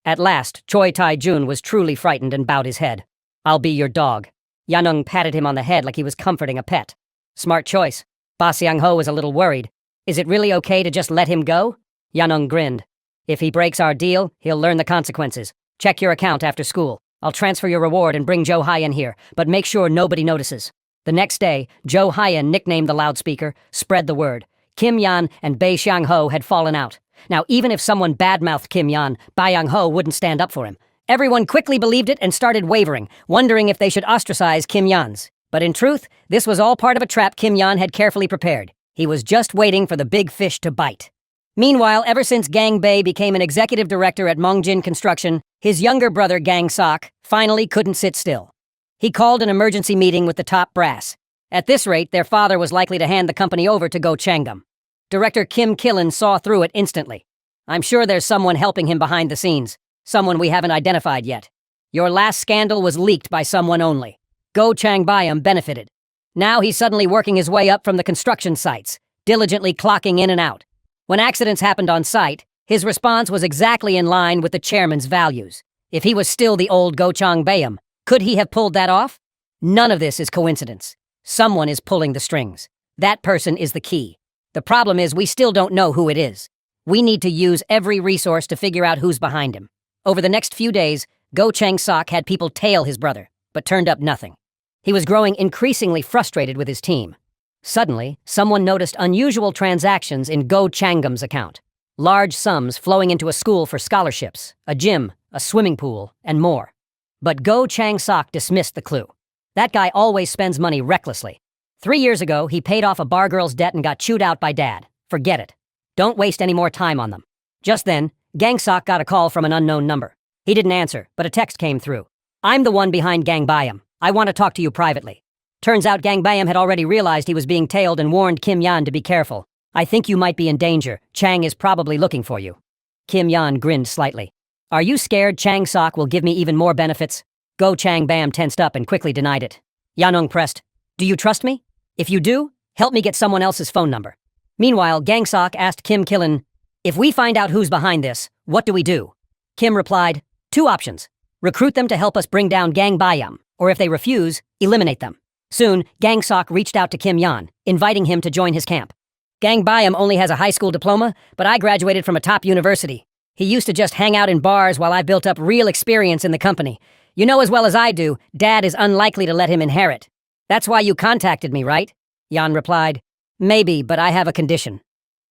At last, Choi Tae-jun was truly frightened and bowed his head. I'll be your dog. Yanung patted him on the head like he was comforting a pet. Smart choice. Ba Seong-ho was a little worried. Is it really okay to just let him go? Yanung grinned. If he breaks our deal, he'll learn the consequences. Check your account after school. I'll transfer your reward and bring Jo Hyan here, but make sure nobody notices. The next day, Jo Hyan nicknamed the loudspeaker, spread the word. Kim Yan and Bae Xiang-ho had fallen out. Now, even if someone badmouthed Kim Yan, Ba Yang-ho wouldn't stand up for him. Everyone quickly believed it and started wavering, wondering if they should ostracize Kim Yan's. But in truth, this was all part of a trap Kim Yan had carefully prepared. He was just waiting for the big fish to bite. Meanwhile, ever since Gang Bae became an executive director at Mongjin Construction, his younger brother Gang Sok finally couldn't sit still. He called an emergency meeting with the top brass. At this rate, their father was likely to hand the company over to Go Changum. Director Kim Killen saw through it instantly. I'm sure there's someone helping him behind the scenes. Someone we haven't identified yet. Your last scandal was leaked by someone only. Go Changbayam benefited. Now he's suddenly working his way up from the construction sites, diligently clocking in and out. When accidents happened on site, his response was exactly in line with the chairman's values. If he was still the old Go Changbayam, could he have pulled that off? None of this is coincidence. Someone is pulling the strings. That person is the key. The problem is we still don't know who it is. We need to use every resource to figure out who's behind him. Over the next few days, Go Chang-sok had people tail his brother, but turned up nothing. He was growing increasingly frustrated with his team. Suddenly, someone noticed unusual transactions in Go Changum's account. Large sums flowing into a school for scholarships, a gym, a swimming pool, and more. But Go Chang-sok dismissed the clue. That guy always spends money recklessly. 3 years ago, he paid off a bar girl's debt and got chewed out by Dad. Forget it. Don't waste any more time on them. Just then, Gang Sok got a call from an unknown number. He didn't answer, but a text came through. I'm the one behind Gang Bayam. I want to talk to you privately. Turns out Gang Bayam had already realized he was being tailed and warned Kim Yan to be careful. I think you might be in danger. Chang is probably looking for you. Kim Yan grinned slightly. Are you scared Chang Sok will give me even more benefits? Go Chang Bam tensed up and quickly denied it. Yanung pressed. Do you trust me? If you do, help me get someone else's phone number. Meanwhile, Gang Sok asked Kim Killen, if we find out who's behind this, what do we do? Kim replied, 2 options. Recruit them to help us bring down Gang Bayam, or if they refuse, eliminate them. Soon, Gang Sok reached out to Kim Yan, inviting him to join his camp. Gang Bayam only has a high school diploma, but I graduated from a top university. He used to just hang out in bars while I built up real experience in the company. You know as well as I do, Dad is unlikely to let him inherit. That's why you contacted me, right? Yan replied. Maybe, but I have a condition.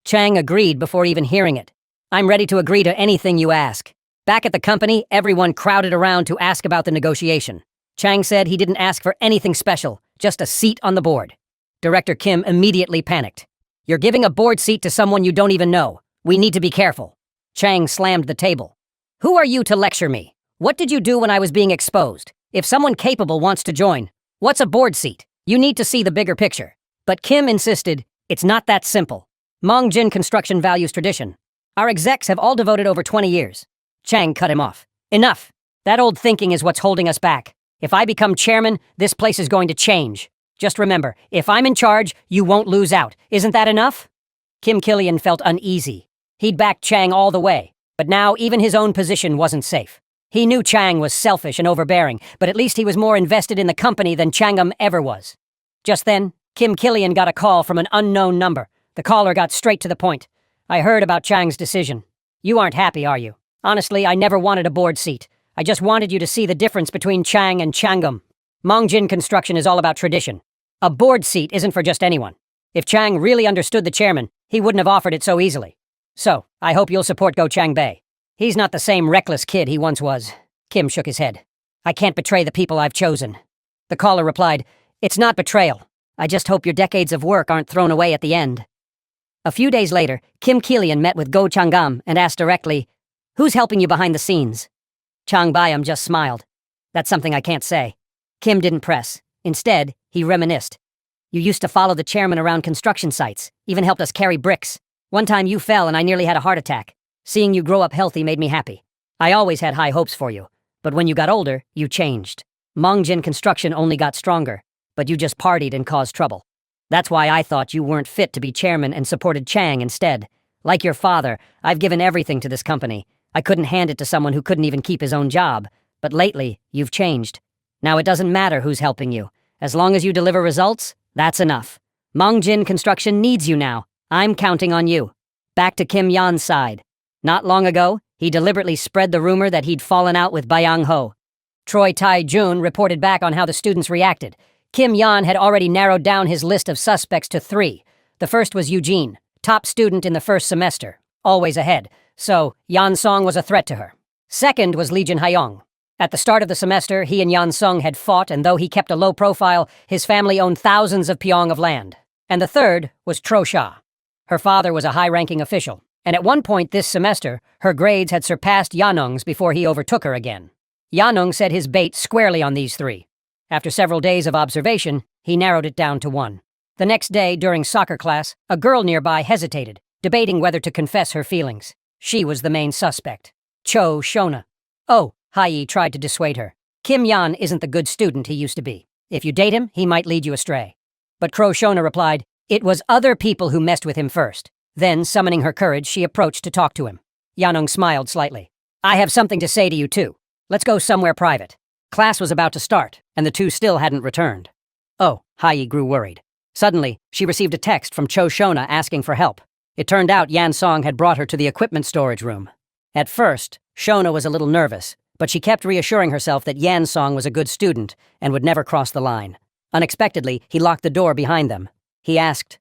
Chang agreed before even hearing it. I'm ready to agree to anything you ask. Back at the company, everyone crowded around to ask about the negotiation. Chang said he didn't ask for anything special, just a seat on the board. Director Kim immediately panicked. You're giving a board seat to someone you don't even know. We need to be careful. Chang slammed the table. Who are you to lecture me? What did you do when I was being exposed? If someone capable wants to join, what's a board seat? You need to see the bigger picture. But Kim insisted, it's not that simple. Mongjin Construction values tradition. Our execs have all devoted over 20 years. Chang cut him off. Enough. That old thinking is what's holding us back. If I become chairman, this place is going to change. Just remember, if I'm in charge, you won't lose out. Isn't that enough? Kim Killian felt uneasy. He'd backed Chang all the way, but now even his own position wasn't safe. He knew Chang was selfish and overbearing, but at least he was more invested in the company than Changum ever was. Just then, Kim Killian got a call from an unknown number. The caller got straight to the point. I heard about Chang's decision. You aren't happy, are you? Honestly, I never wanted a board seat. I just wanted you to see the difference between Chang and Changum. Mongjin construction is all about tradition. A board seat isn't for just anyone. If Chang really understood the chairman, he wouldn't have offered it so easily. So, I hope you'll support Go Changbei. He's not the same reckless kid he once was. Kim shook his head. I can't betray the people I've chosen. The caller replied, It's not betrayal. I just hope your decades of work aren't thrown away at the end. A few days later, Kim Kilian met with Go Changam and asked directly, Who's helping you behind the scenes? Chang Bayam just smiled. That's something I can't say. Kim didn't press. Instead, he reminisced. You used to follow the chairman around construction sites, even helped us carry bricks. One time you fell and I nearly had a heart attack. Seeing you grow up healthy made me happy. I always had high hopes for you, but when you got older, you changed. Mongjin construction only got stronger, but you just partied and caused trouble. That's why I thought you weren't fit to be chairman and supported Chang instead. Like your father, I've given everything to this company. I couldn't hand it to someone who couldn't even keep his own job. But lately, you've changed. Now it doesn't matter who's helping you. As long as you deliver results, that's enough. Mongjin construction needs you now. I'm counting on you. Back to Kim Yan's side. Not long ago, he deliberately spread the rumor that he'd fallen out with Bayang Ho. Troy Tai Jun reported back on how the students reacted. Kim Yan had already narrowed down his list of suspects to 3. The first was Eugene, top student in the first semester, always ahead, so Yan Song was a threat to her. Second was Lee Jin Hyong. At the start of the semester, he and Yan Sung had fought, and though he kept a low profile, his family owned thousands of pyong of land. And the third was Tro Sha. Her father was a high-ranking official, and at one point this semester, her grades had surpassed Yanung's before he overtook her again. Yanung set his bait squarely on these 3. After several days of observation, he narrowed it down to 1. The next day, during soccer class, a girl nearby hesitated, debating whether to confess her feelings. She was the main suspect. Cho Shona. Oh, Hai tried to dissuade her. Kim Yan isn't the good student he used to be. If you date him, he might lead you astray. But Kro Shona replied, It was other people who messed with him first. Then, summoning her courage, she approached to talk to him. Yanung smiled slightly. I have something to say to you too. Let's go somewhere private. Class was about to start, and the 2 still hadn't returned. Oh, Hai grew worried. Suddenly, she received a text from Cho Shona asking for help. It turned out Yan Song had brought her to the equipment storage room. At first, Shona was a little nervous, but she kept reassuring herself that Yan Song was a good student and would never cross the line. Unexpectedly, he locked the door behind them. He asked,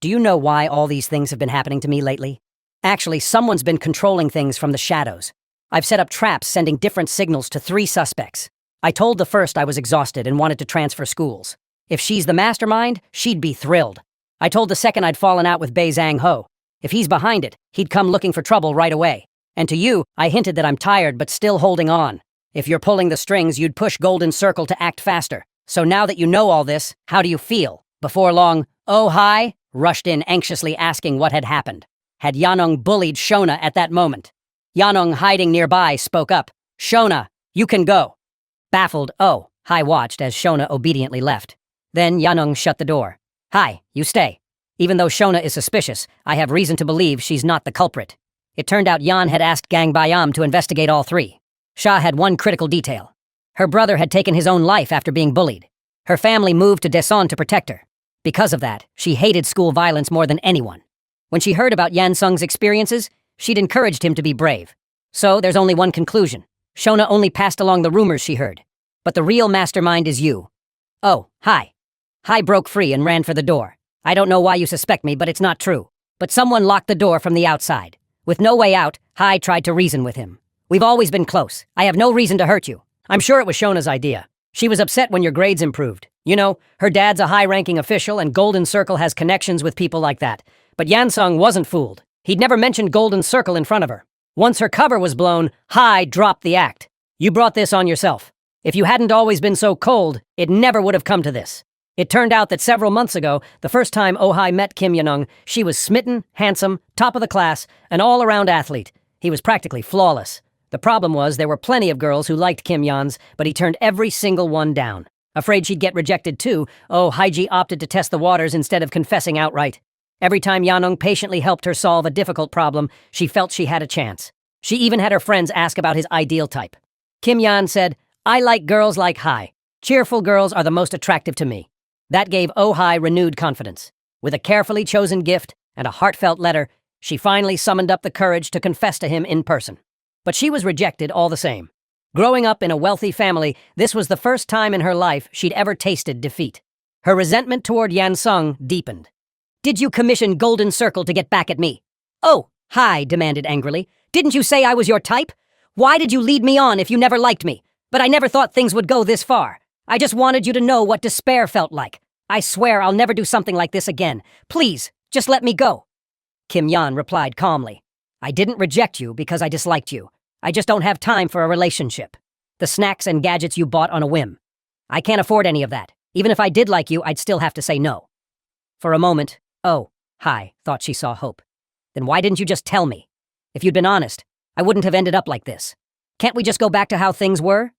Do you know why all these things have been happening to me lately? Actually, someone's been controlling things from the shadows. I've set up traps sending different signals to 3 suspects. I told the first I was exhausted and wanted to transfer schools. If she's the mastermind, she'd be thrilled. I told the second I'd fallen out with Bei Zhang Ho. If he's behind it, he'd come looking for trouble right away. And to you, I hinted that I'm tired but still holding on. If you're pulling the strings, you'd push Golden Circle to act faster. So now that you know all this, how do you feel? Before long, Oh Hai rushed in anxiously asking what had happened. Had Yanung bullied Shona at that moment? Yanung, hiding nearby, spoke up. Shona, you can go. Baffled, Oh Hai watched as Shona obediently left. Then Yanung shut the door. Hai, you stay. Even though Shona is suspicious, I have reason to believe she's not the culprit. It turned out Yan had asked Gang Bayam to investigate all 3. Sha had one critical detail. Her brother had taken his own life after being bullied. Her family moved to Daesan to protect her. Because of that, she hated school violence more than anyone. When she heard about Yan Sung's experiences, she'd encouraged him to be brave. So there's only one conclusion. Shona only passed along the rumors she heard. But the real mastermind is you. Oh, Hai. Hai broke free and ran for the door. I don't know why you suspect me, but it's not true. But someone locked the door from the outside. With no way out, Hai tried to reason with him. We've always been close. I have no reason to hurt you. I'm sure it was Shona's idea. She was upset when your grades improved. You know, her dad's a high-ranking official and Golden Circle has connections with people like that. But Yansung wasn't fooled. He'd never mentioned Golden Circle in front of her. Once her cover was blown, Hai dropped the act. You brought this on yourself. If you hadn't always been so cold, it never would have come to this. It turned out that several months ago, the first time Oh Hai met Kim Yanung, she was smitten, handsome, top of the class, an all-around athlete. He was practically flawless. The problem was there were plenty of girls who liked Kim Yans, but he turned every single one down. Afraid she'd get rejected too, Oh Haiji opted to test the waters instead of confessing outright. Every time Yanung patiently helped her solve a difficult problem, she felt she had a chance. She even had her friends ask about his ideal type. Kim Yan said, I like girls like Hai. Cheerful girls are the most attractive to me. That gave Oh Hai renewed confidence. With a carefully chosen gift and a heartfelt letter, She finally summoned up the courage to confess to him in person. But she was rejected all the same. Growing up in a wealthy family, this was the first time in her life she'd ever tasted defeat. Her resentment toward Yan Sung deepened. "Did you commission Golden Circle to get back at me?" "Oh, hi," demanded angrily. "Didn't you say I was your type? Why did you lead me on if you never liked me? But I never thought things would go this far. I just wanted you to know what despair felt like. I swear I'll never do something like this again. Please, just let me go." Kim Yan replied calmly. "I didn't reject you because I disliked you. I just don't have time for a relationship. The snacks and gadgets you bought on a whim. I can't afford any of that. Even if I did like you, I'd still have to say no." For a moment, "Oh, hi," thought she saw hope. "Then why didn't you just tell me? If you'd been honest, I wouldn't have ended up like this. Can't we just go back to how things were?"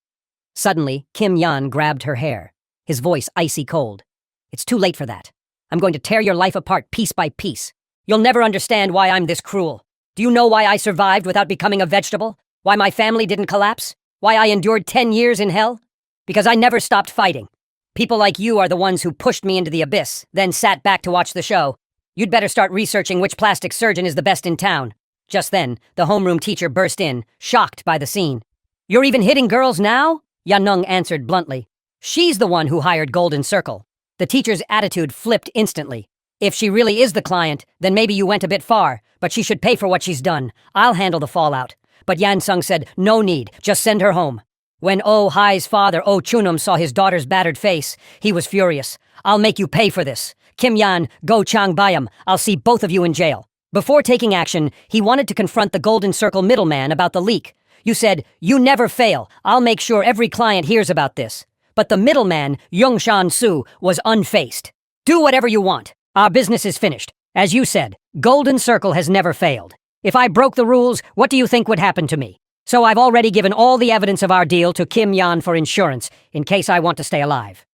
Suddenly, Kim Yan grabbed her hair, his voice icy cold. "It's too late for that. I'm going to tear your life apart piece by piece. You'll never understand why I'm this cruel. Do you know why I survived without becoming a vegetable? Why my family didn't collapse? Why I endured 10 years in hell? Because I never stopped fighting. People like you are the ones who pushed me into the abyss, then sat back to watch the show. You'd better start researching which plastic surgeon is the best in town." Just then, the homeroom teacher burst in, shocked by the scene. "You're even hitting girls now?" Yanung answered bluntly. "She's the one who hired Golden Circle." The teacher's attitude flipped instantly. "If she really is the client, then maybe you went a bit far, but she should pay for what she's done. I'll handle the fallout." But Yan Sung said, "No need, just send her home." When Oh Hai's father, Oh Chunum, saw his daughter's battered face, he was furious. "I'll make you pay for this. Kim Yan, Go Chang Bayam, I'll see both of you in jail." Before taking action, he wanted to confront the Golden Circle middleman about the leak. "You said, you never fail. I'll make sure every client hears about this." But the middleman, Yongshan Su, was unfazed. "Do whatever you want. Our business is finished. As you said, Golden Circle has never failed. If I broke the rules, what do you think would happen to me? So I've already given all the evidence of our deal to Kim Yan for insurance, in case I want to stay alive."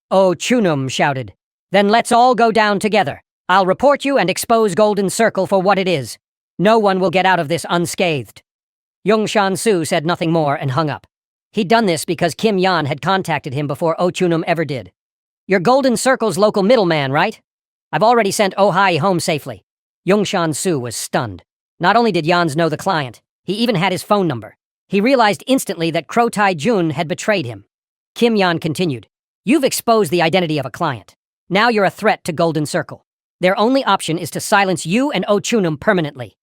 Oh Chunum shouted. "Then let's all go down together. I'll report you and expose Golden Circle for what it is. No one will get out of this unscathed." Yongshan Su said nothing more and hung up. He'd done this because Kim Yan had contacted him before Oh Chunum ever did. "You're Golden Circle's local middleman, right? I've already sent Oh Hai home safely." Yongshan Su was stunned. Not only did Yans know the client, he even had his phone number. He realized instantly that Kro Tai Jun had betrayed him. Kim Yan continued, "You've exposed the identity of a client. Now you're a threat to Golden Circle. Their only option is to silence you and Oh Chunum permanently."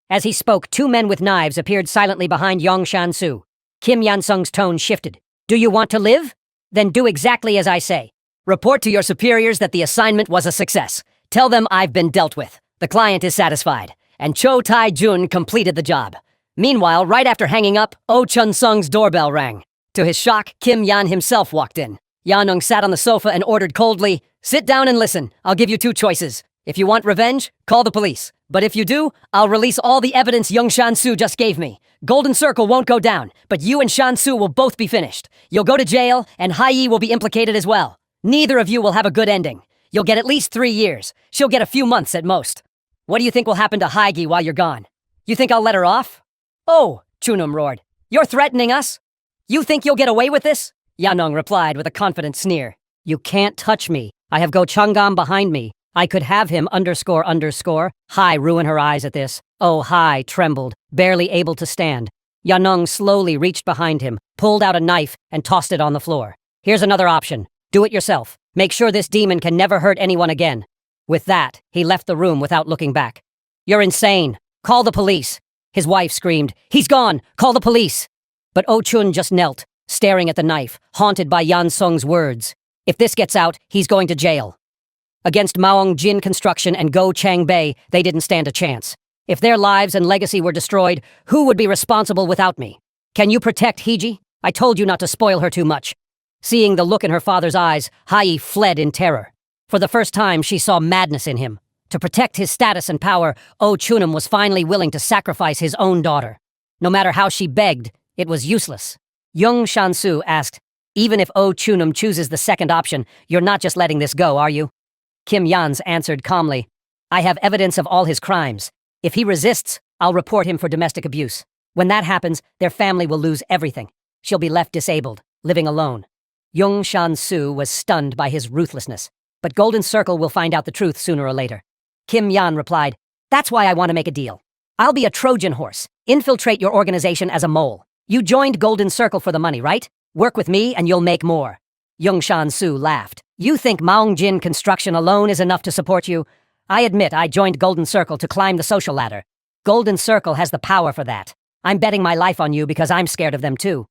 As he spoke, 2 men with knives appeared silently behind Yongshan Su. Kim Yan Sung's tone shifted. "Do you want to live? Then do exactly as I say. Report to your superiors that the assignment was a success. Tell them I've been dealt with. The client is satisfied. And Cho Tai Jun completed the job." Meanwhile, right after hanging up, Oh Chun Sung's doorbell rang. To his shock, Kim Yan himself walked in. Yanung sat on the sofa and ordered coldly, "Sit down and listen. I'll give you 2 choices. If you want revenge, call the police. But if you do, I'll release all the evidence Yongshan Su just gave me. Golden Circle won't go down, but you and Shan Su will both be finished. You'll go to jail, and Hai Yi will be implicated as well. Neither of you will have a good ending. You'll get at least 3 years. She'll get a few months at most. What do you think will happen to Haigi while you're gone? You think I'll let her off?" "Oh," Chunum roared. "You're threatening us? You think you'll get away with this?" Yanong replied with a confident sneer. "You can't touch me. I have Go Changam behind me. I could have him ___. Hai ruined her eyes at this. Oh, Hai trembled, barely able to stand. Yanong slowly reached behind him, pulled out a knife, and tossed it on the floor. "Here's another option. Do it yourself. Make sure this demon can never hurt anyone again." With that, he left the room without looking back. "You're insane. Call the police." His wife screamed, "He's gone! Call the police!" But Oh Chun just knelt, staring at the knife, haunted by Yan Sung's words. If this gets out, he's going to jail. Against Maong Jin Construction and Go Chang Bei, they didn't stand a chance. If their lives and legacy were destroyed, who would be responsible without me? "Can you protect Hiji? I told you not to spoil her too much." Seeing the look in her father's eyes, Hai fled in terror. For the first time, she saw madness in him. To protect his status and power, Oh Chunum was finally willing to sacrifice his own daughter. No matter how she begged, it was useless. Young Shansu asked, "Even if Oh Chunum chooses the second option, you're not just letting this go, are you?" Kim Yans answered calmly, "I have evidence of all his crimes. If he resists, I'll report him for domestic abuse. When that happens, their family will lose everything. She'll be left disabled, living alone." Young Shan-su was stunned by his ruthlessness, but Golden Circle will find out the truth sooner or later. Kim Yan replied, That's why I want to make a deal. I'll be a Trojan horse, infiltrate your organization as a mole. You joined Golden Circle for the money, right? Work with me and you'll make more. Youngshan Su laughed. You think Maongjin Construction alone is enough to support you? I admit I joined Golden Circle to climb the social ladder. Golden Circle has the power for that. I'm betting my life on you because I'm scared of them too.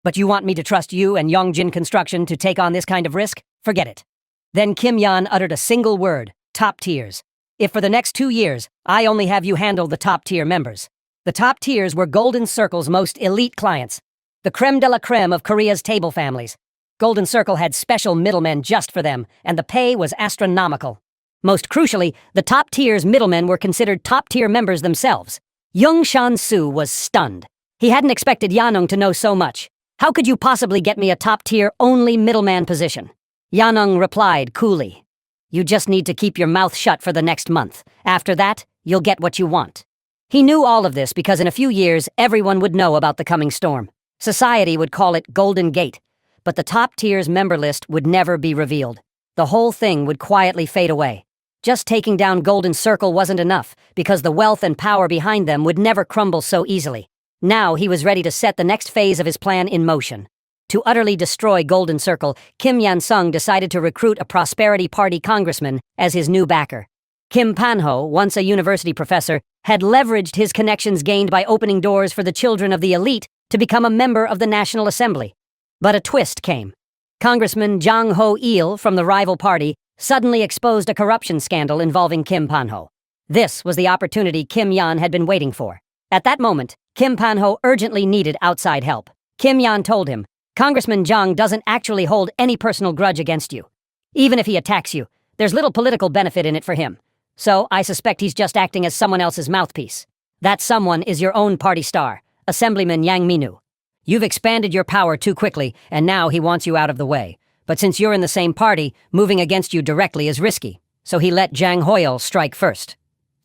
But you want me to trust you and Yongjin Construction to take on this kind of risk? Forget it. Then Kim Yan uttered a single word, top tiers. If for the next 2 years, I only have you handle the top tier members. The top tiers were Golden Circle's most elite clients. The creme de la creme of Korea's table families. Golden Circle had special middlemen just for them, and the pay was astronomical. Most crucially, the top tier's middlemen were considered top-tier members themselves. Youngshan Su was stunned. He hadn't expected Yanong to know so much. How could you possibly get me a top-tier only middleman position? Yanong replied coolly. You just need to keep your mouth shut for the next month. After that, you'll get what you want. He knew all of this because in a few years, everyone would know about the coming storm. Society would call it Golden Gate, but the top tier's member list would never be revealed. The whole thing would quietly fade away. Just taking down Golden Circle wasn't enough, because the wealth and power behind them would never crumble so easily. Now he was ready to set the next phase of his plan in motion. To utterly destroy Golden Circle, Kim Yan-sung decided to recruit a Prosperity Party congressman as his new backer. Kim Pan-ho, once a university professor, had leveraged his connections gained by opening doors for the children of the elite to become a member of the National Assembly. But a twist came. Congressman Jang Ho-il from the rival party suddenly exposed a corruption scandal involving Kim Pan-ho. This was the opportunity Kim Yan had been waiting for. At that moment, Kim Pan-ho urgently needed outside help. Kim Yan told him, Congressman Jang doesn't actually hold any personal grudge against you. Even if he attacks you, there's little political benefit in it for him. So I suspect he's just acting as someone else's mouthpiece. That someone is your own party star, Assemblyman Yang Minu. You've expanded your power too quickly, and now he wants you out of the way. But since you're in the same party, moving against you directly is risky. So he let Jang Hoil strike first.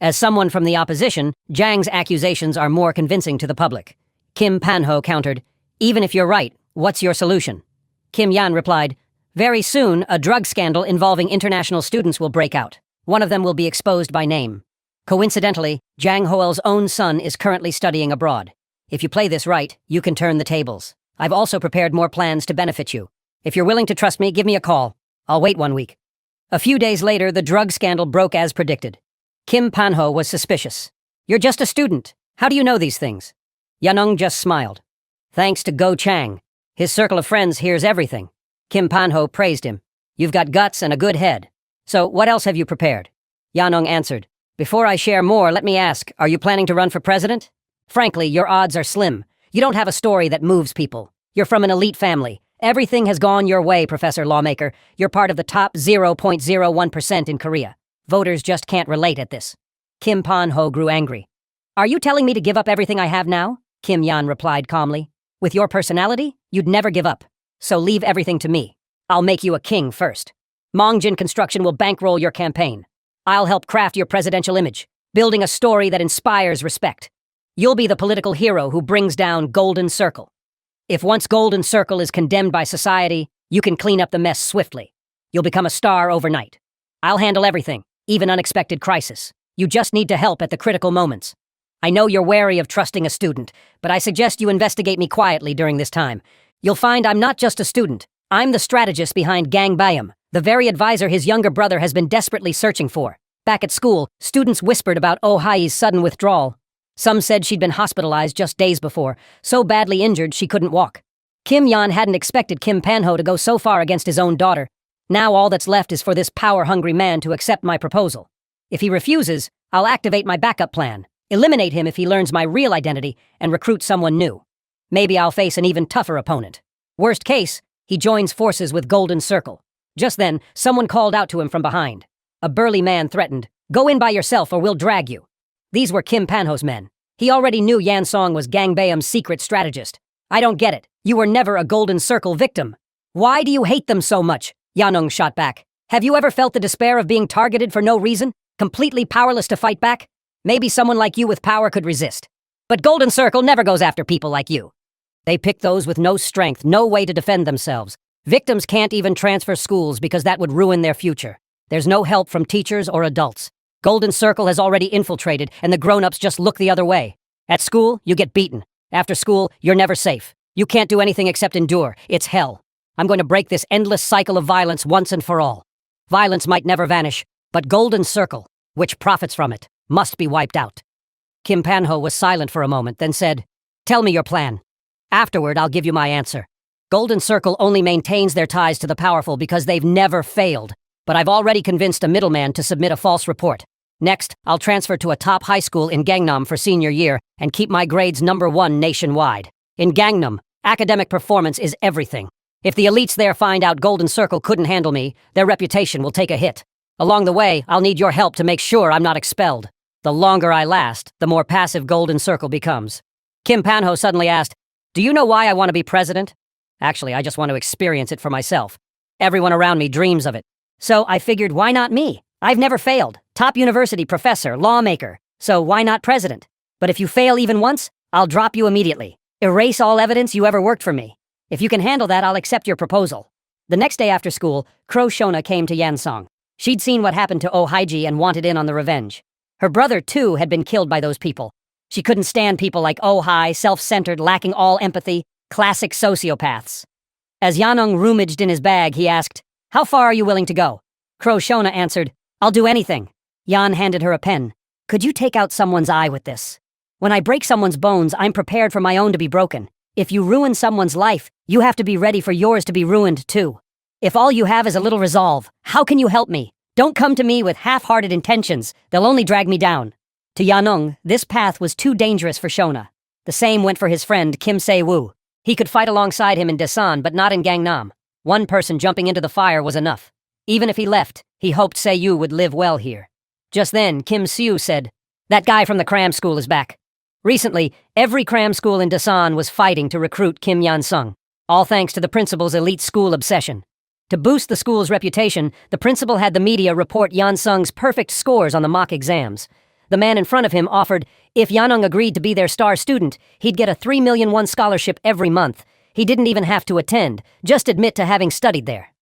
As someone from the opposition, Jang's accusations are more convincing to the public. Kim Pan-ho countered, even if you're right, what's your solution? Kim Yan replied, very soon, a drug scandal involving international students will break out. One of them will be exposed by name. Coincidentally, Jang Hoel's own son is currently studying abroad. If you play this right, you can turn the tables. I've also prepared more plans to benefit you. If you're willing to trust me, give me a call. I'll wait 1 week. A few days later, the drug scandal broke as predicted. Kim Pan-ho was suspicious. You're just a student. How do you know these things? Yanong just smiled. Thanks to Go Chang. His circle of friends hears everything. Kim Pan-ho praised him. You've got guts and a good head. So what else have you prepared? Yanong answered. Before I share more, let me ask, are you planning to run for president? Frankly, your odds are slim. You don't have a story that moves people. You're from an elite family. Everything has gone your way, Professor Lawmaker. You're part of the top 0.01% in Korea. Voters just can't relate at this. Kim Pan-ho grew angry. Are you telling me to give up everything I have now? Kim Yan replied calmly. With your personality, you'd never give up. So leave everything to me. I'll make you a king first. Maongjin Construction will bankroll your campaign. I'll help craft your presidential image, building a story that inspires respect. You'll be the political hero who brings down Golden Circle. If once Golden Circle is condemned by society, you can clean up the mess swiftly. You'll become a star overnight. I'll handle everything, even unexpected crisis. You just need to help at the critical moments. I know you're wary of trusting a student, but I suggest you investigate me quietly during this time. You'll find I'm not just a student. I'm the strategist behind Gang Bayam, the very advisor his younger brother has been desperately searching for. Back at school, students whispered about Oh Hai's sudden withdrawal. Some said she'd been hospitalized just days before, so badly injured she couldn't walk. Kim Yan hadn't expected Kim Pan-ho to go so far against his own daughter. Now all that's left is for this power-hungry man to accept my proposal. If he refuses, I'll activate my backup plan, eliminate him if he learns my real identity, and recruit someone new. Maybe I'll face an even tougher opponent. Worst case, he joins forces with Golden Circle. Just then, someone called out to him from behind. A burly man threatened, "Go in by yourself or we'll drag you." These were Kim Pan-ho's men. He already knew Yan Song was Gang Bayam's secret strategist. I don't get it. You were never a Golden Circle victim. Why do you hate them so much? Yanong shot back. Have you ever felt the despair of being targeted for no reason? Completely powerless to fight back? Maybe someone like you with power could resist. But Golden Circle never goes after people like you. They pick those with no strength, no way to defend themselves. Victims can't even transfer schools because that would ruin their future. There's no help from teachers or adults. Golden Circle has already infiltrated, and the grown-ups just look the other way. At school, you get beaten. After school, you're never safe. You can't do anything except endure. It's hell. I'm going to break this endless cycle of violence once and for all. Violence might never vanish, but Golden Circle, which profits from it, must be wiped out. Kim Panho was silent for a moment, then said, "Tell me your plan. Afterward, I'll give you my answer. Golden Circle only maintains their ties to the powerful because they've never failed, but I've already convinced a middleman to submit a false report. Next, I'll transfer to a top high school in Gangnam for senior year and keep my grades #1 nationwide. In Gangnam, academic performance is everything. If the elites there find out Golden Circle couldn't handle me, their reputation will take a hit. Along the way, I'll need your help to make sure I'm not expelled. The longer I last, the more passive Golden Circle becomes." Kim Panho suddenly asked, "Do you know why I want to be president?" "Actually, I just want to experience it for myself. Everyone around me dreams of it. So I figured, why not me? I've never failed. Top university professor, lawmaker. So why not president? But if you fail even once, I'll drop you immediately. Erase all evidence you ever worked for me. If you can handle that, I'll accept your proposal." The next day after school, Crow Shona came to Yansong. She'd seen what happened to Oh Haiji and wanted in on the revenge. Her brother, too, had been killed by those people. She couldn't stand people like Oh Hai, self-centered, lacking all empathy, classic sociopaths. As Yanong rummaged in his bag, he asked, "How far are you willing to go?" Crow Shona answered, "I'll do anything." Yan handed her a pen. "Could you take out someone's eye with this? When I break someone's bones, I'm prepared for my own to be broken. If you ruin someone's life, you have to be ready for yours to be ruined too. If all you have is a little resolve, how can you help me? Don't come to me with half-hearted intentions. They'll only drag me down." To Yanong, this path was too dangerous for Shona. The same went for his friend Kim Se-woo. He could fight alongside him in Dasan, but not in Gangnam. One person jumping into the fire was enough. Even if he left, he hoped Se-yu would live well here. Just then, Kim Se-yu said, "That guy from the cram school is back." Recently, every cram school in Dasan was fighting to recruit Kim Yan-sung, all thanks to the principal's elite school obsession. To boost the school's reputation, the principal had the media report Yan-sung's perfect scores on the mock exams. The man in front of him offered, if Yanong agreed to be their star student, he'd get a 3 million won scholarship every month. He didn't even have to attend, just admit to having studied there.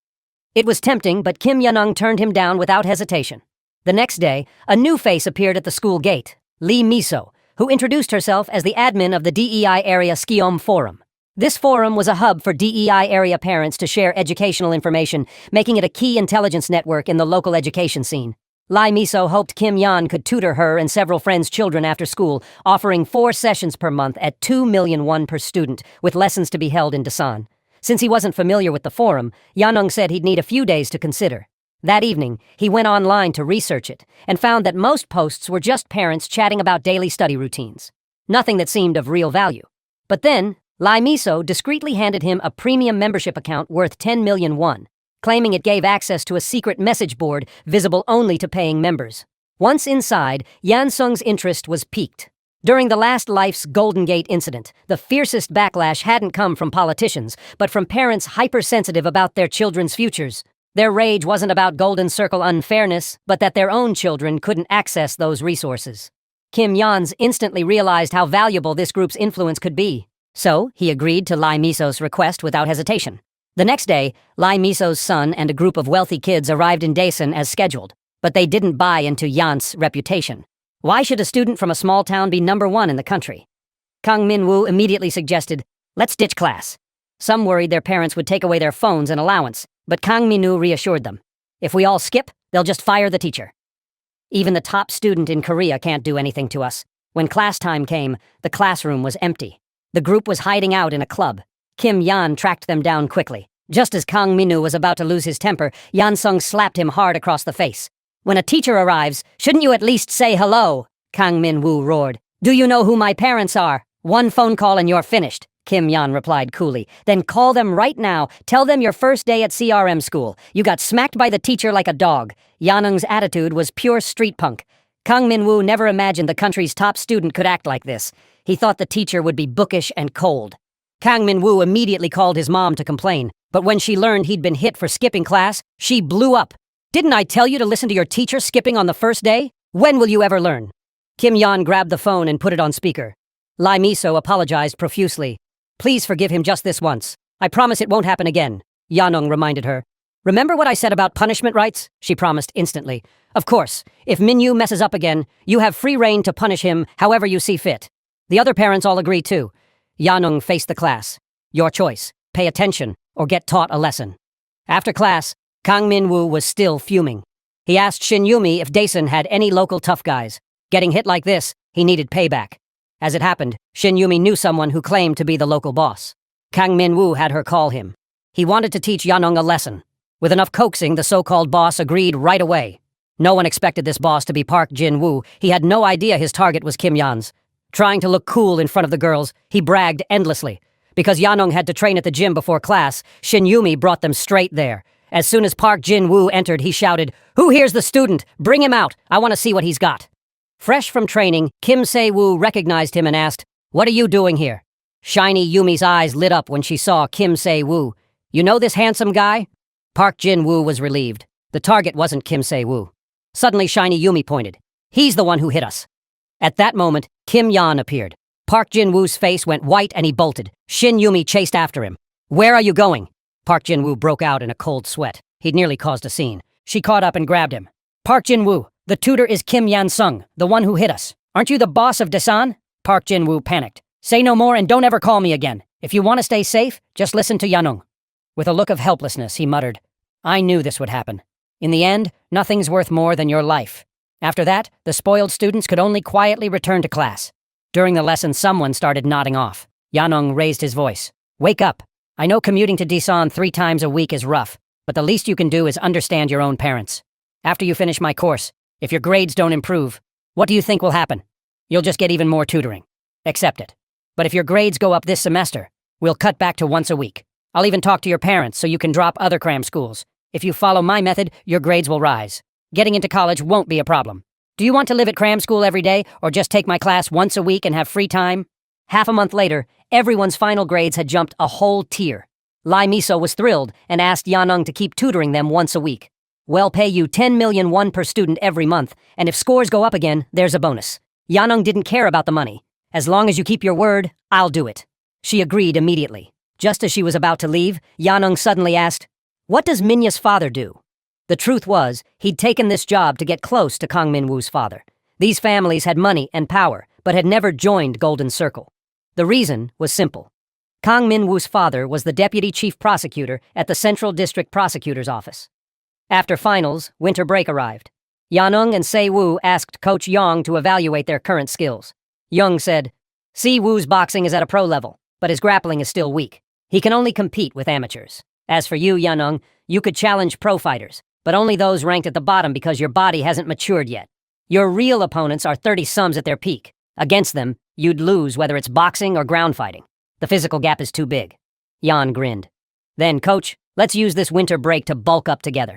It was tempting, but Kim Yanong turned him down without hesitation. The next day, a new face appeared at the school gate, Lee Miso, who introduced herself as the admin of the DEI Area Skiom Forum. This forum was a hub for DEI area parents to share educational information, making it a key intelligence network in the local education scene. Lai Miso hoped Kim Yan could tutor her and several friends' children after school, offering 4 sessions per month at 2 million won per student, with lessons to be held in Dasan. Since he wasn't familiar with the forum, Yanong said he'd need a few days to consider. That evening, he went online to research it, and found that most posts were just parents chatting about daily study routines. Nothing that seemed of real value. But then, Lai Miso discreetly handed him a premium membership account worth 10 million won, claiming it gave access to a secret message board visible only to paying members. Once inside, Yansung's interest was piqued. During the last Life's Golden Gate incident, the fiercest backlash hadn't come from politicians, but from parents hypersensitive about their children's futures. Their rage wasn't about Golden Circle unfairness, but that their own children couldn't access those resources. Kim Yans instantly realized how valuable this group's influence could be. So, he agreed to Lai Miso's request without hesitation. The next day, Lai Miso's son and a group of wealthy kids arrived in Daesan as scheduled, but they didn't buy into Yan's reputation. Why should a student from a small town be #1 in the country? Kang Min-woo immediately suggested, "Let's ditch class." Some worried their parents would take away their phones and allowance, but Kang Min-woo reassured them. "If we all skip, they'll just fire the teacher. Even the top student in Korea can't do anything to us." When class time came, the classroom was empty. The group was hiding out in a club. Kim Yan tracked them down quickly. Just as Kang Min-woo was about to lose his temper, Yan-sung slapped him hard across the face. "When a teacher arrives, shouldn't you at least say hello?" Kang Min-woo roared. "Do you know who my parents are? One phone call and you're finished," Kim Yan replied coolly. "Then call them right now. Tell them your first day at CRM school. You got smacked by the teacher like a dog." Yanung's attitude was pure street punk. Kang Min-woo never imagined the country's top student could act like this. He thought the teacher would be bookish and cold. Kang Min-woo immediately called his mom to complain, but when she learned he'd been hit for skipping class, she blew up. "Didn't I tell you to listen to your teacher skipping on the first day? When will you ever learn?" Kim Yan grabbed the phone and put it on speaker. Lai Miso apologized profusely. "Please forgive him just this once. I promise it won't happen again," Yanong reminded her. Remember what I said about punishment rights? She promised instantly. Of course, if Minyu messes up again, you have free rein to punish him however you see fit. The other parents all agree too. Yanung faced the class. Your choice. Pay attention or get taught a lesson. After class, Kang Min-woo was still fuming. He asked Shin Yumi if Daesun had any local tough guys. Getting hit like this, he needed payback. As it happened, Shin Yumi knew someone who claimed to be the local boss. Kang Min-woo had her call him. He wanted to teach Yanung a lesson. With enough coaxing, the so-called boss agreed right away. No one expected this boss to be Park Jin-woo. He had no idea his target was Kim Yan's. Trying to look cool in front of the girls, he bragged endlessly. Because Yanung had to train at the gym before class, Shin Yumi brought them straight there. As soon as Park Jin-woo entered, he shouted, "Who here's the student? Bring him out. I want to see what he's got." Fresh from training, Kim Se-woo recognized him and asked, "What are you doing here?" Shiny Yumi's eyes lit up when she saw Kim Se-woo. "You know this handsome guy?" Park Jin-woo was relieved. The target wasn't Kim Se-woo. Suddenly Shiny Yumi pointed. "He's the one who hit us." At that moment, Kim Yan appeared. Park Jin-woo's face went white and he bolted. Shin Yumi chased after him. "Where are you going?" Park Jin-woo broke out in a cold sweat. He'd nearly caused a scene. She caught up and grabbed him. "Park Jin-woo, the tutor is Kim Yan-sung, the one who hit us. Aren't you the boss of Daesan?" Park Jin-woo panicked. "Say no more and don't ever call me again. If you want to stay safe, just listen to Yanung." With a look of helplessness, he muttered, "I knew this would happen. In the end, nothing's worth more than your life." After that, the spoiled students could only quietly return to class. During the lesson, someone started nodding off. Yanung raised his voice. "Wake up. I know commuting to Daesan 3 times a week is rough, but the least you can do is understand your own parents. After you finish my course, if your grades don't improve, what do you think will happen? You'll just get even more tutoring. Accept it. But if your grades go up this semester, we'll cut back to once a week. I'll even talk to your parents so you can drop other cram schools. If you follow my method, your grades will rise. Getting into college won't be a problem. Do you want to live at cram school every day, or just take my class once a week and have free time?" Half a month later, everyone's final grades had jumped a whole tier. Lai Miso was thrilled and asked Yanung to keep tutoring them once a week. "We'll pay you 10 million won per student every month, and if scores go up again, there's a bonus." Yanung didn't care about the money. "As long as you keep your word, I'll do it." She agreed immediately. Just as she was about to leave, Yanung suddenly asked, "What does Minya's father do?" The truth was, he'd taken this job to get close to Kang Min-woo's father. These families had money and power, but had never joined Golden Circle. The reason was simple. Kang Min-woo's father was the deputy chief prosecutor at the Central District Prosecutor's Office. After finals, winter break arrived. Yanung and Se-woo asked Coach Yong to evaluate their current skills. Young said, "Se-woo's boxing is at a pro level, but his grappling is still weak. He can only compete with amateurs. As for you, Yanung, you could challenge pro fighters, but only those ranked at the bottom because your body hasn't matured yet. Your real opponents are 30-sums at their peak. Against them, you'd lose whether it's boxing or ground fighting. The physical gap is too big." Yan grinned. "Then, coach, let's use this winter break to bulk up together.